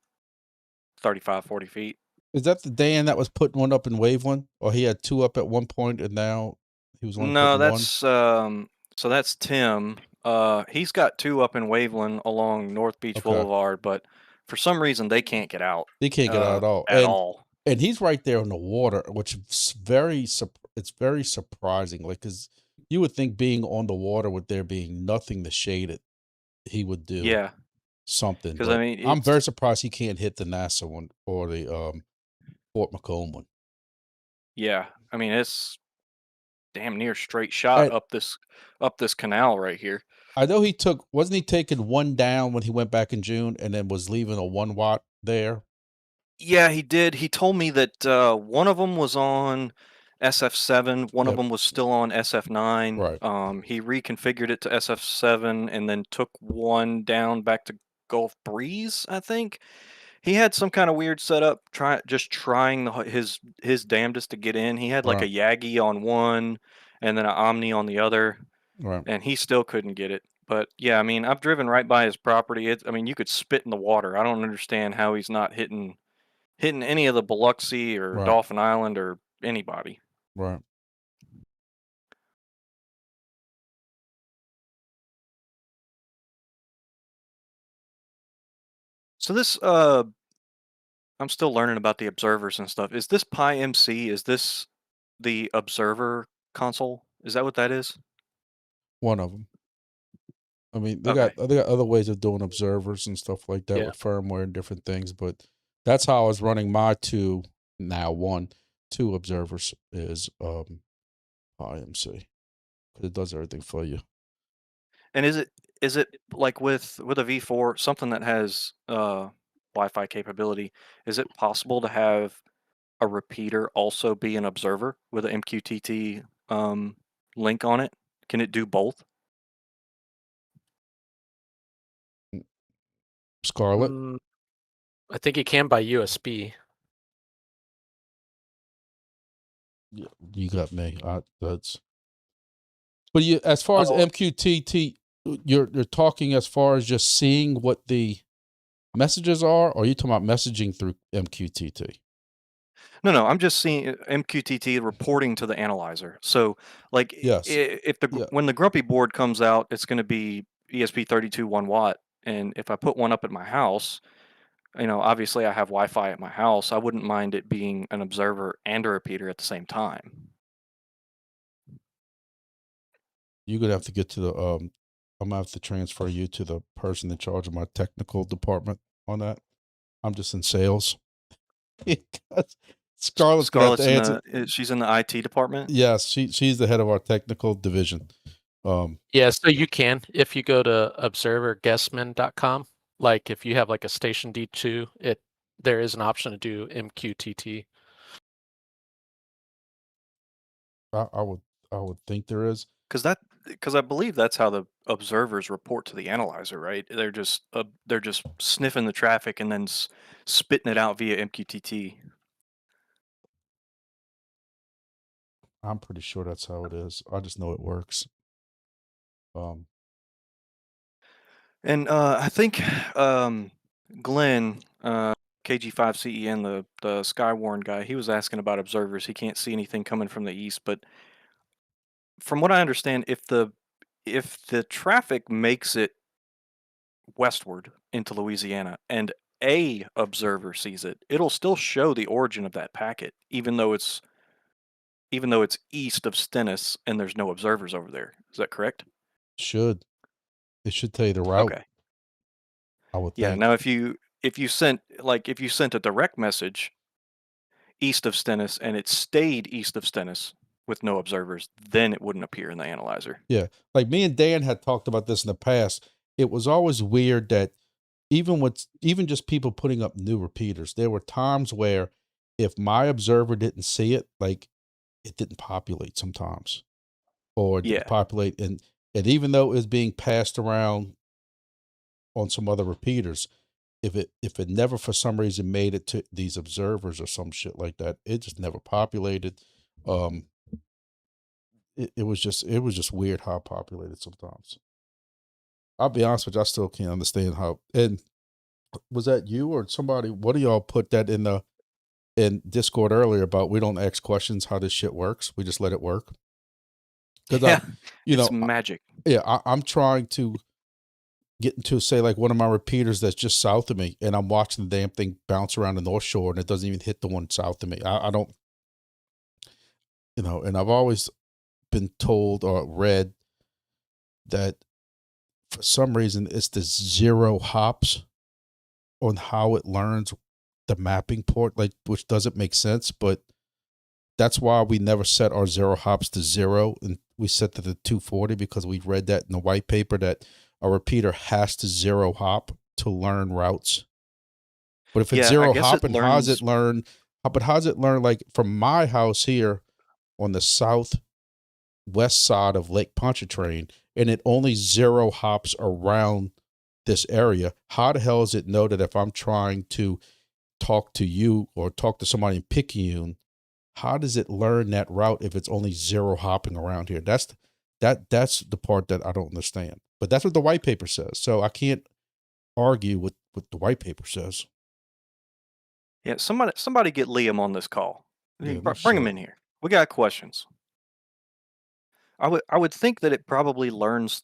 35, 40 feet. Is that the Dan that was putting one up in Waveland, or he had 2 up at one point and now he was only No, putting that's one? so that's Tim. He's got 2 up in Waveland along North Beach Okay. Boulevard, but for some reason they can't get out. He can't get out at all. At all. And he's right there on the water, which is it's very surprising. Like, because you would think being on the water with there being nothing to shade it, he would do Yeah. something. Because But I mean, I'm very surprised he can't hit the NASA one or the Fort Macomb one. Yeah, I mean it's damn near straight shot And up this canal right here. I know wasn't he taking one down when he went back in June and then was leaving a 1 watt there? Yeah, he did. He told me that one of them was on SF7, one of Yep. them was still on SF9. Right. He reconfigured it to SF7 and then took one down back to Gulf Breeze, I think. He had some kind of weird setup, trying his damnedest to get in. He had like a Right. Yagi on one and then an Omni on the other, Right. and he still couldn't get it. But yeah, I mean, I've driven right by his property. I mean, you could spit in the water. I don't understand how he's not hitting any of the Biloxi or Right. Dolphin Island or anybody. Right. So this I'm still learning about the observers and stuff. Is this Pi MC? Is this the observer console? Is that what that is? One of them. I mean, they Okay. got other ways of doing observers and stuff like that Yeah. with firmware and different things, but that's how I was running my 2 observers is IMC, because it does everything for you. And is it like with a V4, something that has Wi-Fi capability, is it possible to have a repeater also be an observer with an MQTT link on it? Can it do both? Scarlet? I think it can by USB. Yeah, you got me. That's. But as far as Oh. MQTT, you're talking as far as just seeing what the messages are, or are you talking about messaging through MQTT? No, I'm just seeing MQTT reporting to the analyzer. So, like, Yes. if when the Grumpy board comes out, it's going to be ESP32 1 watt, and if I put one up at my house, obviously I have Wi-Fi at my house. I wouldn't mind it being an observer and a repeater at the same time. You're gonna have to get to the I'm gonna have to transfer you to the person in charge of my technical department on that. I'm just in sales. Scarlett's gonna have to answer. She's in the IT department. Yes, she's the head of our technical division. Yeah, so you can, if you go to observerguessman.com, like if you have like a station D2, there is an option to do MQTT. I would think there is. Because I believe that's how the observers report to the analyzer, right? They're just sniffing the traffic and then spitting it out via MQTT. I'm pretty sure that's how it is. I just know it works. And I think Glenn, KG5CEN, the Skywarn guy, he was asking about observers. He can't see anything coming from the east, but from what I understand, if the traffic makes it westward into Louisiana and a observer sees it, it'll still show the origin of that packet, even though it's east of Stennis and there's no observers over there. Is that correct? It should tell you the route. Okay. I would Yeah. think. Now, if you sent a direct message east of Stennis and it stayed east of Stennis with no observers, then it wouldn't appear in the analyzer. Yeah, like me and Dan had talked about this in the past. It was always weird that even just people putting up new repeaters, there were times where if my observer didn't see it, like it didn't populate sometimes, or it didn't populate, and even though it was being passed around on some other repeaters, if it never for some reason made it to these observers or some shit like that, it just never populated. It was just weird how it populated sometimes. I'll be honest with you, I still can't understand how. And was that you or somebody? What do y'all put that in Discord earlier about we don't ask questions how this shit works, we just let it work? Because it's magic. I'm trying to get into, say, like one of my repeaters that's just south of me, and I'm watching the damn thing bounce around the North Shore, and it doesn't even hit the one south of me. I don't, and I've always been told or read that for some reason it's the 0 hops on how it learns the mapping port, like, which doesn't make sense, but that's why we never set our 0 hops to 0, and we set to the 240 because we read that in the white paper that a repeater has to 0 hop to learn routes. But if it's 0 hop, and how does it learn? But how does it learn, like from my house here on the southwest side of Lake Pontchartrain, and it only 0 hops around this area? How the hell does it know that if I'm trying to talk to you or talk to somebody in Picayune, how does it learn that route if it's only 0 hopping around here? That's the part that I don't understand. But that's what the white paper says. So I can't argue with what the white paper says. Yeah, somebody get Liam on this call. Yeah, bring him in here. We got questions. I would think that it probably learns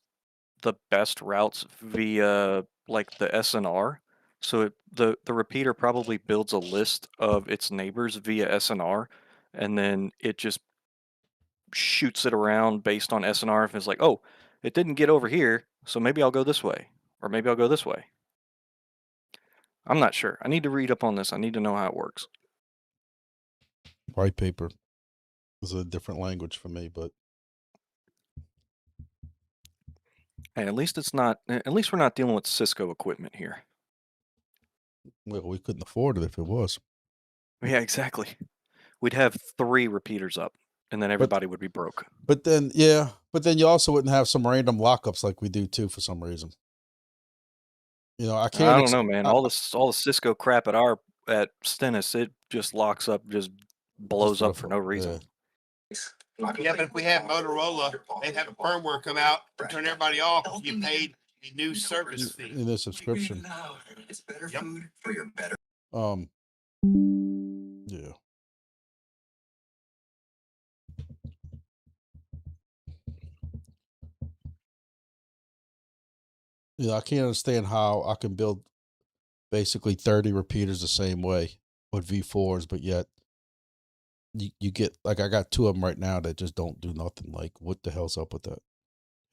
the best routes via like the SNR. So the repeater probably builds a list of its neighbors via SNR, and then it just shoots it around based on SNR. If it's like, oh, it didn't get over here, so maybe I'll go this way, or maybe I'll go this way. I'm not sure. I need to read up on this. I need to know how it works. White paper is a different language for me, but hey, at least it's not. At least we're not dealing with Cisco equipment here. Well, we couldn't afford it if it was. Yeah, exactly. We'd have 3 repeaters up, and then everybody would be broke. But then, you also wouldn't have some random lockups like we do too for some reason. I can't. I don't know, man. All the Cisco crap at Stennis, it just locks up, just blows up for no reason. Yeah, but if we have Motorola, they'd have a firmware come out, turn everybody off, you paid a new service fee. In the subscription. It's better food for your better. Yeah. I can't understand how I can build basically 30 repeaters the same way with V4s, but yet you get, like, I got 2 of them right now that just don't do nothing. Like, what the hell's up with that?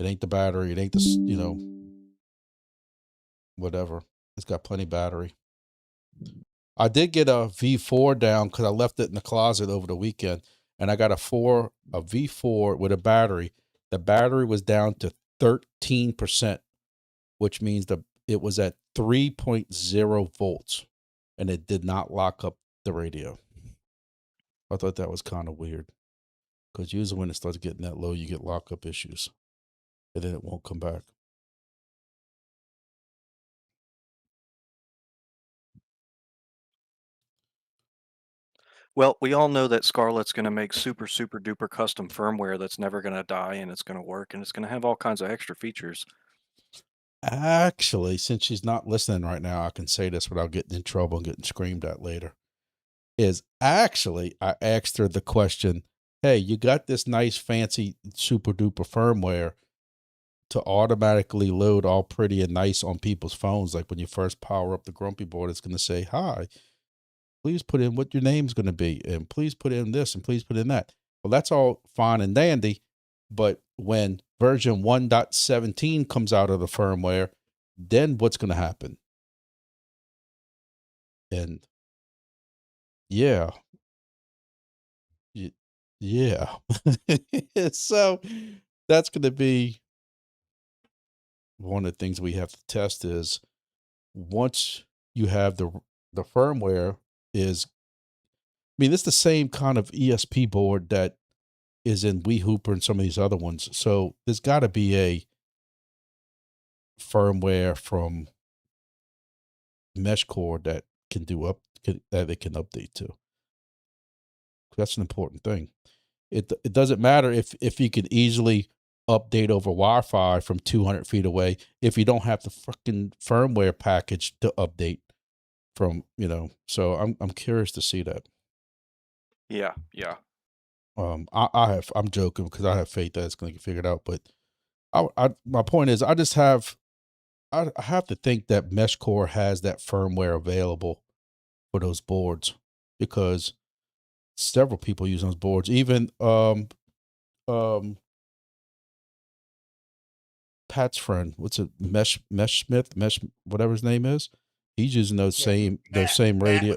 It ain't the battery. It ain't the, whatever. It's got plenty of battery. I did get a V4 down because I left it in the closet over the weekend, and I got a V4 with a battery. The battery was down to 13%, which means it was at 3.0 volts, and it did not lock up the radio. I thought that was kind of weird, because usually when it starts getting that low, you get lockup issues, and then it won't come back. Well, we all know that Scarlett's going to make super, super duper custom firmware that's never going to die, and it's going to work, and it's going to have all kinds of extra features. Actually, since she's not listening right now, I can say this without getting in trouble and getting screamed at later. I asked her the question, hey, you got this nice fancy super duper firmware to automatically load all pretty and nice on people's phones. Like when you first power up the Grumpy board, it's going to say, hi, please put in what your name's going to be, and please put in this, and please put in that. Well, that's all fine and dandy, but when version 1.17 comes out of the firmware, then what's going to happen? And yeah. Yeah. So that's going to be one of the things we have to test is once you have the firmware is, I mean, it's the same kind of ESP board that is in Wii Hooper and some of these other ones. So there's got to be a firmware from MESHCORE that can that it can update to. That's an important thing. It doesn't matter if you can easily update over Wi-Fi from 200 feet away if you don't have the fucking firmware package to update from, so I'm curious to see that. Yeah. I'm joking because I have faith that it's going to get figured out, but my point is I have to think that MESHCORE has that firmware available for those boards, because several people use those boards. Even Pat's friend, what's it, whatever his name is, he's using those same radio.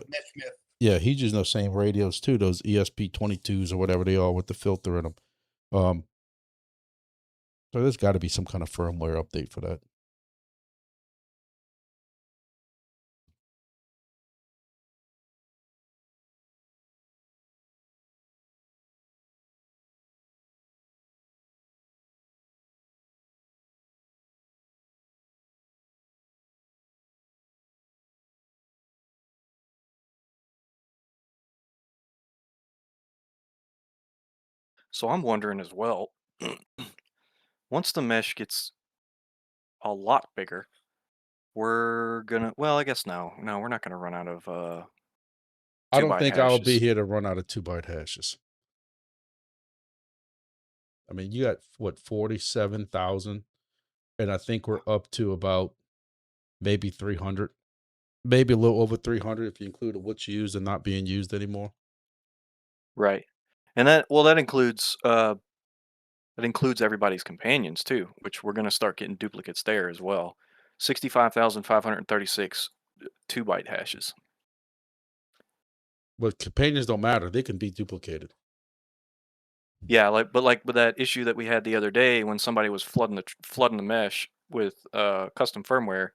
Yeah, he's using those same radios too, those ESP22s or whatever they are with the filter in them. So there's got to be some kind of firmware update for that. So I'm wondering as well, once the mesh gets a lot bigger, we're gonna, well, I guess no, we're not gonna run out of I don't 2 byte think I'll be hashes. here to run out of 2 byte hashes. I mean, you got what, 47,000, and I think we're up to about maybe 300, maybe a little over 300 if you include what's used and not being used anymore. Right. And that includes everybody's companions too, which we're going to start getting duplicates there as well. 65,536 2 byte hashes. But companions don't matter; they can be duplicated. Yeah, but that issue that we had the other day when somebody was flooding the mesh with custom firmware,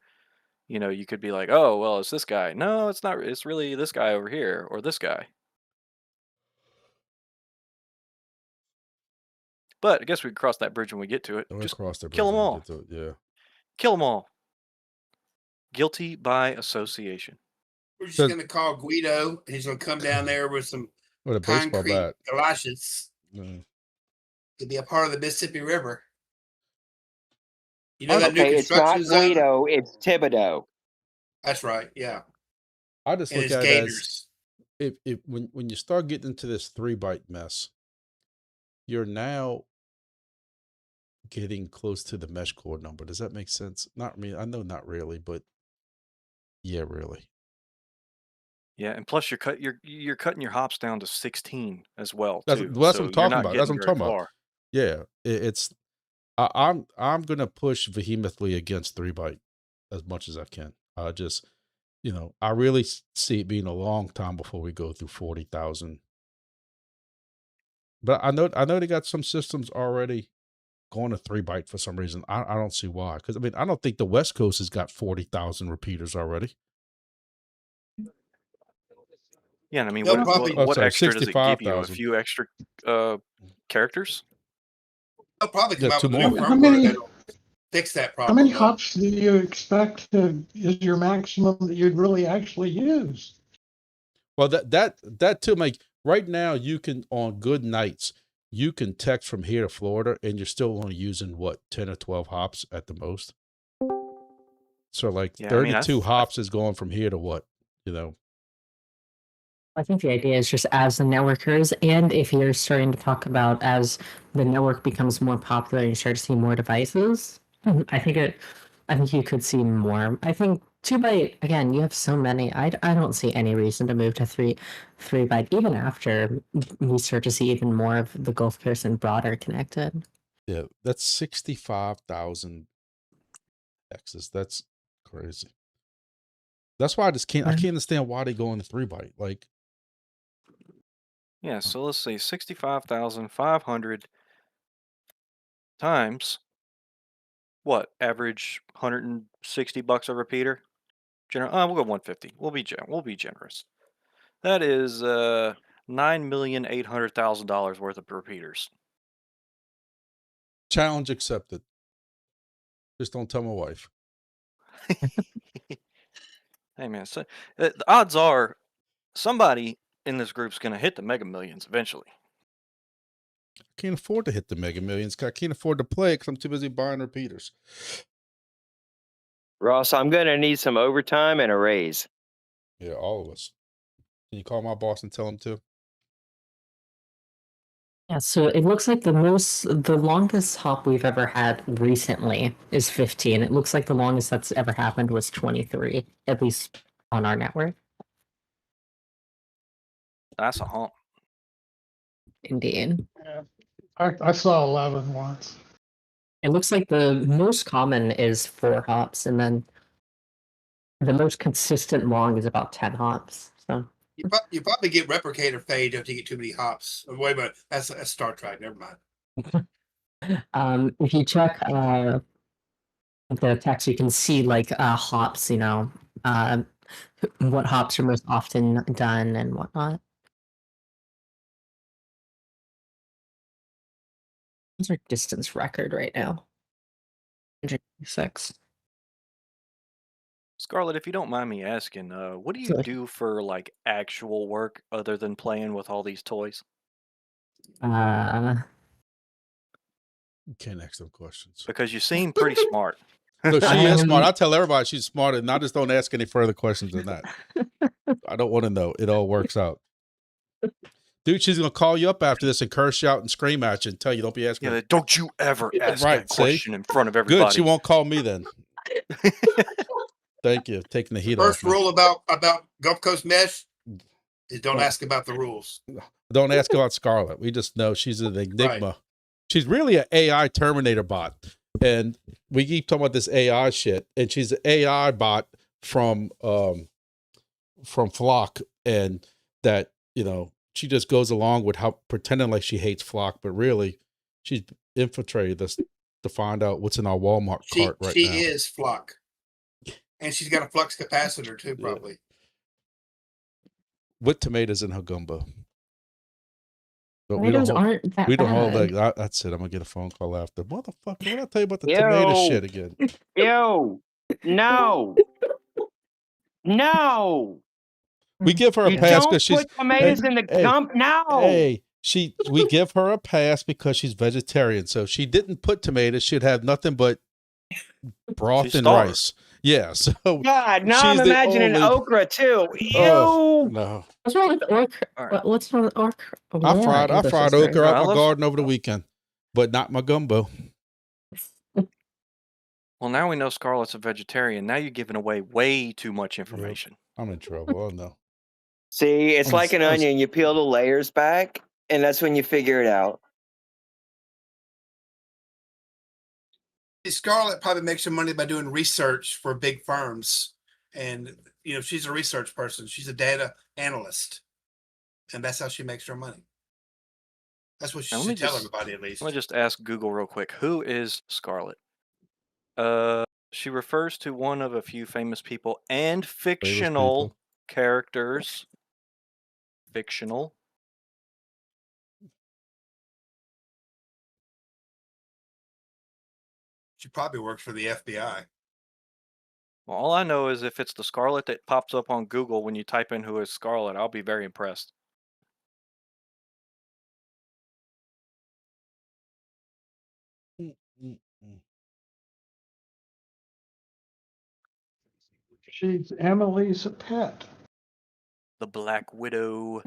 you could be like, oh well, it's this guy. No, it's not. It's really this guy over here or this guy. But I guess we can cross that bridge when we get to it. Just kill them all. Yeah. Kill them all. Guilty by association. We're just going to call Guido. He's going to come down there with some With a baseball concrete bat. galoshes to be a part of the Mississippi River. You know that new Okay, it's not construction zone? Guido, it's Thibodeau. That's right. Yeah. I just And look it's at it gators. as when you start getting into this 3 byte mess, you're now getting close to the MESHCORE number. Does that make sense? Not me. I know not really, but yeah, really. Yeah, and plus you're cutting your hops down to 16 as well That's too. what So I'm you're talking not about. That's getting what I'm very talking about. far. Yeah, I'm gonna push vehemently against 3 byte as much as I can. you know, I really see it being a long time before we go through 40,000. But I know they got some systems already going to 3 byte for some reason. I don't see why. Because I mean, I don't think the West Coast has got 40,000 repeaters already. Yeah, and I mean, They'll what probably, what Oh, what sorry, extra does it give you? A 65,000. few extra characters? they'll probably come Yeah, out 2 with a new more. How firmware many that'll fix that how many problem. hops do you expect is your maximum that you'd really actually use? Well, that too, like right now, you can on good nights, you can text from here to Florida, and you're still only using what 10 or 12 hops at the most. So like Yeah, I mean, 32 hops is going from here to what, you know. I think the idea is just as the network grows, and if you're starting to talk about as the network becomes more popular and you start to see more devices, I think you could see more. I think 2 byte again. You have so many. I don't see any reason to move to 3 byte even after we start to see even more of the Gulf Coast and broader connected. Yeah, that's 65,000 X's. That's crazy. That's why I can't understand why they go into 3 byte. Like, yeah. So let's see, 65,500 times what? Average $160 a repeater. We'll go 150. We'll be generous. That is $9,800,000 worth of repeaters. challenge accepted. Just don't tell my wife. Hey man, so the odds are somebody in this group's gonna hit the Mega Millions eventually. I can't afford to hit the Mega Millions. I can't afford to play because I'm too busy buying repeaters. Ross, I'm going to need some overtime and a raise. Yeah, all of us. Can you call my boss and tell him to? Yeah, so it looks like the longest hop we've ever had recently is 15. It looks like the longest that's ever happened was 23, at least on our network. That's a hump. Indeed. Yeah. I saw 11 once. It looks like the most common is 4 hops, and then the most consistent long is about 10 hops. So You probably get replicator fade if you get too many hops. Oh, wait a minute, that's Star Trek. Never mind. if you check the text, you can see like hops, what hops are most often done and whatnot. What's our distance record right now? 106. Scarlett, if you don't mind me asking, what do you Sure. do for like actual work other than playing with all these toys? Uh, You can't ask them questions. Because you seem pretty smart. No, she is smart. I tell everybody she's smart, and I just don't ask any further questions than that. I don't want to know. It all works out. Dude, she's gonna call you up after this and curse you out and scream at you and tell you don't be asking. Yeah, don't you ever ask right, that question in front of everybody. Good, she won't call me then. Thank you, taking the heat off. First rule about Gulf Coast Mesh is don't ask about the rules. Don't ask about Scarlett. We just know she's an enigma. Right. She's really an AI Terminator bot, and we keep talking about this AI shit. And she's an AI bot from Flock, and that she just goes along with how pretending like she hates Flock, but really she's infiltrated us to find out what's in our Walmart cart right now. She is Flock. And she's got a flux capacitor too, probably. Yeah. With tomatoes in her gumbo. But tomatoes aren't that we don't bad. hold that. That's it. I'm gonna get a phone call after. Motherfucker, what did I tell you about the tomato shit again? No. We give her a pass because she's put tomatoes in the gump. No. Hey, we give her a pass because she's vegetarian. So if she didn't put tomatoes, she'd have nothing but broth and rice. Yeah. So God, now I'm imagining okra too. Ew. Oh, no. What's wrong with okra? Right. What's wrong with okra? I fried okra out my garden over the weekend, but not my gumbo. Well, now we know Scarlett's a vegetarian. Now you're giving away way too much information. Yep. I'm in trouble. Oh no. See, it's like an onion. You peel the layers back, and that's when you figure it out. Scarlett probably makes some money by doing research for big firms, and she's a research person. She's a data analyst, and that's how she makes her money. That's what she should tell everybody, at least. Let me just ask Google real quick. Who is Scarlett? She refers to one of a few famous people and fictional characters. Fictional. She probably works for the FBI. Well, all I know is if it's the Scarlet that pops up on Google when you type in who is Scarlet, I'll be very impressed. She's Emily's pet. The Black Widow,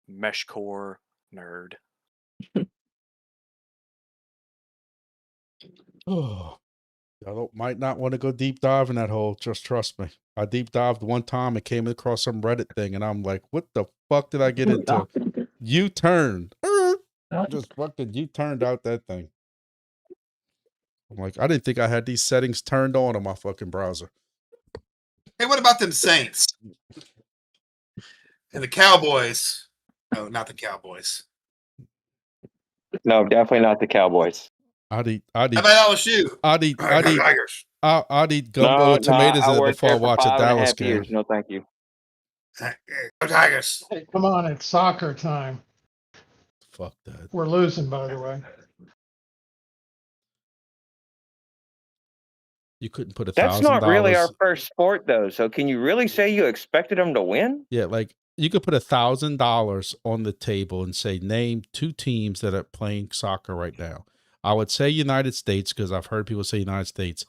MESHCORE nerd. Oh, might not want to go deep dive in that hole. Just trust me. I deep dived one time and came across some Reddit thing, and I'm like, what the fuck did I get into? U-turn. Just fucking U-turned out that thing. I'm like, I didn't think I had these settings turned on my fucking browser. Hey, what about them Saints? And the Cowboys? No, not the Cowboys. No, definitely not the Cowboys. I'd eat How about LSU? I'd eat gumbo No, and tomatoes I worked before I there for watch a 5.5 Dallas game. years. No, thank you. Go Tigers. Hey, come on, it's soccer time. Fuck that. We're losing, by the way. You couldn't put $1,000. That's not really our first sport, though. So can you really say you expected them to win? Yeah, like you could put $1,000 on the table and say, name 2 teams that are playing soccer right now. I would say United States because I've heard people say United States.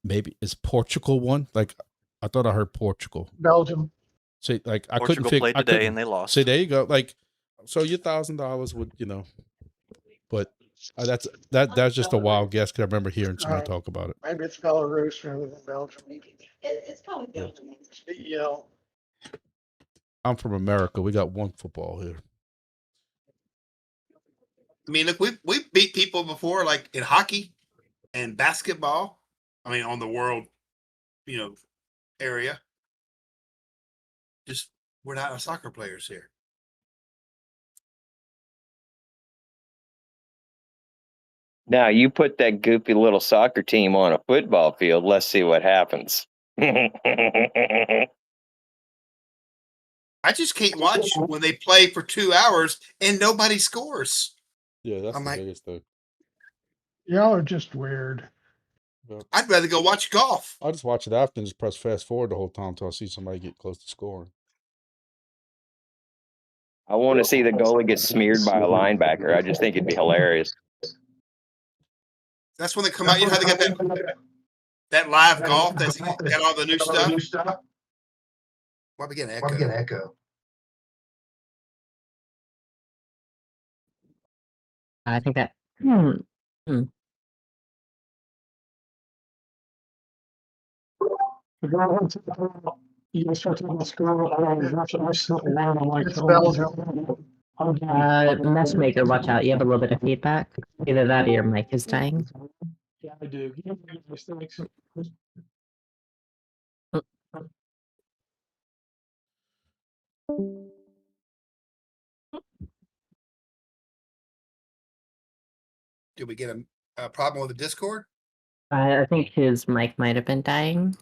Maybe is Portugal one? Like I thought I heard Portugal. Belgium. See, like I Portugal couldn't figure. played today and they lost. See, there you go. Like, so your $1,000 would, but that's just a wild guess because I remember hearing somebody talk about it. Maybe it's Belarus rather than Belgium. It's probably Belgium. I'm from America. We got one football here. I mean, look, we beat people before, like in hockey and basketball. I mean, on the world, area. Just we're not soccer players here. Now, you put that goofy little soccer team on a football field. Let's see what happens. I just can't watch when they play for 2 hours and nobody scores. Yeah, that's the biggest thing. Y'all are just weird. I'd rather go watch golf. I just watch it after and just press fast forward the whole time until I see somebody get close to scoring. I want to see the goalie get smeared by a linebacker. I just think it'd be hilarious. That's when they come out. You know how they got that live golf that's got all the new stuff? Why are we getting echo? I think that. It's Belgium. Messmaker, watch out. You have a little bit of feedback. Either that or your mic is dying. Yeah, I do. Mistakes. Did we get a problem with the Discord? I think his mic might have been dying.